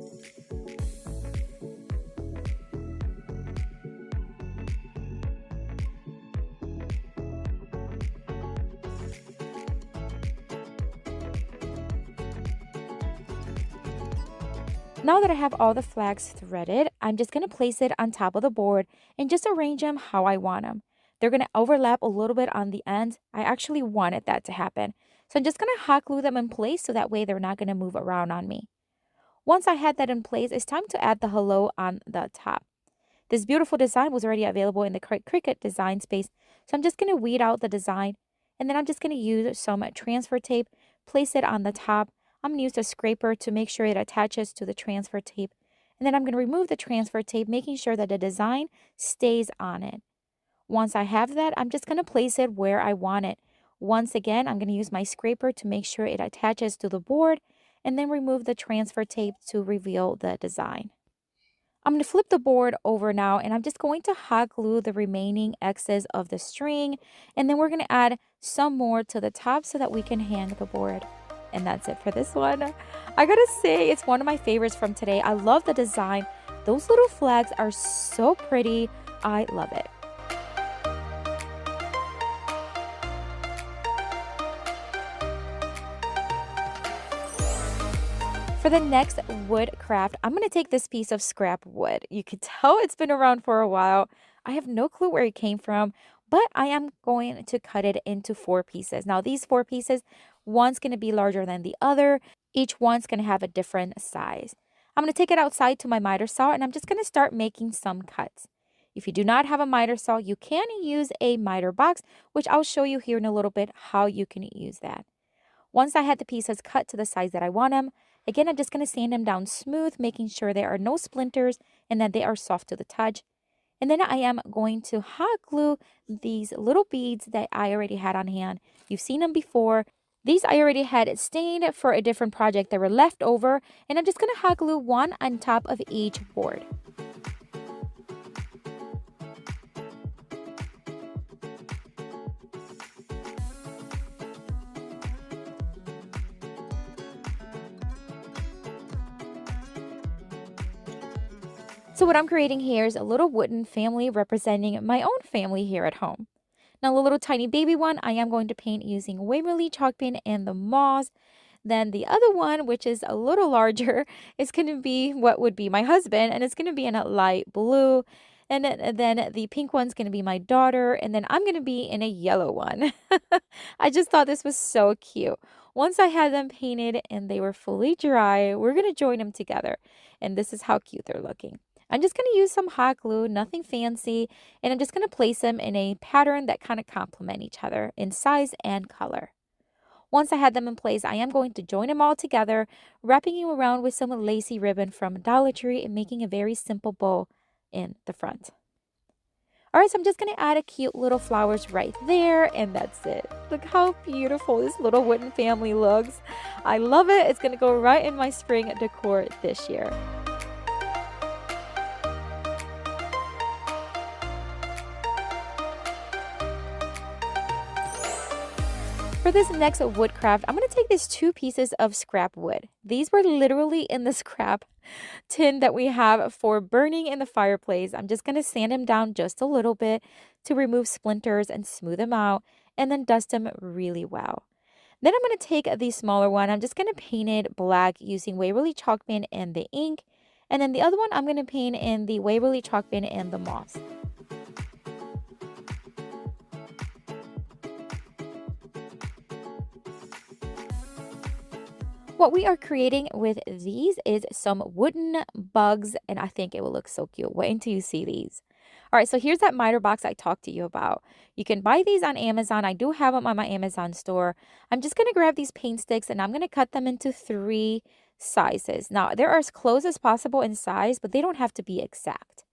Now that I have all the flags threaded, I'm just going to place it on top of the board and just arrange them how I want them. They're going to overlap a little bit on the ends. I actually wanted that to happen. So I'm just going to hot glue them in place so that way they're not going to move around on me. Once I had that in place, it's time to add the hello on the top. This beautiful design was already available in the Cricut design space. So I'm just going to weed out the design, and then I'm just going to use some transfer tape, place it on the top. I'm going to use a scraper to make sure it attaches to the transfer tape. And then I'm going to remove the transfer tape, making sure that the design stays on it. Once I have that, I'm just going to place it where I want it. Once again, I'm going to use my scraper to make sure it attaches to the board and then remove the transfer tape to reveal the design. I'm going to flip the board over now, and I'm just going to hot glue the remaining excess of the string, and then we're going to add some more to the top so that we can hang the board. And that's it for this one. I gotta say, it's one of my favorites from today. I love the design. Those little flags are so pretty. I love it. For the next wood craft, I'm going to take this piece of scrap wood. You can tell it's been around for a while. I have no clue where it came from, but I am going to cut it into 4 pieces. Now, these 4 pieces, one's going to be larger than the other. Each one's going to have a different size. I'm going to take it outside to my miter saw, and I'm just going to start making some cuts. If you do not have a miter saw, you can use a miter box, which I'll show you here in a little bit how you can use that. Once I had the pieces cut to the size that I want them, again, I'm just going to sand them down smooth, making sure there are no splinters and that they are soft to the touch. And then I am going to hot glue these little beads that I already had on hand. You've seen them before. These I already had stained for a different project that were left over, and I'm just going to hot glue one on top of each board. So what I'm creating here is a little wooden family representing my own family here at home. Now the little tiny baby one, I am going to paint using Waverly chalk paint and the moss. Then the other one, which is a little larger, is going to be what would be my husband, and it's going to be in a light blue. And then the pink one's going to be my daughter, and then I'm going to be in a yellow one. I just thought this was so cute. Once I had them painted and they were fully dry, we're going to join them together. And this is how cute they're looking. I'm just going to use some hot glue, nothing fancy, and I'm just going to place them in a pattern that kind of complement each other in size and color. Once I had them in place, I am going to join them all together, wrapping you around with some lacy ribbon from Dollar Tree and making a very simple bow in the front. All right, so I'm just going to add a cute little flowers right there, and that's it. Look how beautiful this little wooden family looks. I love it. It's going to go right in my spring decor this year. For this next wood craft, I'm going to take these 2 pieces of scrap wood. These were literally in the scrap tin that we have for burning in the fireplace. I'm just going to sand them down just a little bit to remove splinters and smooth them out, and then dust them really well. Then I'm going to take the smaller one. I'm just going to paint it black using Waverly chalk pen and the ink. And then the other one I'm going to paint in the Waverly chalk pen and the moss. What we are creating with these is some wooden bugs, and I think it will look so cute. Wait until you see these. All right, so here's that miter box I talked to you about. You can buy these on Amazon. I do have them on my Amazon store. I'm just going to grab these paint sticks, and I'm going to cut them into 3 sizes. Now, they're as close as possible in size, but they don't have to be exact.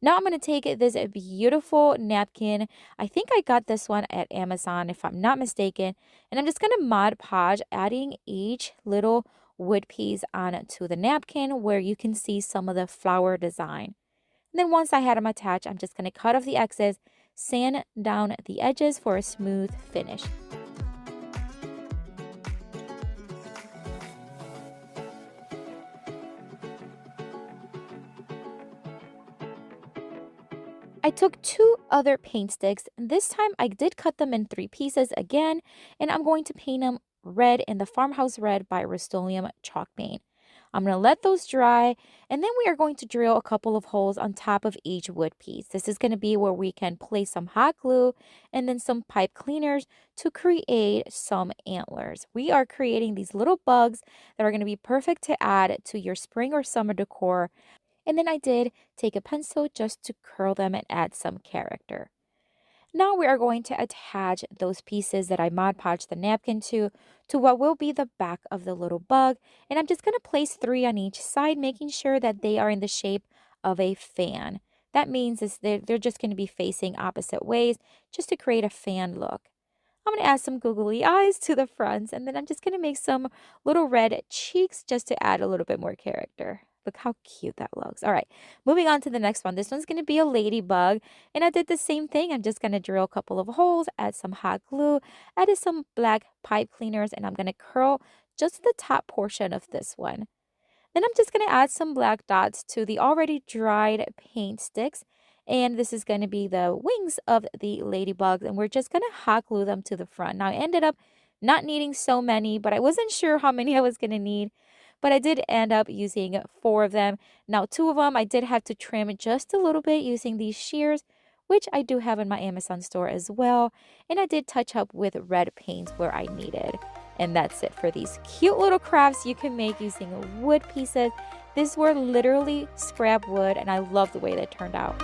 Now I'm going to take this beautiful napkin. I think I got this one at Amazon if I'm not mistaken. And I'm just going to Mod Podge, adding each little wood piece onto the napkin where you can see some of the flower design. And then once I had them attached, I'm just going to cut off the excess, sand down the edges for a smooth finish. I took 2 other paint sticks, and this time I did cut them in 3 pieces again, and I'm going to paint them red in the Farmhouse Red by Rust-Oleum chalk paint. I'm going to let those dry, and then we are going to drill a couple of holes on top of each wood piece. This is going to be where we can place some hot glue and then some pipe cleaners to create some antlers. We are creating these little bugs that are going to be perfect to add to your spring or summer decor. And then I did take a pencil just to curl them and add some character. Now we are going to attach those pieces that I Mod Podged the napkin to what will be the back of the little bug. And I'm just going to place 3 on each side, making sure that they are in the shape of a fan. That means they're just going to be facing opposite ways just to create a fan look. I'm going to add some googly eyes to the fronts, and then I'm just going to make some little red cheeks just to add a little bit more character. Look how cute that looks. All right, moving on to the next one. This one's going to be a ladybug, and I did the same thing. I'm just going to drill a couple of holes, add some hot glue, added some black pipe cleaners, and I'm going to curl just the top portion of this one. Then I'm just going to add some black dots to the already dried paint sticks, and this is going to be the wings of the ladybugs, and we're just going to hot glue them to the front. Now, I ended up not needing so many, but I wasn't sure how many I was going to need. But I did end up using 4 of them. Now, 2 of them I did have to trim just a little bit using these shears, which I do have in my Amazon store as well. And I did touch up with red paint where I needed. And that's it for these cute little crafts you can make using wood pieces. These were literally scrap wood, and I love the way they turned out.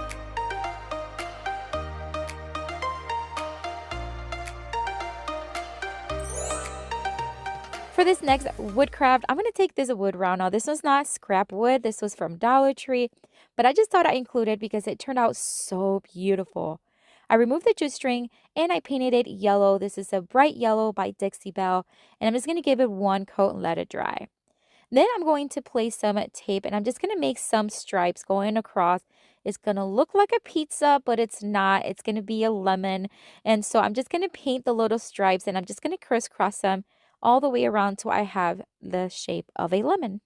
For this next wood craft, I'm going to take this wood round. Now, this was not scrap wood. This was from Dollar Tree, but I just thought I'd include it because it turned out so beautiful. I removed the jute string and I painted it yellow. This is a bright yellow by Dixie Belle, and I'm just going to give it 1 coat and let it dry. Then I'm going to place some tape, and I'm just going to make some stripes going across. It's going to look like a pizza, but it's not. It's going to be a lemon. And so I'm just going to paint the little stripes, and I'm just going to crisscross them all the way around till I have the shape of a lemon.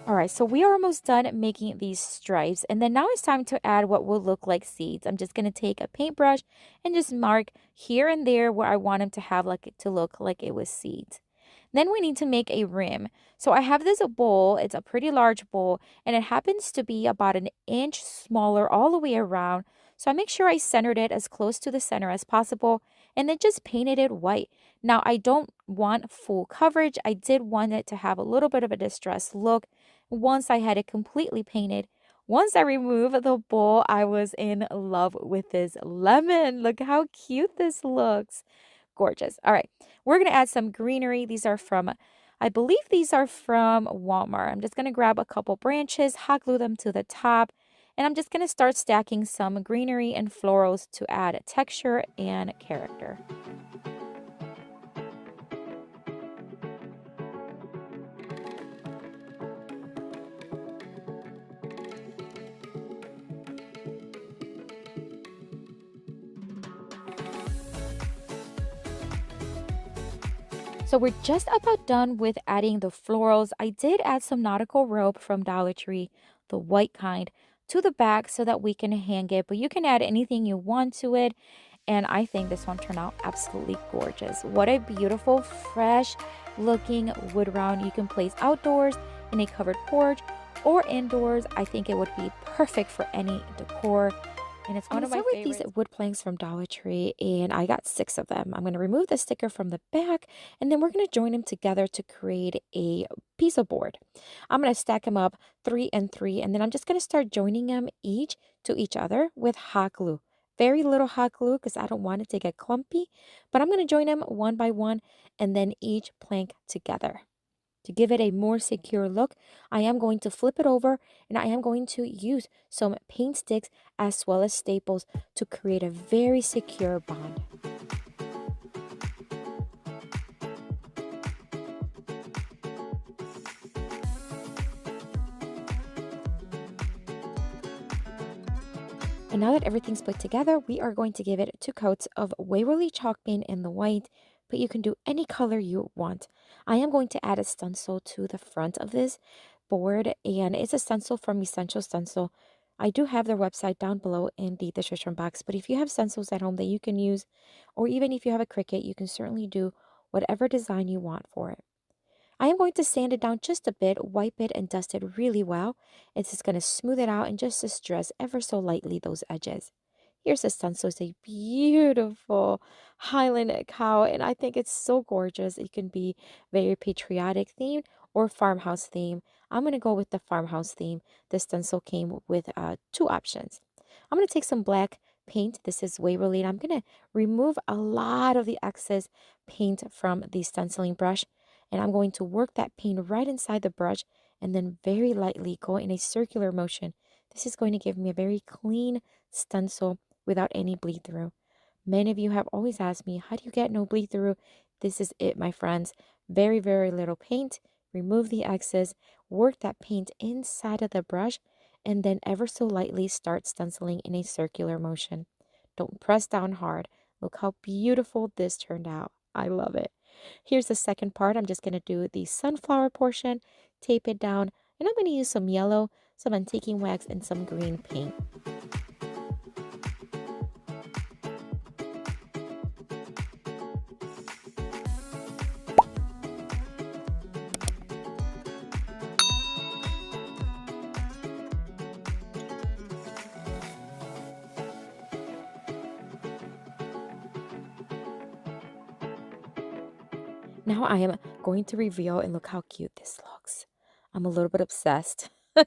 All right, so we are almost done making these stripes, and then now it's time to add what will look like seeds. I'm just going to take a paintbrush and just mark here and there where I want them to have to look like it was seeds. Then we need to make a rim. So I have this bowl. It's a pretty large bowl, and it happens to be about 1 inch smaller all the way around. So I make sure I centered it as close to the center as possible and then just painted it white. Now I don't want full coverage. I did want it to have a little bit of a distressed look once I had it completely painted. Once I removed the bowl, I was in love with this lemon. Look how cute this looks. Gorgeous. All right, we're going to add some greenery. I believe these are from Walmart. I'm just going to grab a couple branches, hot glue them to the top, and I'm just going to start stacking some greenery and florals to add texture and character. So we're just about done with adding the florals. I did add some nautical rope from Dollar Tree, the white kind, to the back so that we can hang it, but you can add anything you want to it. And I think this one turned out absolutely gorgeous. What a beautiful, fresh looking wood round you can place outdoors in a covered porch or indoors. I think it would be perfect for any decor. And it's one of my favorites. These wood planks from Dollar Tree, and I got 6 of them. I'm going to remove the sticker from the back, and then we're going to join them together to create a piece of board. I'm going to stack them up 3 and 3, and then I'm just going to start joining them each to each other with hot glue. Very little hot glue because I don't want it to get clumpy, but I'm going to join them one by one and then each plank together. To give it a more secure look, I am going to flip it over and I am going to use some paint sticks as well as staples to create a very secure bond. And now that everything's put together, we are going to give it 2 coats of Waverly chalk paint in the white, but you can do any color you want. I am going to add a stencil to the front of this board, and it's a stencil from Essential Stencil. I do have their website down below in the description box, but if you have stencils at home that you can use, or even if you have a Cricut, you can certainly do whatever design you want for it. I am going to sand it down just a bit, wipe it, and dust it really well. It's just going to smooth it out and just distress ever so lightly those edges. Here's a stencil. It's a beautiful Highland cow, and I think it's so gorgeous. It can be very patriotic themed or farmhouse theme. I'm going to go with the farmhouse theme. The stencil came with 2 options. I'm going to take some black paint. This is Waverly, and I'm going to remove a lot of the excess paint from the stenciling brush. And I'm going to work that paint right inside the brush and then very lightly go in a circular motion. This is going to give me a very clean stencil without any bleed through. Many of you have always asked me, how do you get no bleed through? This is it, my friends. Very, very little paint. Remove the excess, work that paint inside of the brush, and then ever so lightly start stenciling in a circular motion. Don't press down hard. Look how beautiful this turned out. I love it. Here's the second part. I'm just going to do the sunflower portion, tape it down, and I'm going to use some yellow, some antiquing wax, and some green paint. Now I am going to reveal, and look how cute this looks. I'm a little bit obsessed. I'm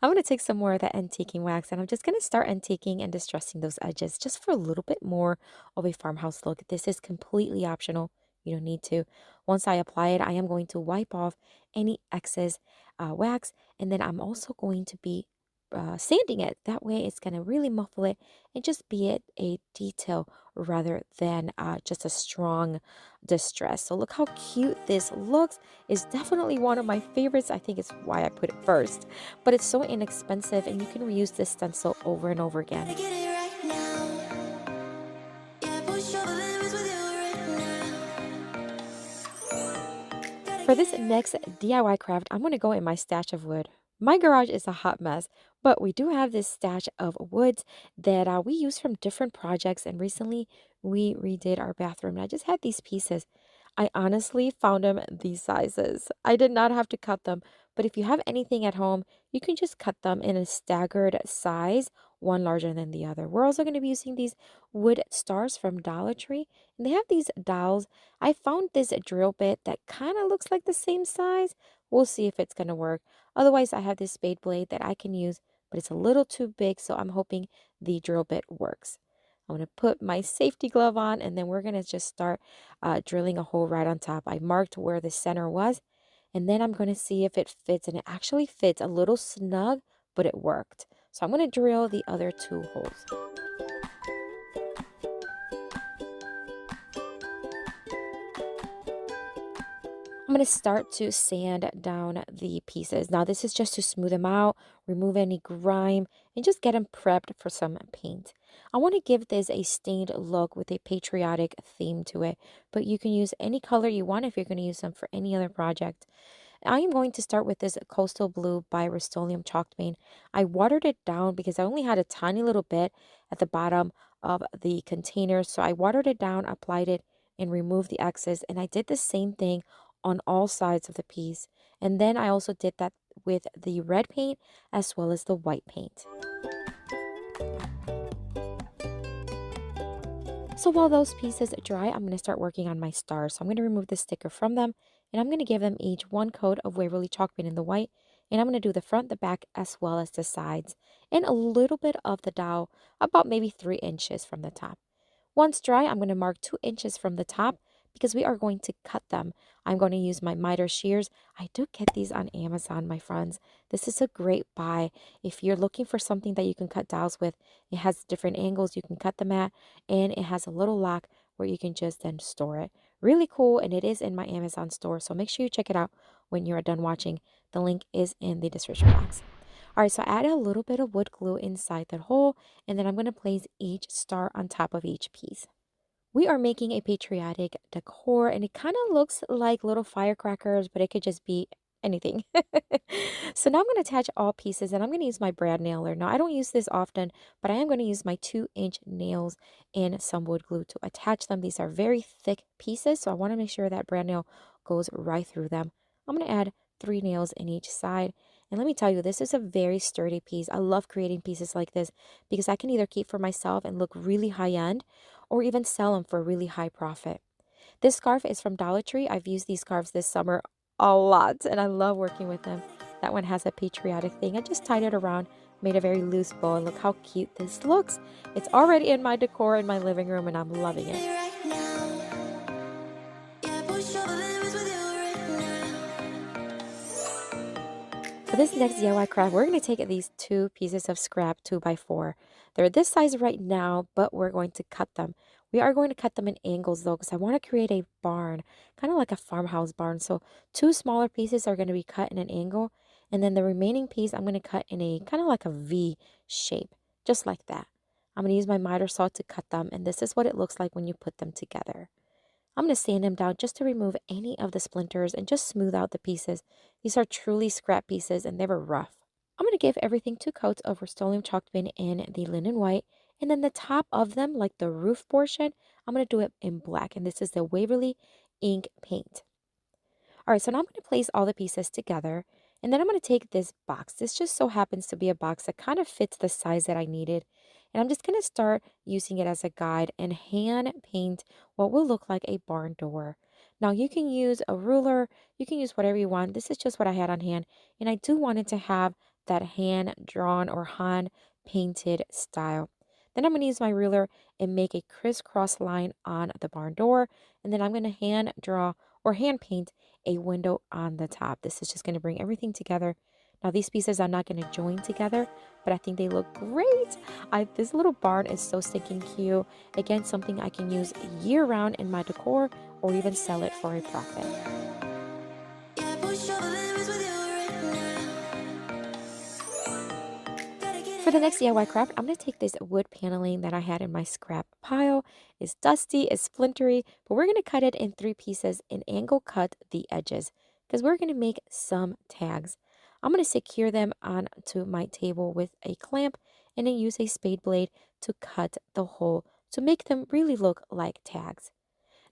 going to take some more of that antiquing wax and I'm just going to start antiquing and distressing those edges just for a little bit more of a farmhouse look. This is completely optional. You don't need to. Once I apply it, I am going to wipe off any excess wax, and then I'm also going to be sanding it. That way it's going to really muffle it and just be a detail rather than just a strong distress. So look how cute this looks. It's definitely one of my favorites. I think it's why I put it first, but it's so inexpensive and you can reuse this stencil over and over again. I get it right now. Yeah, push your limits with you right now. For this next DIY craft, I'm going to go in my stash of wood. My garage is a hot mess, but we do have this stash of woods that we use from different projects. And recently we redid our bathroom. And I just had these pieces. I honestly found them these sizes. I did not have to cut them, but if you have anything at home, you can just cut them in a staggered size one larger than the other. We're also going to be using these wood stars from Dollar Tree, and they have these dowels. I found this drill bit that kind of looks like the same size. We'll see if it's going to work. Otherwise, I have this spade blade that I can use, but it's a little too big, so I'm hoping the drill bit works. I'm going to put my safety glove on, and then we're going to just start drilling a hole right on top. I marked where the center was, and then I'm going to see if it fits, and it actually fits a little snug, but it worked. So I'm going to drill the other two holes. I'm going to start to sand down the pieces. Now this is just to smooth them out, remove any grime, and just get them prepped for some paint. I want to give this a stained look with a patriotic theme to it, but you can use any color you want if you're going to use them for any other project. I am going to start with this Coastal Blue by Rust-Oleum chalk paint. I watered it down because I only had a tiny little bit at the bottom of the container. So I watered it down, applied it, and removed the excess. And I did the same thing on all sides of the piece. And then I also did that with the red paint as well as the white paint. So while those pieces dry, I'm going to start working on my stars. So I'm going to remove the sticker from them, and I'm going to give them each one coat of Waverly chalk paint in the white. And I'm going to do the front, the back, as well as the sides. And a little bit of the dowel, about maybe 3 inches from the top. Once dry, I'm going to mark 2 inches from the top because we are going to cut them. I'm going to use my miter shears. I do get these on Amazon, my friends. This is a great buy. If you're looking for something that you can cut dowels with, it has different angles you can cut them at, and it has a little lock where you can just then store it. Really cool, and it is in my Amazon store, so make sure you check it out when you're done watching. The link is in the description box. All right, so I added a little bit of wood glue inside that hole, and then I'm going to place each star on top of each piece. We are making a patriotic decor, and it kind of looks like little firecrackers, but it could just be anything. So now I'm going to attach all pieces, and I'm going to use my brad nailer. Now, I don't use this often, but I am going to use my 2-inch nails and some wood glue to attach them. These are very thick pieces, so I want to make sure that brad nail goes right through them. I'm going to add 3 nails in each side. And let me tell you, this is a very sturdy piece. I love creating pieces like this because I can either keep for myself and look really high end, or even sell them for a really high profit. This scarf is from Dollar Tree. I've used these scarves this summer a lot, and I love working with them. That one has a patriotic thing. I just tied it around, made a very loose bow, and look how cute this looks. It's already in my decor in my living room, and I'm loving it. Right now, yeah, push all the limits with you right now. For this next DIY craft, we're going to take these 2 pieces of scrap 2x4. They're this size right now, but we're going to cut them. We are going to cut them in angles though, because I want to create a barn, kind of like a farmhouse barn. So 2 smaller pieces are going to be cut in an angle, and then the remaining piece I'm going to cut in a kind of like a V shape, just like that. I'm going to use my miter saw to cut them, and this is what it looks like when you put them together. I'm going to sand them down just to remove any of the splinters and just smooth out the pieces. These are truly scrap pieces, and they were rough. I'm going to give everything 2 coats of Rust-Oleum chalk paint in the linen white, and then the top of them, like the roof portion, I'm going to do it in black, and this is the Waverly ink paint. All right, so now I'm going to place all the pieces together, and then I'm going to take this box. This just so happens to be a box that kind of fits the size that I needed, and I'm just going to start using it as a guide and hand paint what will look like a barn door. Now, you can use a ruler, you can use whatever you want. This is just what I had on hand, and I do want it to have that hand-drawn or hand-painted style. Then I'm going to use my ruler and make a crisscross line on the barn door, and then I'm going to hand draw or hand paint a window on the top. This is just going to bring everything together. Now, these pieces are not going to join together, but I think they look great. This little barn is so stinking cute. Again, something I can use year-round in my decor or even sell it for a profit. Yeah, push all the limits with you right now. For the next DIY craft, I'm going to take this wood paneling that I had in my scrap pile. It's dusty, it's splintery, but we're going to cut it in 3 pieces and angle cut the edges because we're going to make some tags. I'm going to secure them onto my table with a clamp and then use a spade blade to cut the hole to make them really look like tags.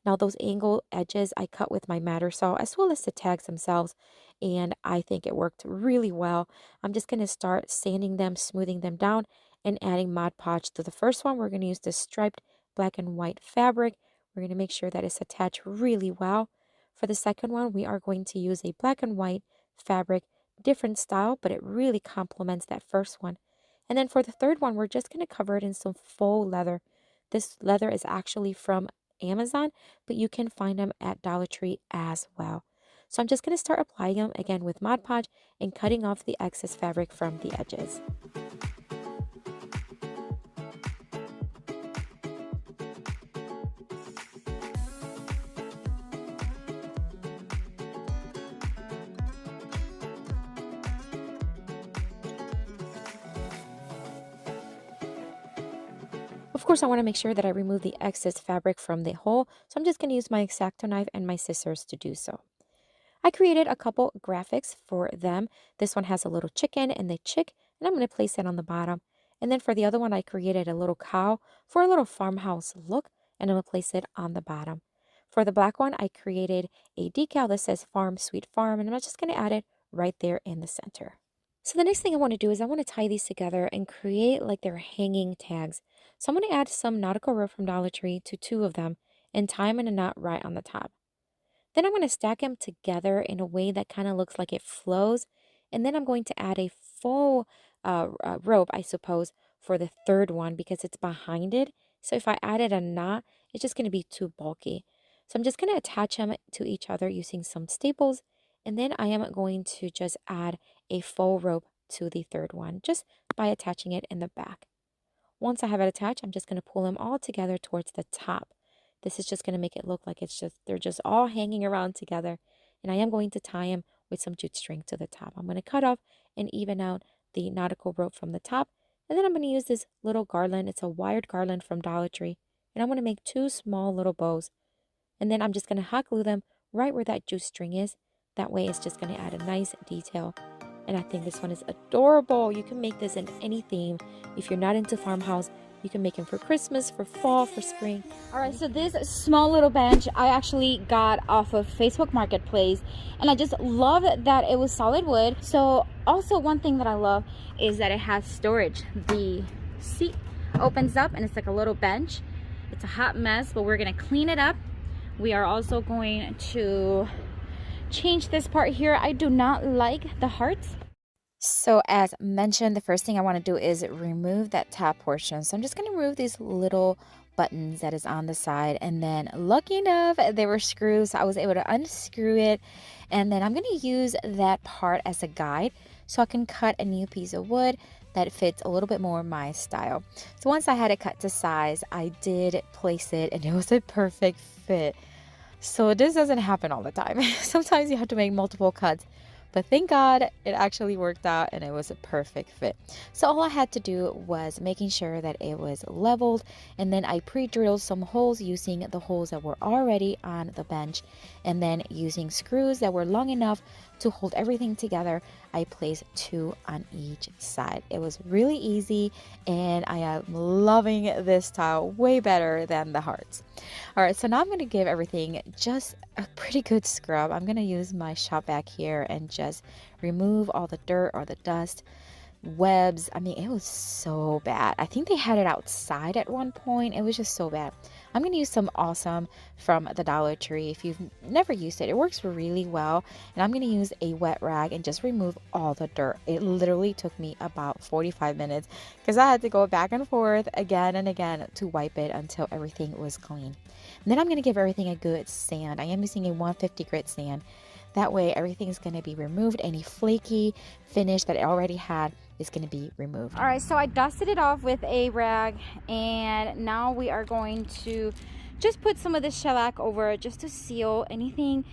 Now, those angle edges I cut with my miter saw as well as the tags themselves, and I think it worked really well. I'm just going to start sanding them, smoothing them down, and adding Mod Podge to the first one. We're going to use the striped black and white fabric. We're going to make sure that it's attached really well. For the second one, we are going to use a black and white fabric, different style, but it really complements that first one. And then for the third one, we're just going to cover it in some faux leather. This leather is actually from Amazon, but you can find them at Dollar Tree as well. So I'm just going to start applying them again with Mod Podge and cutting off the excess fabric from the edges. Of course, I want to make sure that I remove the excess fabric from the hole, so I'm just going to use my X-Acto knife and my scissors to do so. I created a couple graphics for them. This one has a little chicken and the chick, and I'm going to place it on the bottom. And then for the other one, I created a little cow for a little farmhouse look, and I'm going to place it on the bottom. For the black one, I created a decal that says Farm Sweet Farm, and I'm just going to add it right there in the center. So the next thing I want to do is I want to tie these together and create like their hanging tags. So I'm going to add some nautical rope from Dollar Tree to 2 of them and tie them in a knot right on the top. Then I'm going to stack them together in a way that kind of looks like it flows. And then I'm going to add a full rope, I suppose, for the third one because it's behind it. So if I added a knot, it's just going to be too bulky. So I'm just going to attach them to each other using some staples. And then I am going to just add a faux rope to the third one just by attaching it in the back. Once I have it attached, I'm just going to pull them all together towards the top. This is just going to make it look like they're just all hanging around together. And I am going to tie them with some jute string to the top. I'm going to cut off and even out the nautical rope from the top. And then I'm going to use this little garland. It's a wired garland from Dollar Tree. And I'm going to make 2 small little bows. And then I'm just going to hot glue them right where that jute string is. That way it's just going to add a nice detail. And I think this one is adorable. You can make this in any theme. If you're not into farmhouse, you can make them for Christmas, for fall, for spring. All right, so this small little bench I actually got off of Facebook Marketplace, and I just love that it was solid wood. So also one thing that I love is that it has storage. The seat opens up and it's like a little bench. It's a hot mess, but we're gonna clean it up. We are also going to change this part here. I do not like the hearts. So as mentioned, the first thing I want to do is remove that top portion. So I'm just going to remove these little buttons that is on the side. And then lucky enough, they were screws. So I was able to unscrew it. And then I'm going to use that part as a guide so I can cut a new piece of wood that fits a little bit more my style. So once I had it cut to size, I did place it and it was a perfect fit. So this doesn't happen all the time. Sometimes you have to make multiple cuts. But thank God it actually worked out and it was a perfect fit. So all I had to do was making sure that it was leveled, and then I pre-drilled some holes using the holes that were already on the bench, and then using screws that were long enough to hold everything together, I placed 2 on each side. It was really easy and I am loving this style way better than the hearts. All right, so now I'm going to give everything just a pretty good scrub. I'm going to use my shop vac here and just remove all the dirt or the dust, webs. I mean, it was so bad. I think they had it outside at one point. It was just so bad. I'm going to use some Awesome from the Dollar Tree. If you've never used it, it works really well. And I'm going to use a wet rag and just remove all the dirt. It literally took me about 45 minutes because I had to go back and forth again and again to wipe it until everything was clean. And then I'm going to give everything a good sand. I am using a 150 grit sand. That way everything is going to be removed. Any flaky finish that it already had is going to be removed. All right, so I dusted it off with a rag, and now we are going to just put some of this shellac over it just to seal anything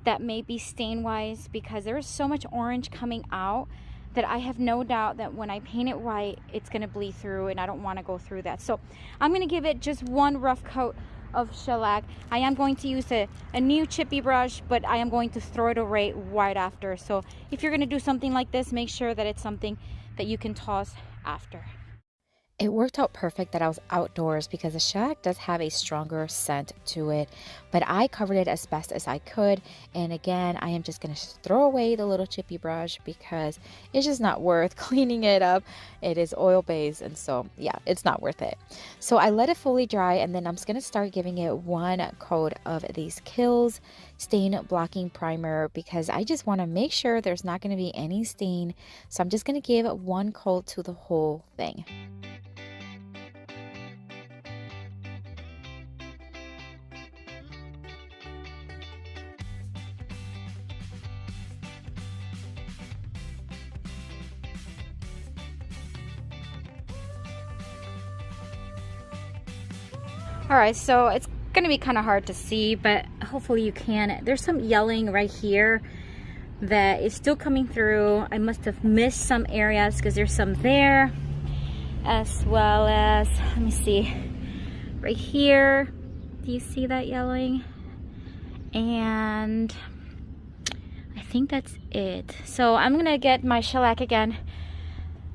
that may be stain wise, because there is so much orange coming out that I have no doubt that when I paint it white, it's going to bleed through, and I don't want to go through that. So I'm going to give it just one rough coat of shellac. I am going to use a new chippy brush, but I am going to throw it away right after. So if you're going to do something like this, make sure that it's something that you can toss after. It worked out perfect that I was outdoors because the shellac does have a stronger scent to it, but I covered it as best as I could. And again, I am just going to throw away the little chippy brush because it's just not worth cleaning it up. It is oil based, and so yeah, it's not worth it. So I let it fully dry, and then I'm just going to start giving it one coat of these Kills stain blocking primer because I just want to make sure there's not going to be any stain. So I'm just going to give one coat to the whole thing. All right, so it's gonna be kind of hard to see, but hopefully you can. There's some yellowing right here that is still coming through. I must have missed some areas because there's some there, as well as, let me see, right here. Do you see that yellowing? And I think that's it. So I'm gonna get my shellac again,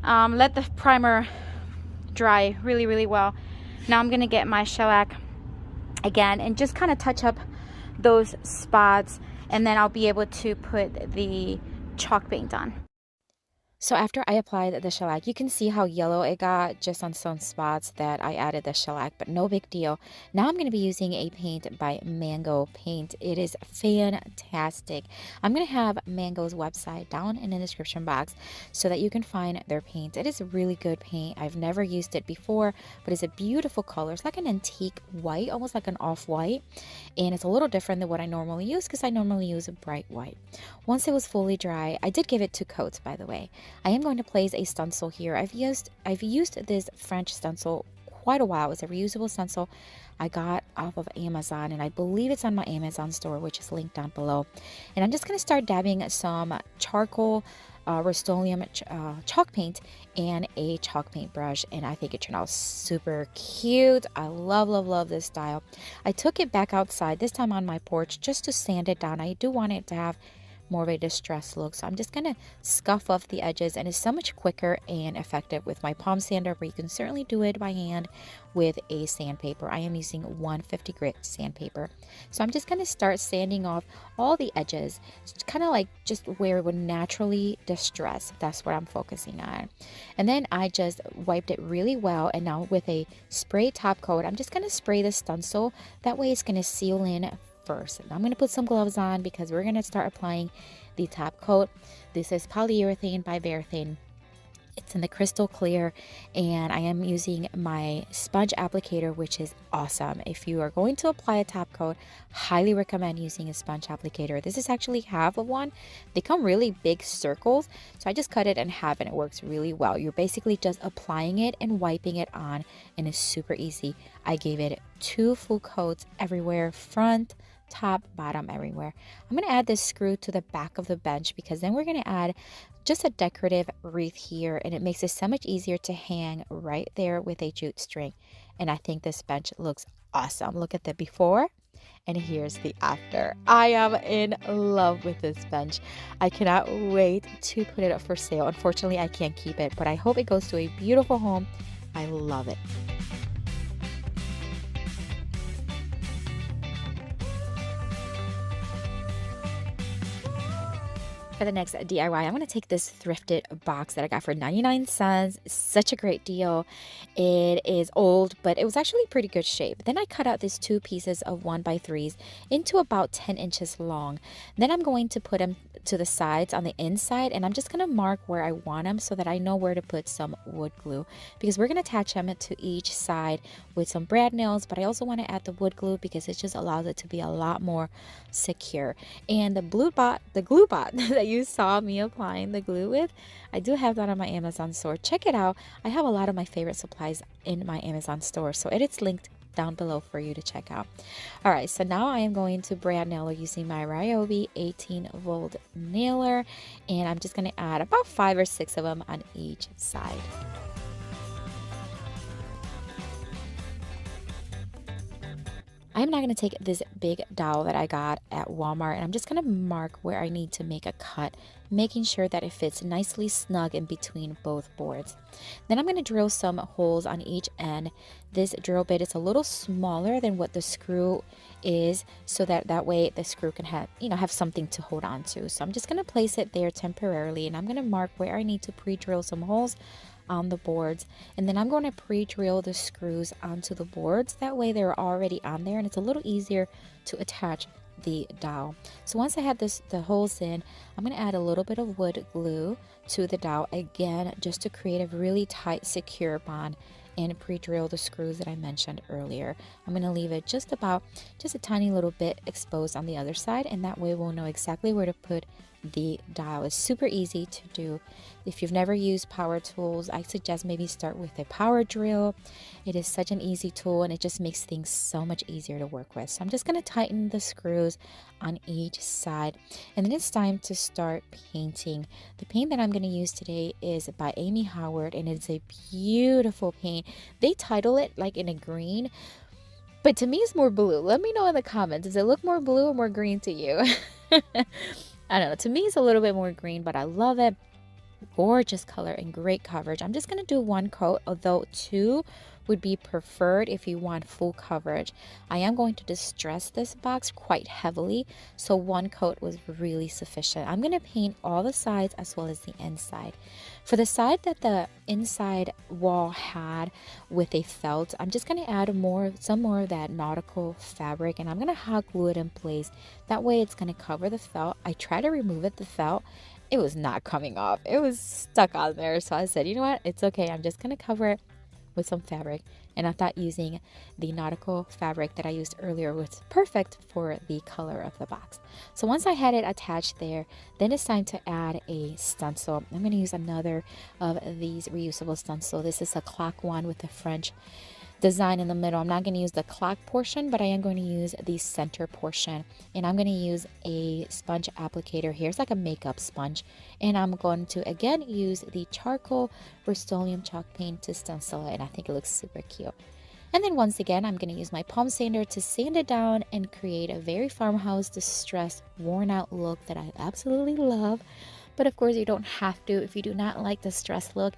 let the primer dry really well. Now I'm gonna get my shellac again and just kind of touch up those spots, and then I'll be able to put the chalk paint on. So after I applied the shellac, you can see how yellow it got just on some spots that I added the shellac, but no big deal. Now I'm going to be using a paint by Mango Paint. It is fantastic. I'm going to have Mango's website down in the description box so that you can find their paint. It is a really good paint. I've never used it before, but it's a beautiful color. It's like an antique white, almost like an off-white, and it's a little different than what I normally use because I normally use a bright white. Once it was fully dry, I did give it 2 coats, by the way. I am going to place a stencil here. I've used this French stencil quite a while. It's a reusable stencil I got off of Amazon, and I believe it's on my Amazon store, which is linked down below. And I'm just going to start dabbing some charcoal Rust-Oleum chalk paint and a chalk paint brush, and I think it turned out super cute. I love this style. I took it back outside, this time on my porch, just to sand it down. I do want it to have more of a distressed look, so I'm just gonna scuff off the edges, and it's so much quicker and effective with my palm sander, but you can certainly do it by hand with a sandpaper. I am using 150 grit sandpaper. So I'm just gonna start sanding off all the edges, kind of like just where it would naturally distress. That's what I'm focusing on. And then I just wiped it really well, and now with a spray top coat, I'm just gonna spray the stencil. That way it's gonna seal in first. I'm going to put some gloves on because we're going to start applying the top coat. This is polyurethane by Varathane. It's in the crystal clear, and I am using my sponge applicator, which is awesome. If you are going to apply a top coat, highly recommend using a sponge applicator. This is actually half of one. They come really big circles, so I just cut it in half and it works really well. You're basically just applying it and wiping it on, and it's super easy. I gave it 2 full coats everywhere, front, top, bottom, everywhere. I'm going to add this screw to the back of the bench because then we're going to add just a decorative wreath here, and it makes it so much easier to hang right there with a jute string. And I think this bench looks awesome. Look at the before, and here's the after. I am in love with this bench. I cannot wait to put it up for sale. Unfortunately, I can't keep it, but I hope it goes to a beautiful home. I love it. For the next DIY, I'm going to take this thrifted box that I got for 99 cents. It's such a great deal. It is old, but it was actually pretty good shape. Then I cut out these 2 pieces of 1x3s into about 10 inches long. Then I'm going to put them to the sides on the inside, and I'm just going to mark where I want them so that I know where to put some wood glue, because we're going to attach them to each side with some brad nails, but I also want to add the wood glue because it just allows it to be a lot more secure. And the glue bot that you saw me applying the glue with, I do have that on my Amazon store. Check it out. I have a lot of my favorite supplies in my Amazon store, so it is linked down below for you to check out. All right, so now I am going to brad nail using my Ryobi 18-volt nailer, and I'm just going to add about 5 or 6 of them on each side. I'm now going to take this big dowel that I got at Walmart, and I'm just going to mark where I need to make a cut, making sure that it fits nicely snug in between both boards. Then I'm going to drill some holes on each end. This drill bit is a little smaller than what the screw is, so that way the screw can have something to hold on to. So I'm just going to place it there temporarily, and I'm going to mark where I need to pre-drill some holes on the boards, and then I'm going to pre-drill the screws onto the boards. That way they're already on there, and it's a little easier to attach the dowel. So once I have the holes in, I'm going to add a little bit of wood glue to the dowel again, just to create a really tight, secure bond, and pre-drill the screws that I mentioned earlier. I'm going to leave it just a tiny little bit exposed on the other side, and that way we'll know exactly where to put the dowel. Is super easy to do. If you've never used power tools, I suggest maybe start with a power drill. It is such an easy tool, and it just makes things so much easier to work with. So I'm just going to tighten the screws on each side, and then it's time to start painting. The paint that I'm going to use today is by Amy Howard, and it's a beautiful paint. They title it like in a green, but to me it's more blue. Let me know in the comments, does it look more blue or more green to you? I don't know. To me, it's a little bit more green, but I love it. Gorgeous color and great coverage. I'm just going to do one coat, although two would be preferred if you want full coverage. I am going to distress this box quite heavily, so one coat was really sufficient. I'm going to paint all the sides as well as the inside. For the side that the inside wall had with a felt, I'm just going to add some more of that nautical fabric, and I'm going to hot glue it in place. That way it's going to cover the felt. I tried to remove the felt. It was not coming off. It was stuck on there. So I said, you know what? It's okay. I'm just going to cover it with some fabric. And I thought using the nautical fabric that I used earlier was perfect for the color of the box. So once I had it attached there, then it's time to add a stencil. I'm going to use another of these reusable stencils. This is a clock one with the French design in the middle. I'm not going to use the clock portion, but I am going to use the center portion, and I'm going to use a sponge applicator here. It's like a makeup sponge, and I'm going to again use the charcoal Rust-Oleum chalk paint to stencil it, and I think it looks super cute. And then once again, I'm going to use my palm sander to sand it down and create a very farmhouse distressed, worn out look that I absolutely love. But of course, you don't have to. If you do not like the stress look,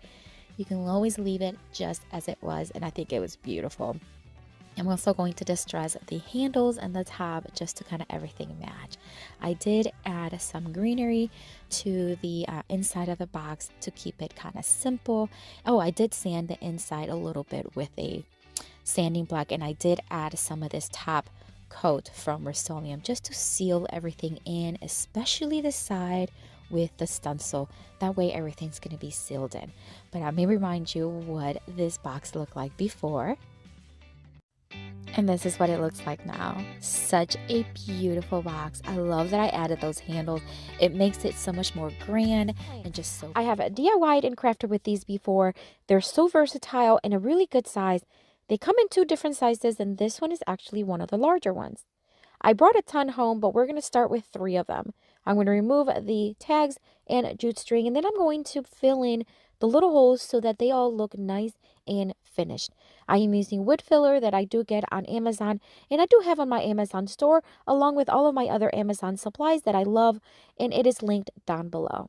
you can always leave it just as it was, and I think it was beautiful. I'm also going to distress the handles and the top just to kind of everything match. I did add some greenery to the inside of the box to keep it kind of simple. Oh, I did sand the inside a little bit with a sanding block, and I did add some of this top coat from Rust-Oleum just to seal everything in, especially the side with the stencil. That way everything's going to be sealed in. But let me remind you what this box looked like before, and this is what it looks like now. Such a beautiful box. I love that I added those handles. It makes it so much more grand and just so. I have DIYed and crafted with these before. They're so versatile and a really good size. They come in 2 different sizes, and this one is actually one of the larger ones. I brought a ton home, but we're going to start with 3 of them. I'm going to remove the tags and jute string, and then I'm going to fill in the little holes so that they all look nice and finished. I am using wood filler that I do get on Amazon, and I do have on my Amazon store, along with all of my other Amazon supplies that I love, and it is linked down below.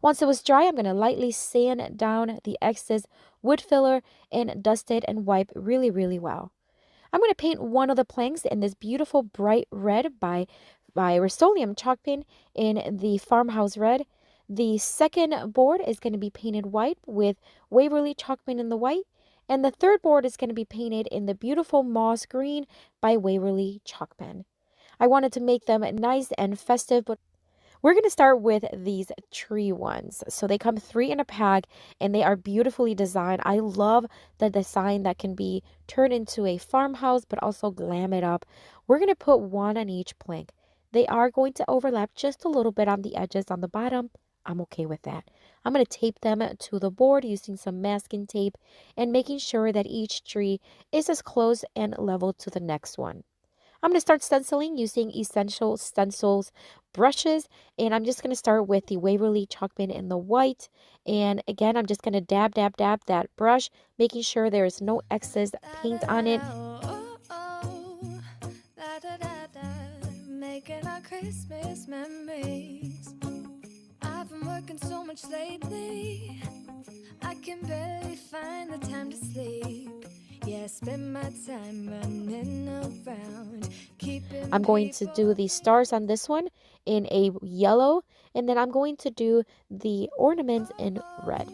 Once it was dry, I'm going to lightly sand down the excess wood filler and dust it and wipe really, really well. I'm going to paint one of the planks in this beautiful bright red by Rust-Oleum chalk paint in the farmhouse red. The second board is going to be painted white with Waverly chalk paint in the white. And the third board is going to be painted in the beautiful moss green by Waverly chalk paint. I wanted to make them nice and festive, but we're going to start with these tree ones. So they come 3 in a pack, and they are beautifully designed. I love the design that can be turned into a farmhouse, but also glam it up. We're going to put 1 on each plank. They are going to overlap just a little bit on the edges on the bottom. I'm okay with that. I'm going to tape them to the board using some masking tape and making sure that each tree is as close and level to the next one. I'm going to start stenciling using Essential Stencils brushes, and I'm just going to start with the Waverly chalk paint in the white. And again, I'm just going to dab that brush, making sure there is no excess paint on it. memories. I've been working so much lately, I can barely find the time to sleep. Yeah, I spend my time running around, keeping I'm going to do the stars on this one in a yellow, and then I'm going to do the ornaments in red.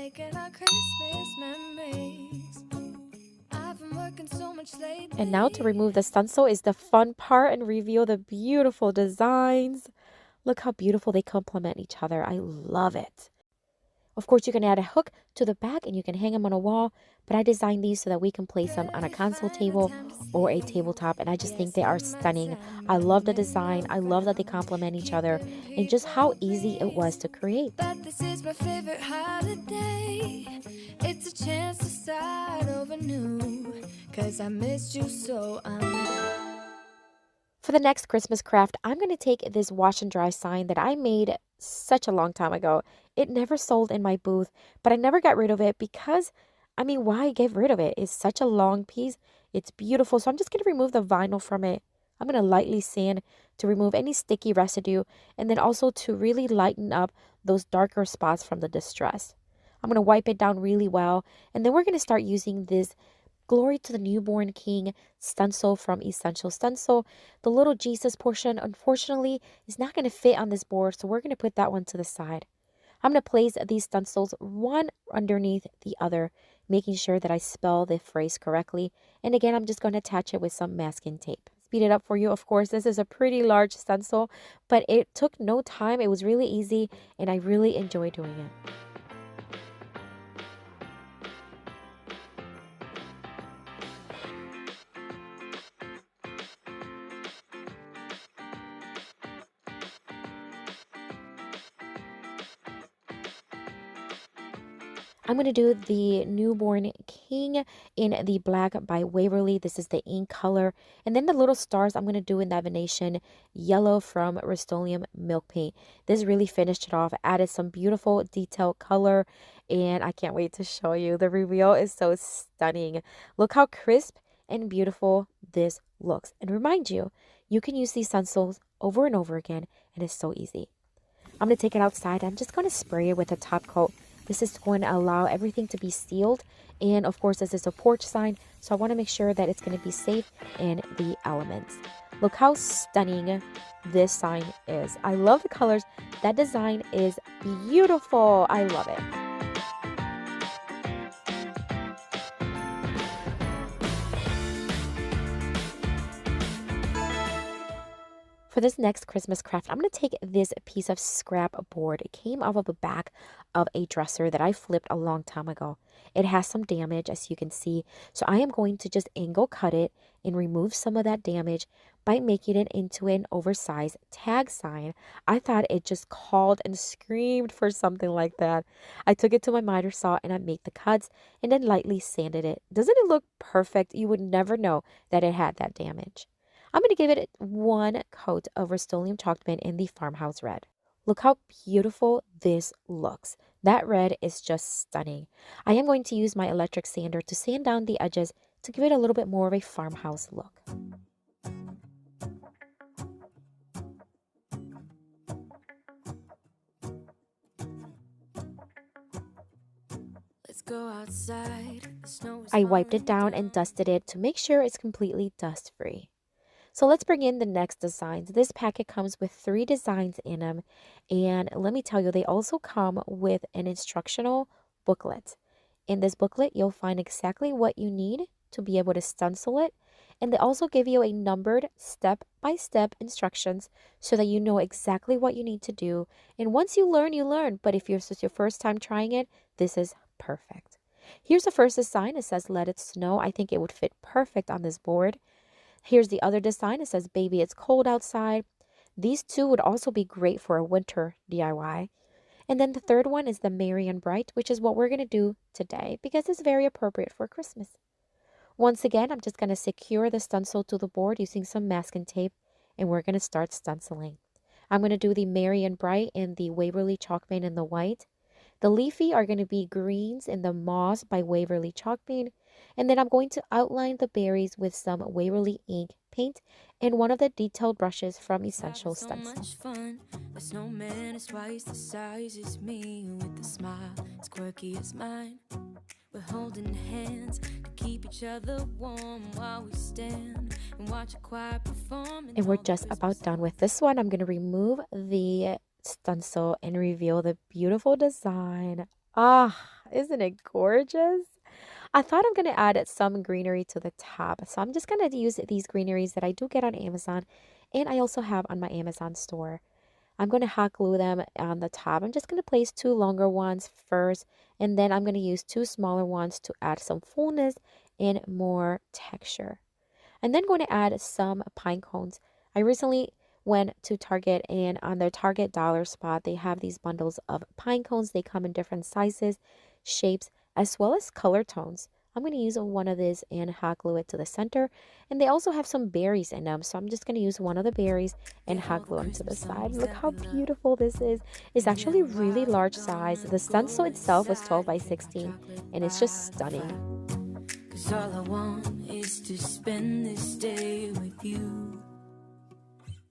making our Christmas memories. I've been working so much lately. And now to remove the stencil is the fun part and reveal the beautiful designs. Look how beautiful they complement each other. I love it. Of course, you can add a hook to the back and you can hang them on a wall, but I designed these so that we can place them on a console table or a tabletop, and I just think they are stunning. I love the design. I love that they complement each other and just how easy it was to create. But this is my favorite holiday. It's a chance to start over new, 'cause I missed you so For the next Christmas craft, I'm going to take this wash and dry sign that I made such a long time ago. It never sold in my booth, but I never got rid of it because, I mean, why get rid of it? It's such a long piece. It's beautiful. So I'm just going to remove the vinyl from it. I'm going to lightly sand to remove any sticky residue and then also to really lighten up those darker spots from the distress. I'm going to wipe it down really well, and then we're going to start using this Glory to the Newborn King stencil from Essential Stencil. The little Jesus portion, unfortunately, is not going to fit on this board, so we're going to put that one to the side. I'm going to place these stencils one underneath the other, making sure that I spell the phrase correctly. And again, I'm just going to attach it with some masking tape. Speed it up for you. Of course, this is a pretty large stencil, but it took no time. It was really easy, and I really enjoy doing it. I'm going to do the Newborn King in the black by Waverly. This is the ink color. And then the little stars I'm going to do in that Venetian yellow from Rust-Oleum Milk Paint. This really finished it off. Added some beautiful detailed color. And I can't wait to show you. The reveal is so stunning. Look how crisp and beautiful this looks. And remind you, you can use these stencils over and over again. And it's so easy. I'm going to take it outside. I'm just going to spray it with a top coat. This is going to allow everything to be sealed. And of course, this is a porch sign, so I want to make sure that it's going to be safe in the elements. Look how stunning this sign is. I love the colors. That design is beautiful. I love it. For this next Christmas craft, I'm going to take this piece of scrap board. It came off of the back of a dresser that I flipped a long time ago. It has some damage, as you can see. So I am going to just angle cut it and remove some of that damage by making it into an oversized tag sign. I thought it just called and screamed for something like that. I took it to my miter saw and I made the cuts and then lightly sanded it. Doesn't it look perfect? You would never know that it had that damage. I'm going to give it one coat of Rust-Oleum chalk paint in the Farmhouse Red. Look how beautiful this looks. That red is just stunning. I am going to use my electric sander to sand down the edges to give it a little bit more of a farmhouse look. Let's go outside. The snow is I wiped it falling down and dusted it to make sure it's completely dust-free. So let's bring in the next designs. This packet comes with 3 designs in them. And let me tell you, they also come with an instructional booklet. In this booklet, you'll find exactly what you need to be able to stencil it. And they also give you a numbered step-by-step instructions so that you know exactly what you need to do. And once you learn, you learn. But if it's your first time trying it, this is perfect. Here's the first design. It says, "Let It Snow." I think it would fit perfect on this board. Here's the other design. It says, "Baby, It's Cold Outside." These two would also be great for a winter DIY. And then the third one is the Merry and Bright, which is what we're going to do today because it's very appropriate for Christmas. Once again, I'm just going to secure the stencil to the board using some masking tape, and we're going to start stenciling. I'm going to do the Merry and Bright in the Waverly chalk paint in the white. The leafy are going to be greens and the moss by Waverly Chalk Paint. And then I'm going to outline the berries with some Waverly ink paint and one of the detailed brushes from Essential So Stencil. much fun. The snowman is twice the size as me, with a smile as quirky as mine. We're holding hands to keep each other warm while we stand and watch a choir perform. And we're just about done with this one. I'm going to remove the stencil and reveal the beautiful design. Ah, isn't it gorgeous? I thought I'm going to add some greenery to the top. So I'm just going to use these greeneries that I do get on Amazon and I also have on my Amazon store. I'm going to hot glue them on the top. I'm just going to place 2 longer ones first, and then I'm going to use 2 smaller ones to add some fullness and more texture. I'm then going to add some pine cones. I recently went to Target, and on their Target dollar spot, they have these bundles of pine cones. They come in different sizes, shapes, as well as color tones. I'm going to use one of these and hot glue it to the center. And they also have some berries in them. So I'm just going to use one of the berries and hot glue them to the side. Look how beautiful this is. It's actually really large size. The stencil itself was 12 by 16 and it's just stunning. 'Cause all I want is to spend this day with you.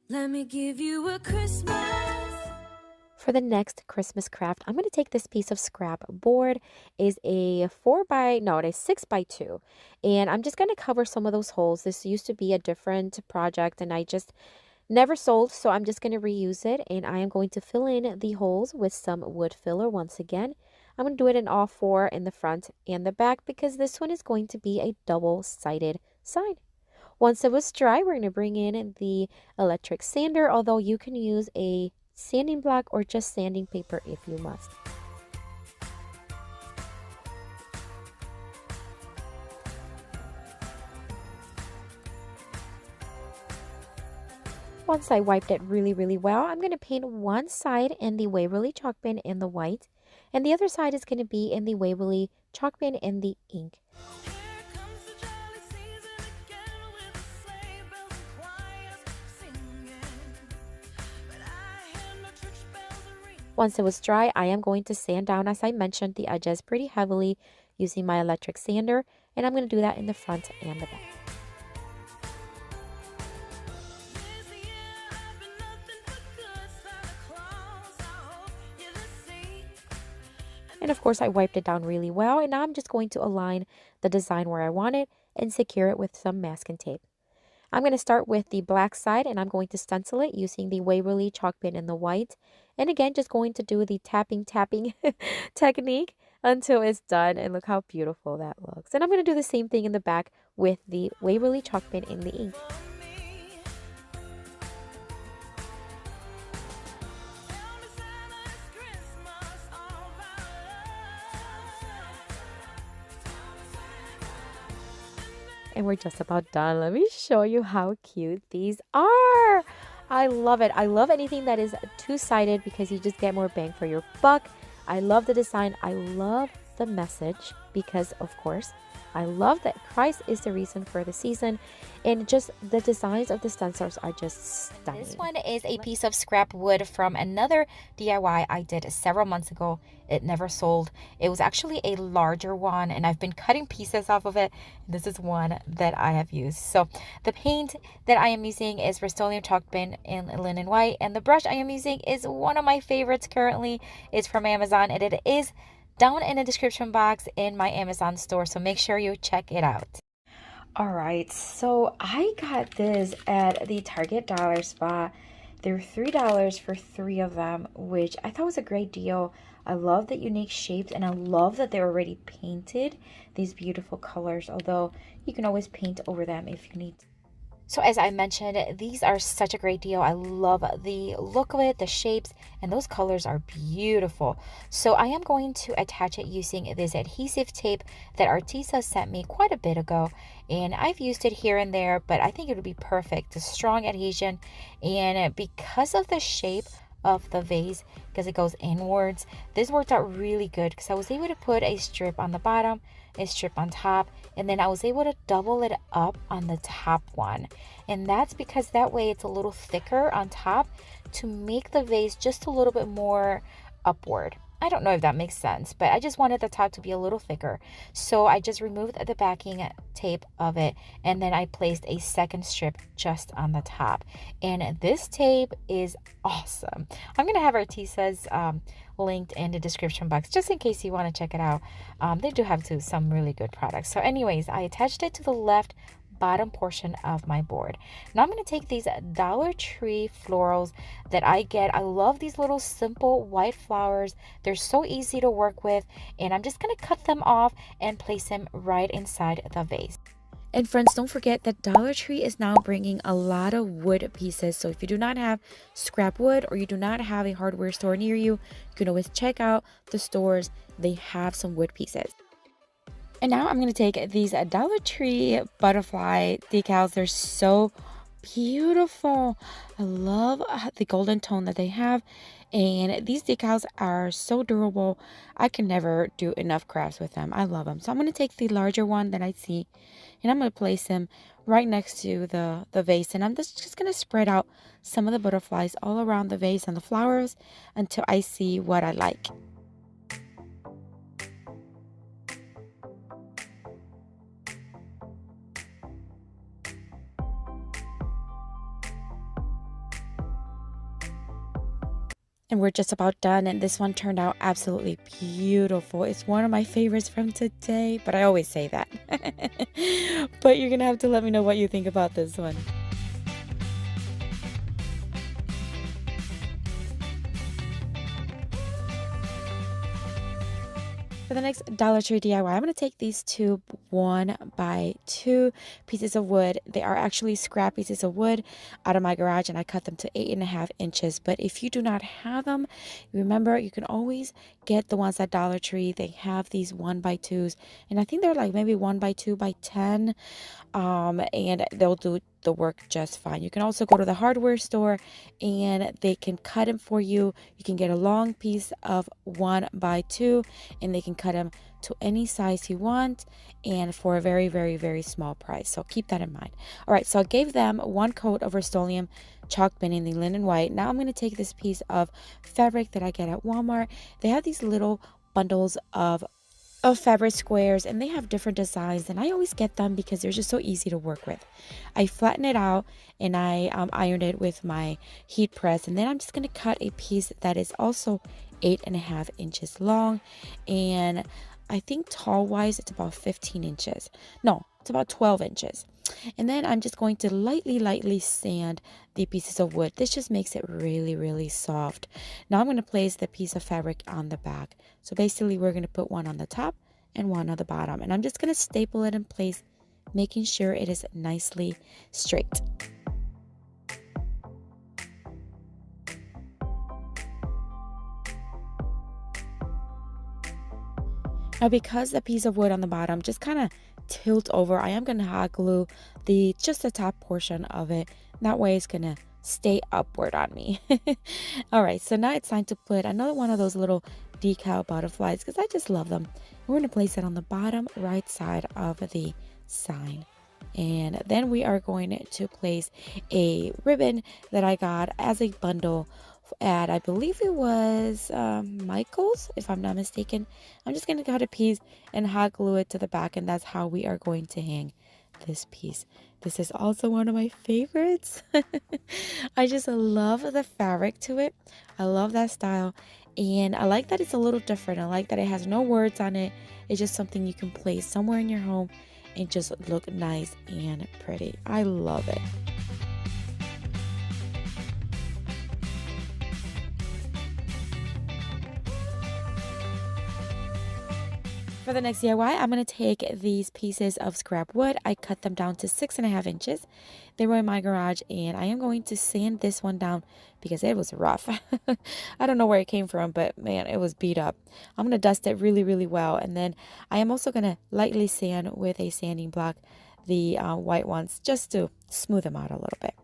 Let me give you a Christmas. For the next Christmas craft, I'm going to take this piece of scrap board. It's a 6 by 2. And I'm just going to cover some of those holes. This used to be a different project and I just never sold. So I'm just going to reuse it. And I am going to fill in the holes with some wood filler once again. I'm going to do it in all 4 in the front and the back because this one is going to be a double-sided sign. Once it was dry, we're going to bring in the electric sander, although you can use a sanding block or just sanding paper if you must. Once I wiped it really well, I'm going to paint one side in the Waverly Chalk Pen in the white, and the other side is going to be in the Waverly Chalk Pen in the ink. Once it was dry, I am going to sand down, as I mentioned, the edges pretty heavily using my electric sander, and I'm going to do that in the front and the back. And of course, I wiped it down really well, and now I'm just going to align the design where I want it and secure it with some masking tape. I'm going to start with the black side, and I'm going to stencil it using the Waverly Chalk Pen in the white. And again, just going to do the tapping technique until it's done. And look how beautiful that looks. And I'm going to do the same thing in the back with the Waverly Chalk Pen in the ink. And we're just about done. Let me show you how cute these are. I love it. I love anything that is two-sided because you just get more bang for your buck. I love the design. I love the message because, of course, I love that Christ is the reason for the season, and just the designs of the stencils are just stunning. This one is a piece of scrap wood from another DIY I did several months ago. It never sold. It was actually a larger one, and I've been cutting pieces off of it. This is one that I have used. So the paint that I am using is Rust-Oleum Chalk Pen in linen white, and the brush I am using is one of my favorites currently. It's from Amazon, and it is down in the description box in my Amazon store, so make sure you check it out. All right, so I got this at the Target dollar spot. They were $3 for 3 of them, which I thought was a great deal. I love the unique shapes, and I love that they're already painted, these beautiful colors, although you can always paint over them if you need to. So as I mentioned, these are such a great deal. I love the look of it, the shapes, and those colors are beautiful. So I am going to attach it using this adhesive tape that Artisa sent me quite a bit ago. And I've used it here and there, but I think it would be perfect. A strong adhesion. And because of the shape of the vase, because it goes inwards, this worked out really good because I was able to put a strip on the bottom, a strip on top, and then I was able to double it up on the top one. And that's because that way it's a little thicker on top to make the vase just a little bit more upward. I don't know if that makes sense, but I just wanted the top to be a little thicker. So I just removed the backing tape of it, and then I placed a second strip just on the top. And this tape is awesome. I'm going to have Artisa's linked in the description box just in case you want to check it out. They do have some really good products. So anyways, I attached it to the left bottom portion of my board. Now I'm going to take these Dollar Tree florals that I get. I love these little simple white flowers. They're so easy to work with, and I'm just going to cut them off and place them right inside the vase. And friends, don't forget that Dollar Tree is now bringing a lot of wood pieces. So if you do not have scrap wood or you do not have a hardware store near you, you can always check out the stores. They have some wood pieces. And now I'm going to take these Dollar Tree butterfly decals. They're so beautiful. I love the golden tone that they have. And these decals are so durable. I can never do enough crafts with them. I love them. So I'm going to take the larger one that I see, and I'm going to place them right next to the vase. And I'm just going to spread out some of the butterflies all around the vase and the flowers until I see what I like. And we're just about done, and this one turned out absolutely beautiful. It's one of my favorites from today, but I always say that. But you're gonna have to let me know what you think about this one. For the next Dollar Tree DIY, I'm going to take these two 1x2 pieces of wood. They are actually scrap pieces of wood out of my garage, and I cut them to 8.5 inches. But if you do not have them, remember, you can always get the ones at Dollar Tree. They have these 1x2s, and I think they're like maybe 1x2x10, and they'll do the work just fine. You can also go to the hardware store and they can cut them for you. You can get a long piece of 1x2 and they can cut them to any size you want, and for a very, very, very small price. So keep that in mind. All right, so I gave them one coat of Rust-Oleum chalk paint in the linen white. Now I'm going to take this piece of fabric that I get at Walmart. They have these little bundles of fabric squares, and they have different designs, and I always get them because they're just so easy to work with. I flatten it out and I ironed it with my heat press, and then I'm just going to cut a piece that is also 8.5 inches long, and I think tall wise it's about 15 inches. No, it's about 12 inches. And then I'm just going to lightly sand the pieces of wood. This just makes it really, really soft. Now I'm going to place the piece of fabric on the back. So basically we're going to put one on the top and one on the bottom. And I'm just going to staple it in place, making sure it is nicely straight. Now, because the piece of wood on the bottom just kind of tilt over, I am going to hot glue just the top portion of it. That way it's going to stay upward on me. All right, so now it's time to put another one of those little decal butterflies because I just love them. We're going to place it on the bottom right side of the sign. And then we are going to place a ribbon that I got as a bundle at, I believe it was Michael's, if I'm not mistaken. I'm just going to cut a piece and hot glue it to the back, and that's how we are going to hang this piece. This is also one of my favorites. I just love the fabric to it. I love that style, and I like that it's a little different. I like that it has no words on it. It's just something you can place somewhere in your home and just look nice and pretty. I love it. For the next DIY, I'm going to take these pieces of scrap wood. I cut them down to 6.5 inches. They were in my garage, and I am going to sand this one down because it was rough. I don't know where it came from, but man, it was beat up. I'm going to dust it really, really well, and then I am also going to lightly sand with a sanding block the white ones just to smooth them out a little bit.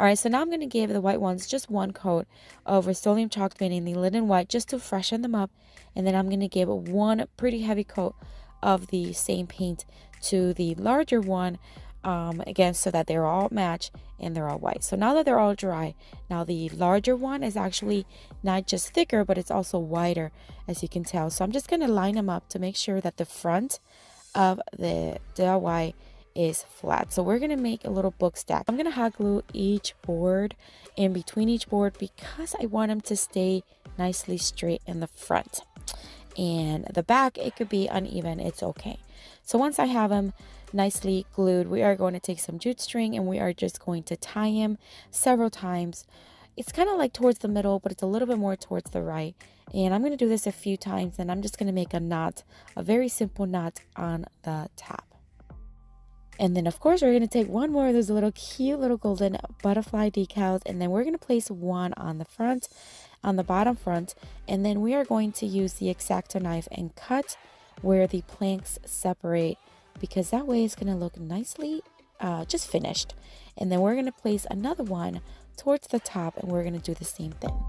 All right, so now I'm going to give the white ones just one coat of Rust-Oleum chalk paint in the linen white just to freshen them up, and then I'm going to give one pretty heavy coat of the same paint to the larger one again, so that they're all match and they're all white. So now that they're all dry, now the larger one is actually not just thicker, but it's also wider, as you can tell. So I'm just going to line them up to make sure that the front of the DIY is flat. So we're going to make a little book stack. I'm going to hot glue each board in between each board because I want them to stay nicely straight in the front. And the back, it could be uneven, it's okay. So once I have them nicely glued, we are going to take some jute string and we are just going to tie him several times. It's kind of like towards the middle, but it's a little bit more towards the right. And I'm going to do this a few times, and I'm just going to make a knot, a very simple knot on the top. And then of course we're going to take one more of those little cute little golden butterfly decals, and then we're going to place one on the front, on the bottom front, and then we are going to use the X-Acto knife and cut where the planks separate, because that way it's going to look nicely just finished. And then we're going to place another one towards the top, and we're going to do the same thing.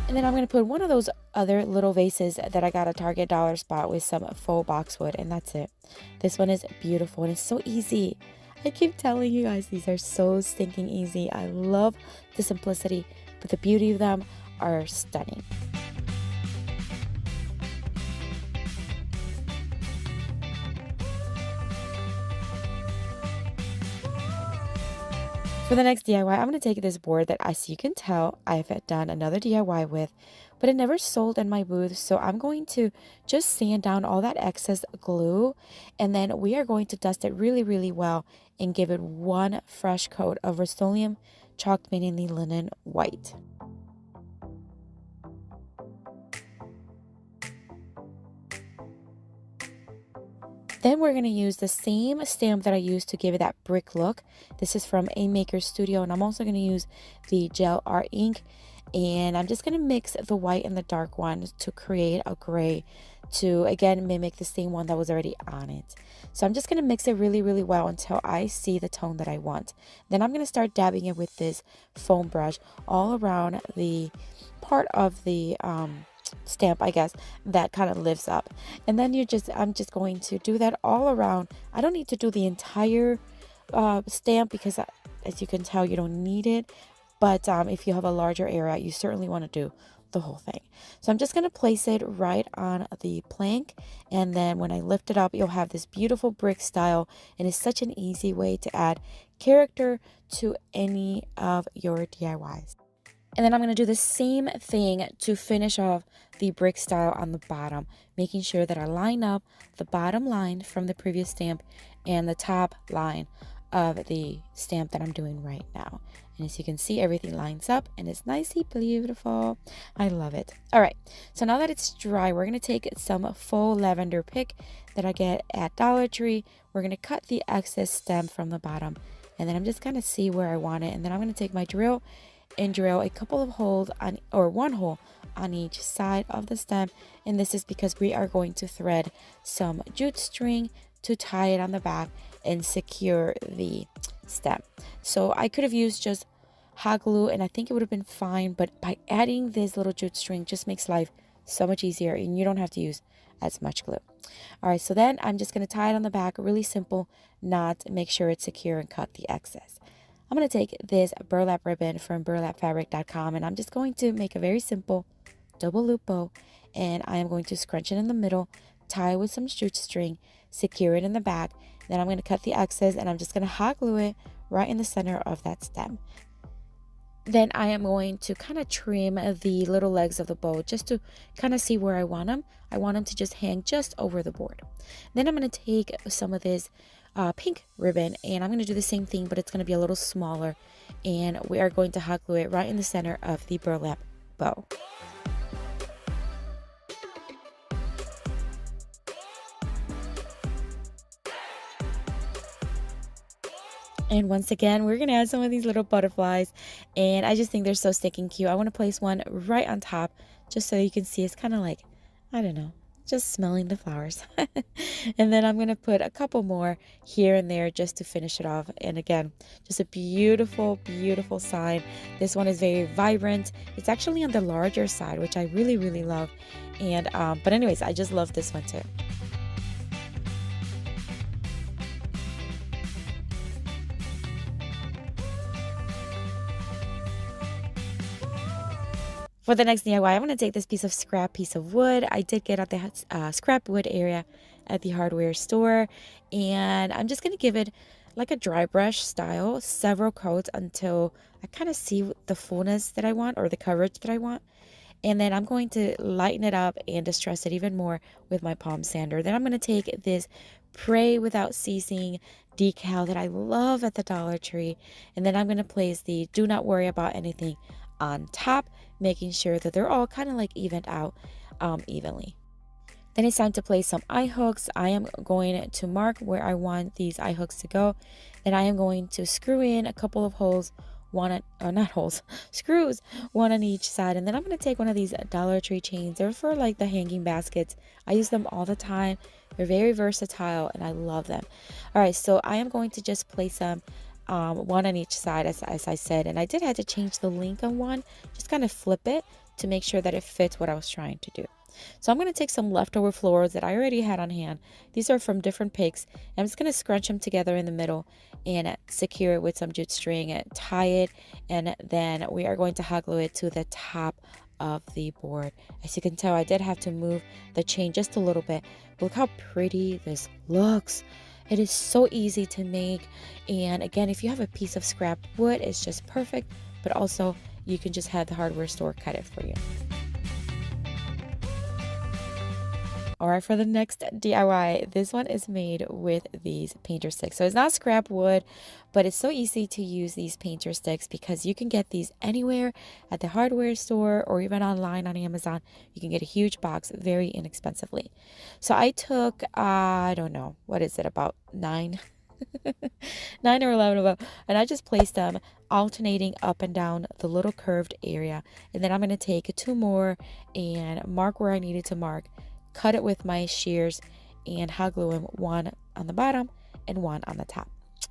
And then I'm going to put one of those other little vases that I got at Target dollar spot with some faux boxwood, and that's it. This one is beautiful and it's so easy. I keep telling you guys, these are so stinking easy. I love the simplicity, but the beauty of them are stunning. For the next DIY, I'm going to take this board that, as you can tell, I've done another DIY with, but it never sold in my booth. So I'm going to just sand down all that excess glue, and then we are going to dust it really, really well and give it one fresh coat of Rust-Oleum Chalk Mainly Linen White. Then we're going to use the same stamp that I used to give it that brick look. This is from A Maker Studio, and I'm also going to use the gel art ink. And I'm just going to mix the white and the dark one to create a gray to, again, mimic the same one that was already on it. So I'm just going to mix it really, really well until I see the tone that I want. Then I'm going to start dabbing it with this foam brush all around the part of the stamp, I guess, that kind of lifts up. And then I'm just going to do that all around. I don't need to do the entire stamp because as you can tell, you don't need it, but if you have a larger area, you certainly want to do the whole thing. So I'm just going to place it right on the plank, and then when I lift it up, you'll have this beautiful brick style, and it's such an easy way to add character to any of your DIYs. And then I'm going to do the same thing to finish off the brick style on the bottom, making sure that I line up the bottom line from the previous stamp and the top line of the stamp that I'm doing right now. And as you can see, everything lines up and it's nicely beautiful. I love it. All right, so now that it's dry, we're going to take some faux lavender pick that I get at Dollar Tree. We're going to cut the excess stem from the bottom, and then I'm just going to see where I want it. And then I'm going to take my drill and drill a couple of holes on, or one hole on each side of the stem. And this is because we are going to thread some jute string to tie it on the back and secure the stem. So I could have used just hot glue and I think it would have been fine, but by adding this little jute string just makes life so much easier and you don't have to use as much glue. All right, so then I'm just going to tie it on the back, really simple knot, make sure it's secure, and cut the excess. I'm going to take this burlap ribbon from burlapfabric.com, and I'm just going to make a very simple double loop bow, and I am going to scrunch it in the middle, tie with some jute string, secure it in the back. Then I'm going to cut the excess, and I'm just going to hot glue it right in the center of that stem. Then I am going to kind of trim the little legs of the bow just to kind of see where I want them. I want them to just hang just over the board. Then I'm going to take some of this pink ribbon, and I'm going to do the same thing, but it's going to be a little smaller, and we are going to hot glue it right in the center of the burlap bow. And once again, we're going to add some of these little butterflies. And I just think they're so stinking cute. I want to place one right on top just so you can see. It's kind of like, I don't know, just smelling the flowers. And then I'm going to put a couple more here and there just to finish it off. And again, just a beautiful, beautiful sign. This one is very vibrant. It's actually on the larger side, which I really, really love. And but anyways, I just love this one too. For the next DIY, I'm going to take this piece of wood. I did get at the scrap wood area at the hardware store. And I'm just going to give it like a dry brush style, several coats until I kind of see the fullness that I want or the coverage that I want. And then I'm going to lighten it up and distress it even more with my palm sander. Then I'm going to take this Pray Without Ceasing decal that I love at the Dollar Tree. And then I'm going to place the Do Not Worry About Anything on top, making sure that they're all kind of like evened out evenly. Then it's time to place some eye hooks. I am going to mark where I want these eye hooks to go. Then I am going to screw in a couple of holes, screws, one on each side. And then I'm going to take one of these Dollar Tree chains. They're for like the hanging baskets. I use them all the time. They're very versatile and I love them. All right, so I am going to just place them one on each side as I said, and I did have to change the length on one, just kind of flip it to make sure that it fits what I was trying to do. So I'm going to take some leftover florals that I already had on hand. These are from different picks. I'm just going to scrunch them together in the middle and secure it with some jute string and tie it, and then we are going to hot glue it to the top of the board. As you can tell, I did have to move the chain just a little bit. Look how pretty this looks. It is so easy to make, and again, if you have a piece of scrap wood, it's just perfect, but also you can just have the hardware store cut it for you. Alright, for the next DIY, this one is made with these painter sticks. So it's not scrap wood, but it's so easy to use these painter sticks because you can get these anywhere at the hardware store or even online on Amazon. You can get a huge box very inexpensively. So I took, I don't know, what is it, about 9 or 11 of them, and I just placed them alternating up and down the little curved area. And then I'm going to take 2 more and mark where I needed to mark, cut it with my shears, and hot glue them, one on the bottom and one on the top.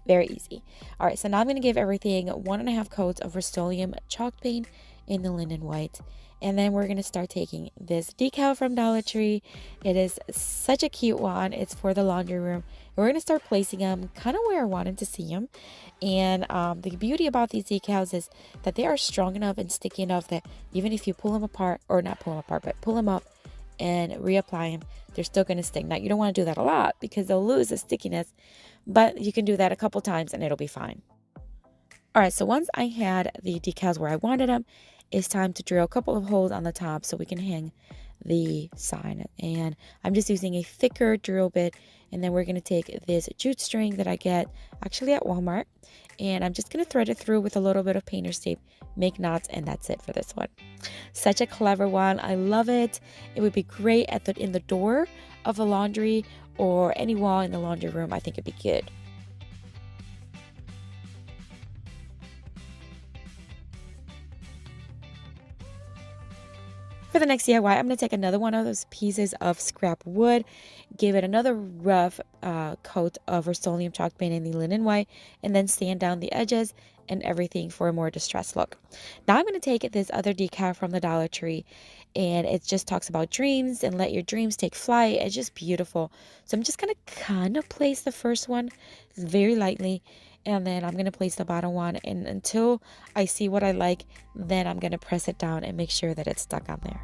Very easy. All right, so now I'm going to give everything 1.5 coats of Rust-Oleum chalk paint in the linen white. And then we're going to start taking this decal from Dollar Tree. It is such a cute one. It's for the laundry room. And we're going to start placing them kind of where I wanted to see them. And the beauty about these decals is that they are strong enough and sticky enough that even if you pull them apart, or not pull them apart, but pull them up and reapply them, they're still going to stick. Now, you don't want to do that a lot because they'll lose the stickiness, but you can do that a couple times and it'll be fine. All right, so once I had the decals where I wanted them, it's time to drill a couple of holes on the top so we can hang the sign. And I'm just using a thicker drill bit, and then we're going to take this jute string that I get actually at Walmart, and I'm just going to thread it through with a little bit of painter's tape, make knots, and that's it for this one. Such a clever one. I love it. It would be great at in the door of a laundry or any wall in the laundry room. I think it'd be good. For the next DIY, I'm going to take another one of those pieces of scrap wood, give it another rough coat of Rust-Oleum chalk paint in the linen white, and then sand down the edges and everything for a more distressed look. Now I'm going to take this other decal from the Dollar Tree, and it just talks about dreams and let your dreams take flight. It's just beautiful. So I'm just going to kind of place the first one very lightly, and then I'm going to place the bottom one, and until I see what I like, then I'm going to press it down and make sure that it's stuck on there.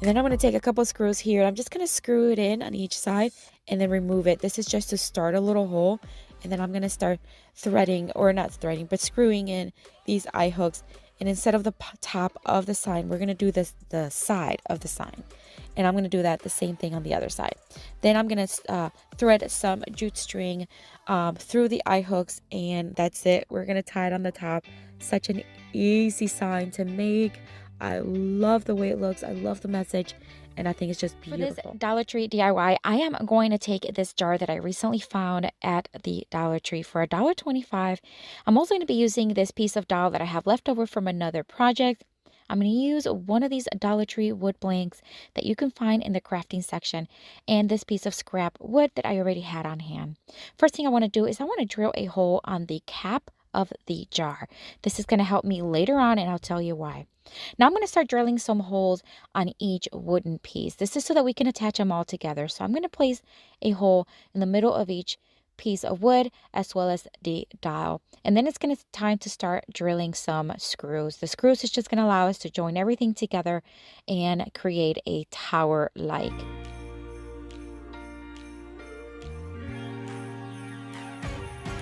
And then I'm going to take a couple screws here. I'm just going to screw it in on each side and then remove it. This is just to start a little hole. And then I'm going to start threading, or not threading, but screwing in these eye hooks. And instead of the top of the sign, we're going to do this the side of the sign. And I'm going to do that the same thing on the other side. Then I'm going to thread some jute string through the eye hooks, and that's it. We're going to tie it on the top. Such an easy sign to make. I love the way it looks. I love the message. And I think it's just beautiful. For this Dollar Tree DIY, I am going to take this jar that I recently found at the Dollar Tree for $1.25. I'm also going to be using this piece of dowel that I have left over from another project. I'm going to use one of these Dollar Tree wood blanks that you can find in the crafting section and this piece of scrap wood that I already had on hand. First thing I want to do is I want to drill a hole on the cap of the jar. This is going to help me later on, and I'll tell you why. Now I'm going to start drilling some holes on each wooden piece. This is so that we can attach them all together. So I'm going to place a hole in the middle of each piece of wood as well as the dowel. And then it's going to time to start drilling some screws. The screws is just going to allow us to join everything together and create a tower-like.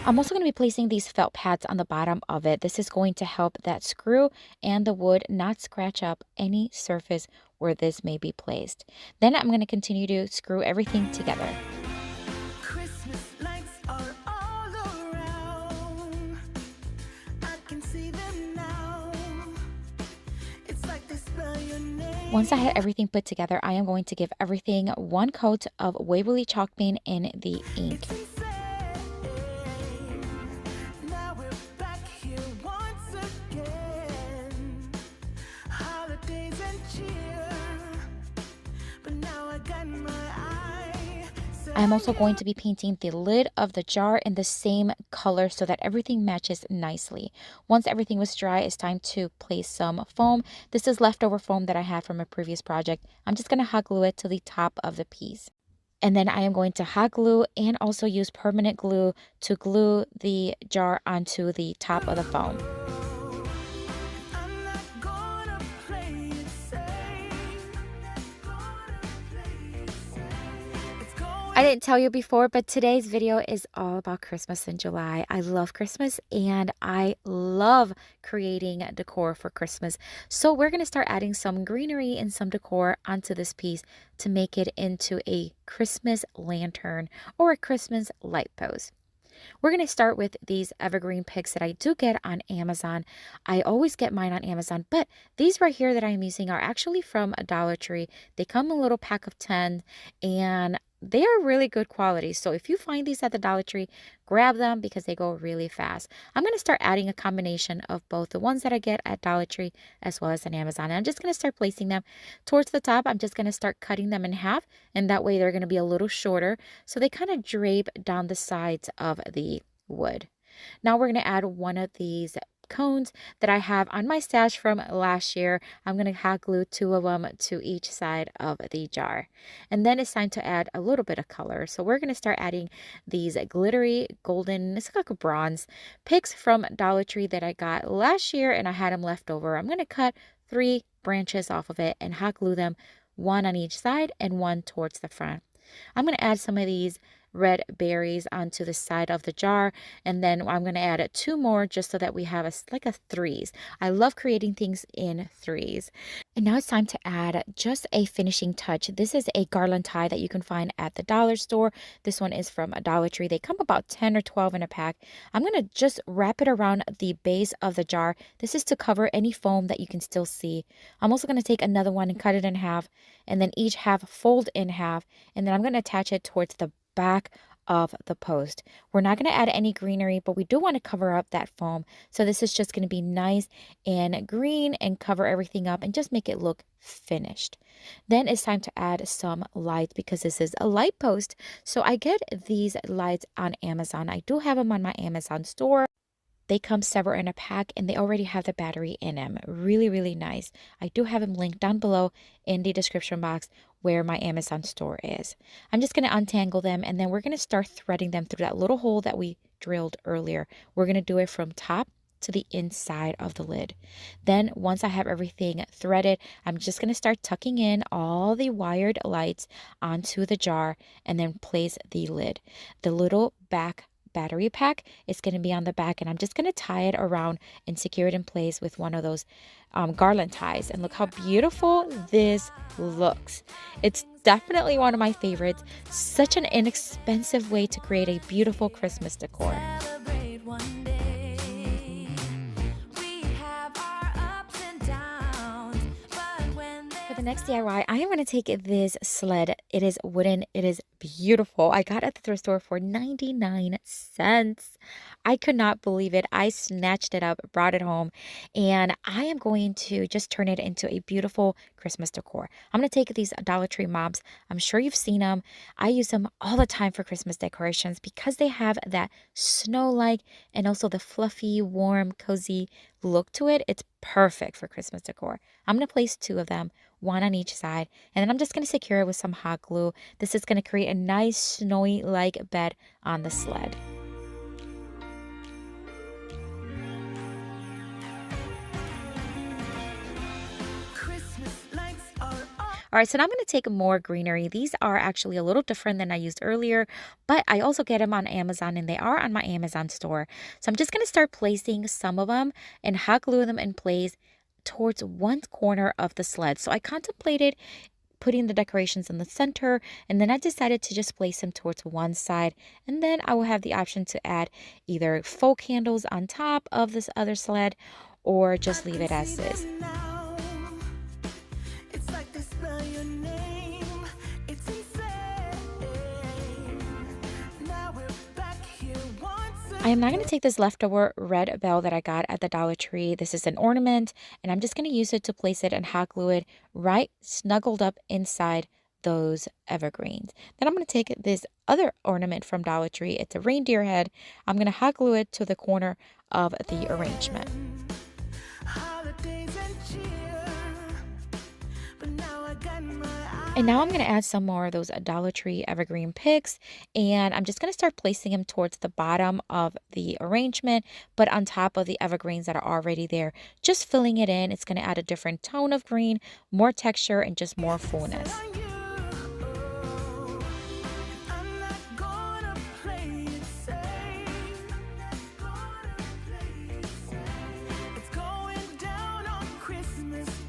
I'm also going to be placing these felt pads on the bottom of it. This is going to help that screw and the wood not scratch up any surface where this may be placed. Then I'm going to continue to screw everything together. Christmas lights are all around. I can see them now. It's like they spell your name. Once I had everything put together, I am going to give everything one coat of Waverly chalk paint in the ink. I'm also going to be painting the lid of the jar in the same color so that everything matches nicely. Once everything was dry, it's time to place some foam. This is leftover foam that I had from a previous project. I'm just going to hot glue it to the top of the piece. And then I am going to hot glue and also use permanent glue to glue the jar onto the top of the foam. I didn't tell you before, but today's video is all about Christmas in July. I love Christmas and I love creating decor for Christmas. So we're going to start adding some greenery and some decor onto this piece to make it into a Christmas lantern or a Christmas light post. We're going to start with these evergreen picks that I do get on Amazon. I always get mine on Amazon, but these right here that I'm using are actually from a Dollar Tree. They come in a little pack of 10 and they are really good quality. So if you find these at the Dollar Tree, grab them because they go really fast. I'm going to start adding a combination of both the ones that I get at Dollar Tree as well as on Amazon. And I'm just going to start placing them towards the top. I'm just going to start cutting them in half, and that way they're going to be a little shorter. So they kind of drape down the sides of the wood. Now we're going to add one of these cones that I have on my stash from last year. I'm going to hot glue 2 of them to each side of the jar. And then it's time to add a little bit of color. So we're going to start adding these glittery golden, it's like a bronze picks from Dollar Tree that I got last year and I had them left over. I'm going to cut 3 branches off of it and hot glue them, 1 on each side and 1 towards the front. I'm going to add some of these red berries onto the side of the jar, and then I'm going to add 2 more just so that we have like a 3s. I love creating things in 3s. And now it's time to add just a finishing touch. This is a garland tie that you can find at the dollar store. This one is from a Dollar Tree. They come about 10 or 12 in a pack. I'm going to just wrap it around the base of the jar. This is to cover any foam that you can still see. I'm also going to take another one and cut it in half, and then each half fold in half, and then I'm going to attach it towards the back of the post. We're not going to add any greenery, but we do want to cover up that foam. So this is just going to be nice and green and cover everything up and just make it look finished. Then it's time to add some lights because this is a light post. So I get these lights on Amazon. I do have them on my Amazon store. They come several in a pack and they already have the battery in them. Really, really nice. I do have them linked down below in the description box where my Amazon store is. I'm just going to untangle them and then we're going to start threading them through that little hole that we drilled earlier. We're going to do it from top to the inside of the lid. Then once I have everything threaded, I'm just going to start tucking in all the wired lights onto the jar and then place the lid. The little back battery pack is going to be on the back, and I'm just going to tie it around and secure it in place with one of those garland ties. And look how beautiful this looks. It's definitely one of my favorites. Such an inexpensive way to create a beautiful Christmas decor. the next DIY, I am going to take this sled. It is wooden. It is beautiful. I got it at the thrift store for 99 cents. I could not believe it. I snatched it up, brought it home, and I am going to just turn it into a beautiful Christmas decor. I'm going to take these Dollar Tree mobs. I'm sure you've seen them. I use them all the time for Christmas decorations because they have that snow-like and also the fluffy, warm, cozy look to it. It's perfect for Christmas decor. I'm going to place 2 of them, one on each side, and then I'm just going to secure it with some hot glue. This is going to create a nice snowy-like bed on the sled. All right, so now I'm going to take more greenery. These are actually a little different than I used earlier, but I also get them on Amazon and they are on my Amazon store. So I'm just going to start placing some of them and hot glue them in place towards one corner of the sled. So I contemplated putting the decorations in the center, and then I decided to just place them towards one side, and then I will have the option to add either faux candles on top of this other sled or just leave it as is. I am now going to take this leftover red bell that I got at the Dollar Tree. This is an ornament, and I'm just going to use it to place it and hot glue it right snuggled up inside those evergreens. Then I'm going to take this other ornament from Dollar Tree. It's a reindeer head. I'm going to hot glue it to the corner of the arrangement. And now I'm going to add some more of those Dollar Tree evergreen picks, and I'm just going to start placing them towards the bottom of the arrangement, but on top of the evergreens that are already there, just filling it in. It's going to add a different tone of green, more texture, and just more fullness.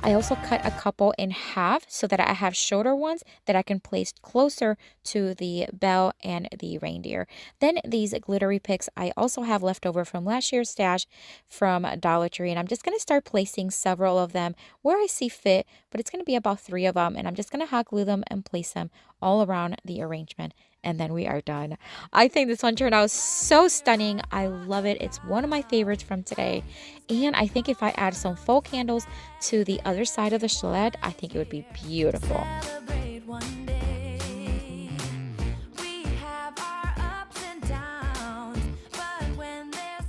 I also cut a couple in half so that I have shorter ones that I can place closer to the bell and the reindeer. Then these glittery picks I also have left over from last year's stash from Dollar Tree, and I'm just going to start placing several of them where I see fit, but it's going to be about 3 of them, and I'm just going to hot glue them and place them all around the arrangement. And then we are done. I think this one turned out so stunning. I love it. It's one of my favorites from today. And I think if I add some faux candles to the other side of the sled, I think it would be beautiful.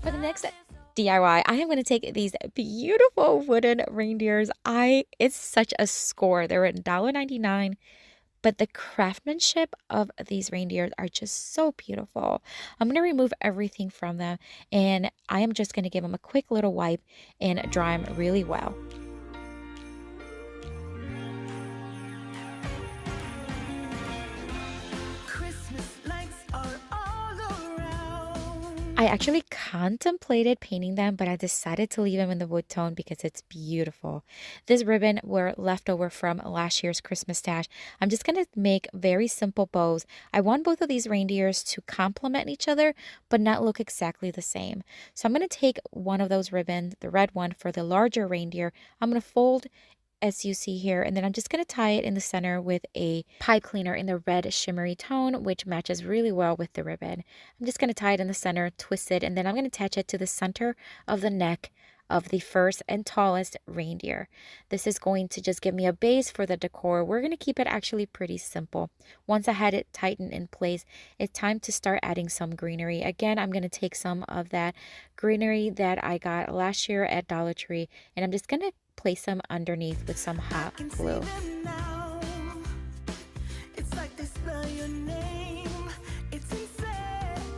For the next DIY, I am going to take these beautiful wooden reindeers. It's such a score. They're $1.99. But the craftsmanship of these reindeers are just so beautiful. I'm going to remove everything from them, and I am just going to give them a quick little wipe and dry them really well. I actually contemplated painting them, but I decided to leave them in the wood tone because it's beautiful. This ribbon were left over from last year's Christmas stash. I'm just going to make very simple bows. I want both of these reindeers to complement each other, but not look exactly the same. So I'm going to take one of those ribbons, the red one for the larger reindeer. I'm going to fold as you see here, and then I'm just going to tie it in the center with a pipe cleaner in the red shimmery tone, which matches really well with the ribbon. I'm just going to tie it in the center, twist it, and then I'm going to attach it to the center of the neck of the first and tallest reindeer. This is going to just give me a base for the decor. We're going to keep it actually pretty simple. Once I had it tightened in place, it's time to start adding some greenery. Again, I'm going to take some of that greenery that I got last year at Dollar Tree, and I'm just going to place them underneath with some hot glue.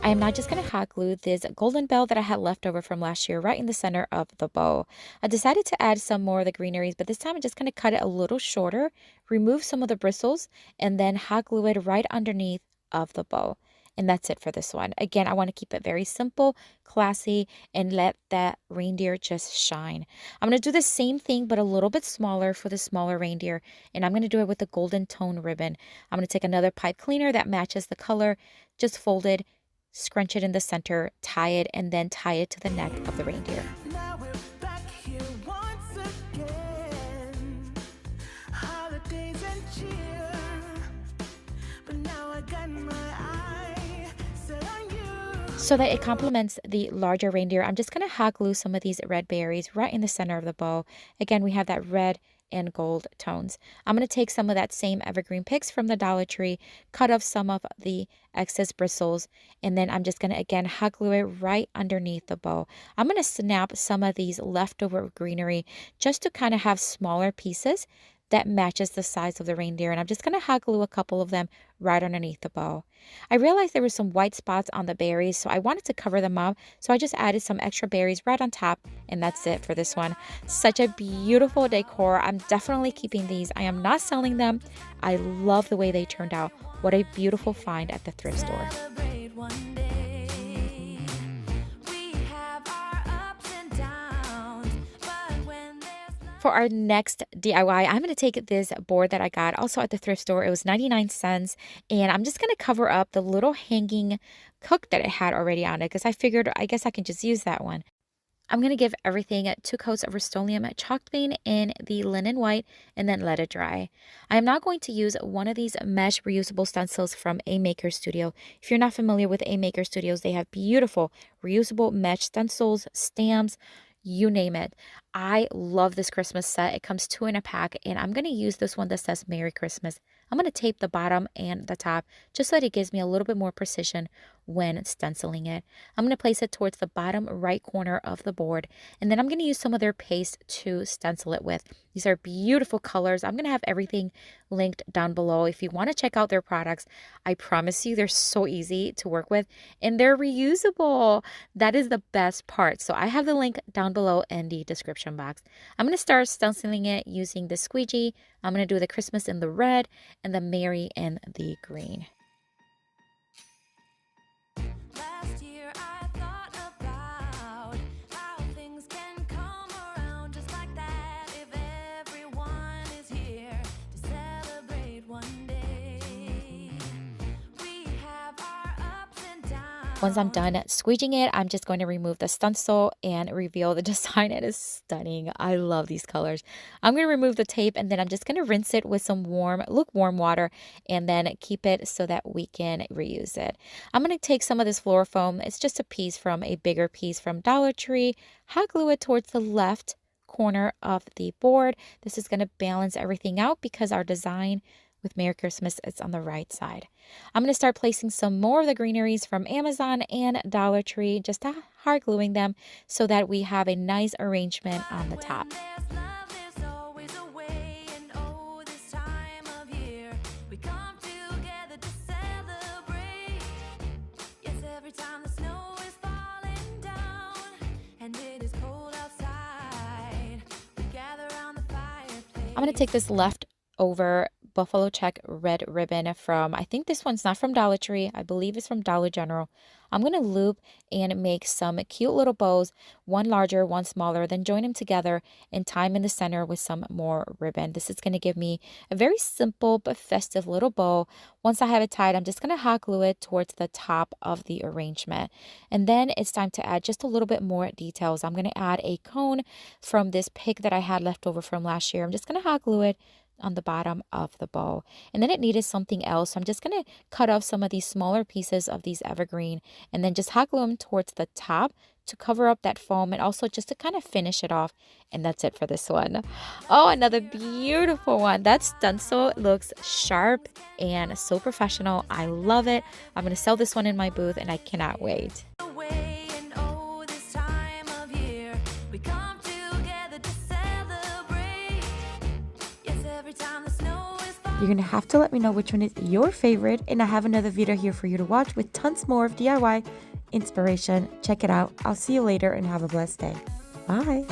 I am now just going to hot glue this golden bell that I had left over from last year right in the center of the bow. I decided to add some more of the greeneries, but this time I'm just going to cut it a little shorter, remove some of the bristles, and then hot glue it right underneath of the bow. And that's it for this one. Again, I want to keep it very simple, classy, and let that reindeer just shine. I'm going to do the same thing, but a little bit smaller for the smaller reindeer. And I'm going to do it with the golden tone ribbon. I'm going to take another pipe cleaner that matches the color, just fold it, scrunch it in the center, tie it, and then tie it to the neck of the reindeer. So that it complements the larger reindeer, I'm just going to hot glue some of these red berries right in the center of the bow. Again, we have that red and gold tones. I'm going to take some of that same evergreen picks from the Dollar Tree, cut off some of the excess bristles, and then I'm just going to again hot glue it right underneath the bow. I'm going to snap some of these leftover greenery just to kind of have smaller pieces that matches the size of the reindeer, and I'm just going to hot glue a couple of them right underneath the bow. I realized there were some white spots on the berries, so I wanted to cover them up, so I just added some extra berries right on top, and that's it for this one. Such a beautiful decor. I'm definitely keeping these. I am not selling them. I love the way they turned out. What a beautiful find at the thrift store. Celebrate one day. We have our ups and downs, but when there's For our next DIY, I'm going to take this board that I got also at the thrift store. It was 99 cents, and I'm just going to cover up the little hanging hook that it had already on it because I figured I guess I can just use that one. I'm going to give everything 2 coats of Rust-Oleum chalk paint in the linen white and then let it dry. I am now going to use one of these mesh reusable stencils from A Maker Studio. If you're not familiar with A Maker Studios, they have beautiful reusable mesh stencils, stamps, you name it. I love this Christmas set. It comes 2 in a pack, and I'm going to use this one that says Merry Christmas. I'm going to tape the bottom and the top just so that it gives me a little bit more precision when stenciling it. I'm going to place it towards the bottom right corner of the board, and then I'm going to use some of their paste to stencil it with. These are beautiful colors. I'm going to have everything linked down below. If you want to check out their products, I promise you they're so easy to work with, and they're reusable. That is the best part. So I have the link down below in the description box. I'm going to start stenciling it using the squeegee. I'm going to do the Christmas in the red and the Merry in the green. last year I thought about how things can come around just like that if everyone is here to celebrate one day. We have our ups and downs. Once I'm done squeegeeing it, I'm just going to remove the stencil and reveal the design. It is stunning. I love these colors. I'm going to remove the tape, and then I'm just going to rinse it with some lukewarm water and then keep it so that we can reuse it. I'm going to take some of this Fluorofoam. It's just a piece from a bigger piece from Dollar Tree. Hot glue it towards the left corner of the board. This is going to balance everything out because our design with Merry Christmas is on the right side. I'm going to start placing some more of the greeneries from Amazon and Dollar Tree, just hard gluing them so that we have a nice arrangement on the top. When there's love, there's always a way, and oh, this time of year we come together to celebrate. Yes, every time the snow is falling down and it is cold outside, we gather around the fireplace. I'm going to take this leftover buffalo check red ribbon from, I think this one's not from Dollar Tree, I believe it's from Dollar General. I'm going to loop and make some cute little bows, one larger, one smaller, then join them together and tie them in the center with some more ribbon. This is going to give me a very simple but festive little bow. Once I have it tied, I'm just going to hot glue it towards the top of the arrangement. And then it's time to add just a little bit more details. I'm going to add a cone from this pick that I had left over from last year. I'm just going to hot glue it on the bottom of the bow, and then it needed something else, so I'm just going to cut off some of these smaller pieces of these evergreen and then just hot glue them towards the top to cover up that foam and also just to kind of finish it off. And that's it for this one. Oh, another beautiful one. That stencil looks sharp and so professional. I love it. I'm going to sell this one in my booth, and I cannot wait. Away, and oh, this time of year we come together to celebrate. Yes, every time the snow is falling. You're going to have to let me know which one is your favorite, and I have another video here for you to watch with tons more of DIY inspiration. Check it out. I'll see you later and have a blessed day. Bye.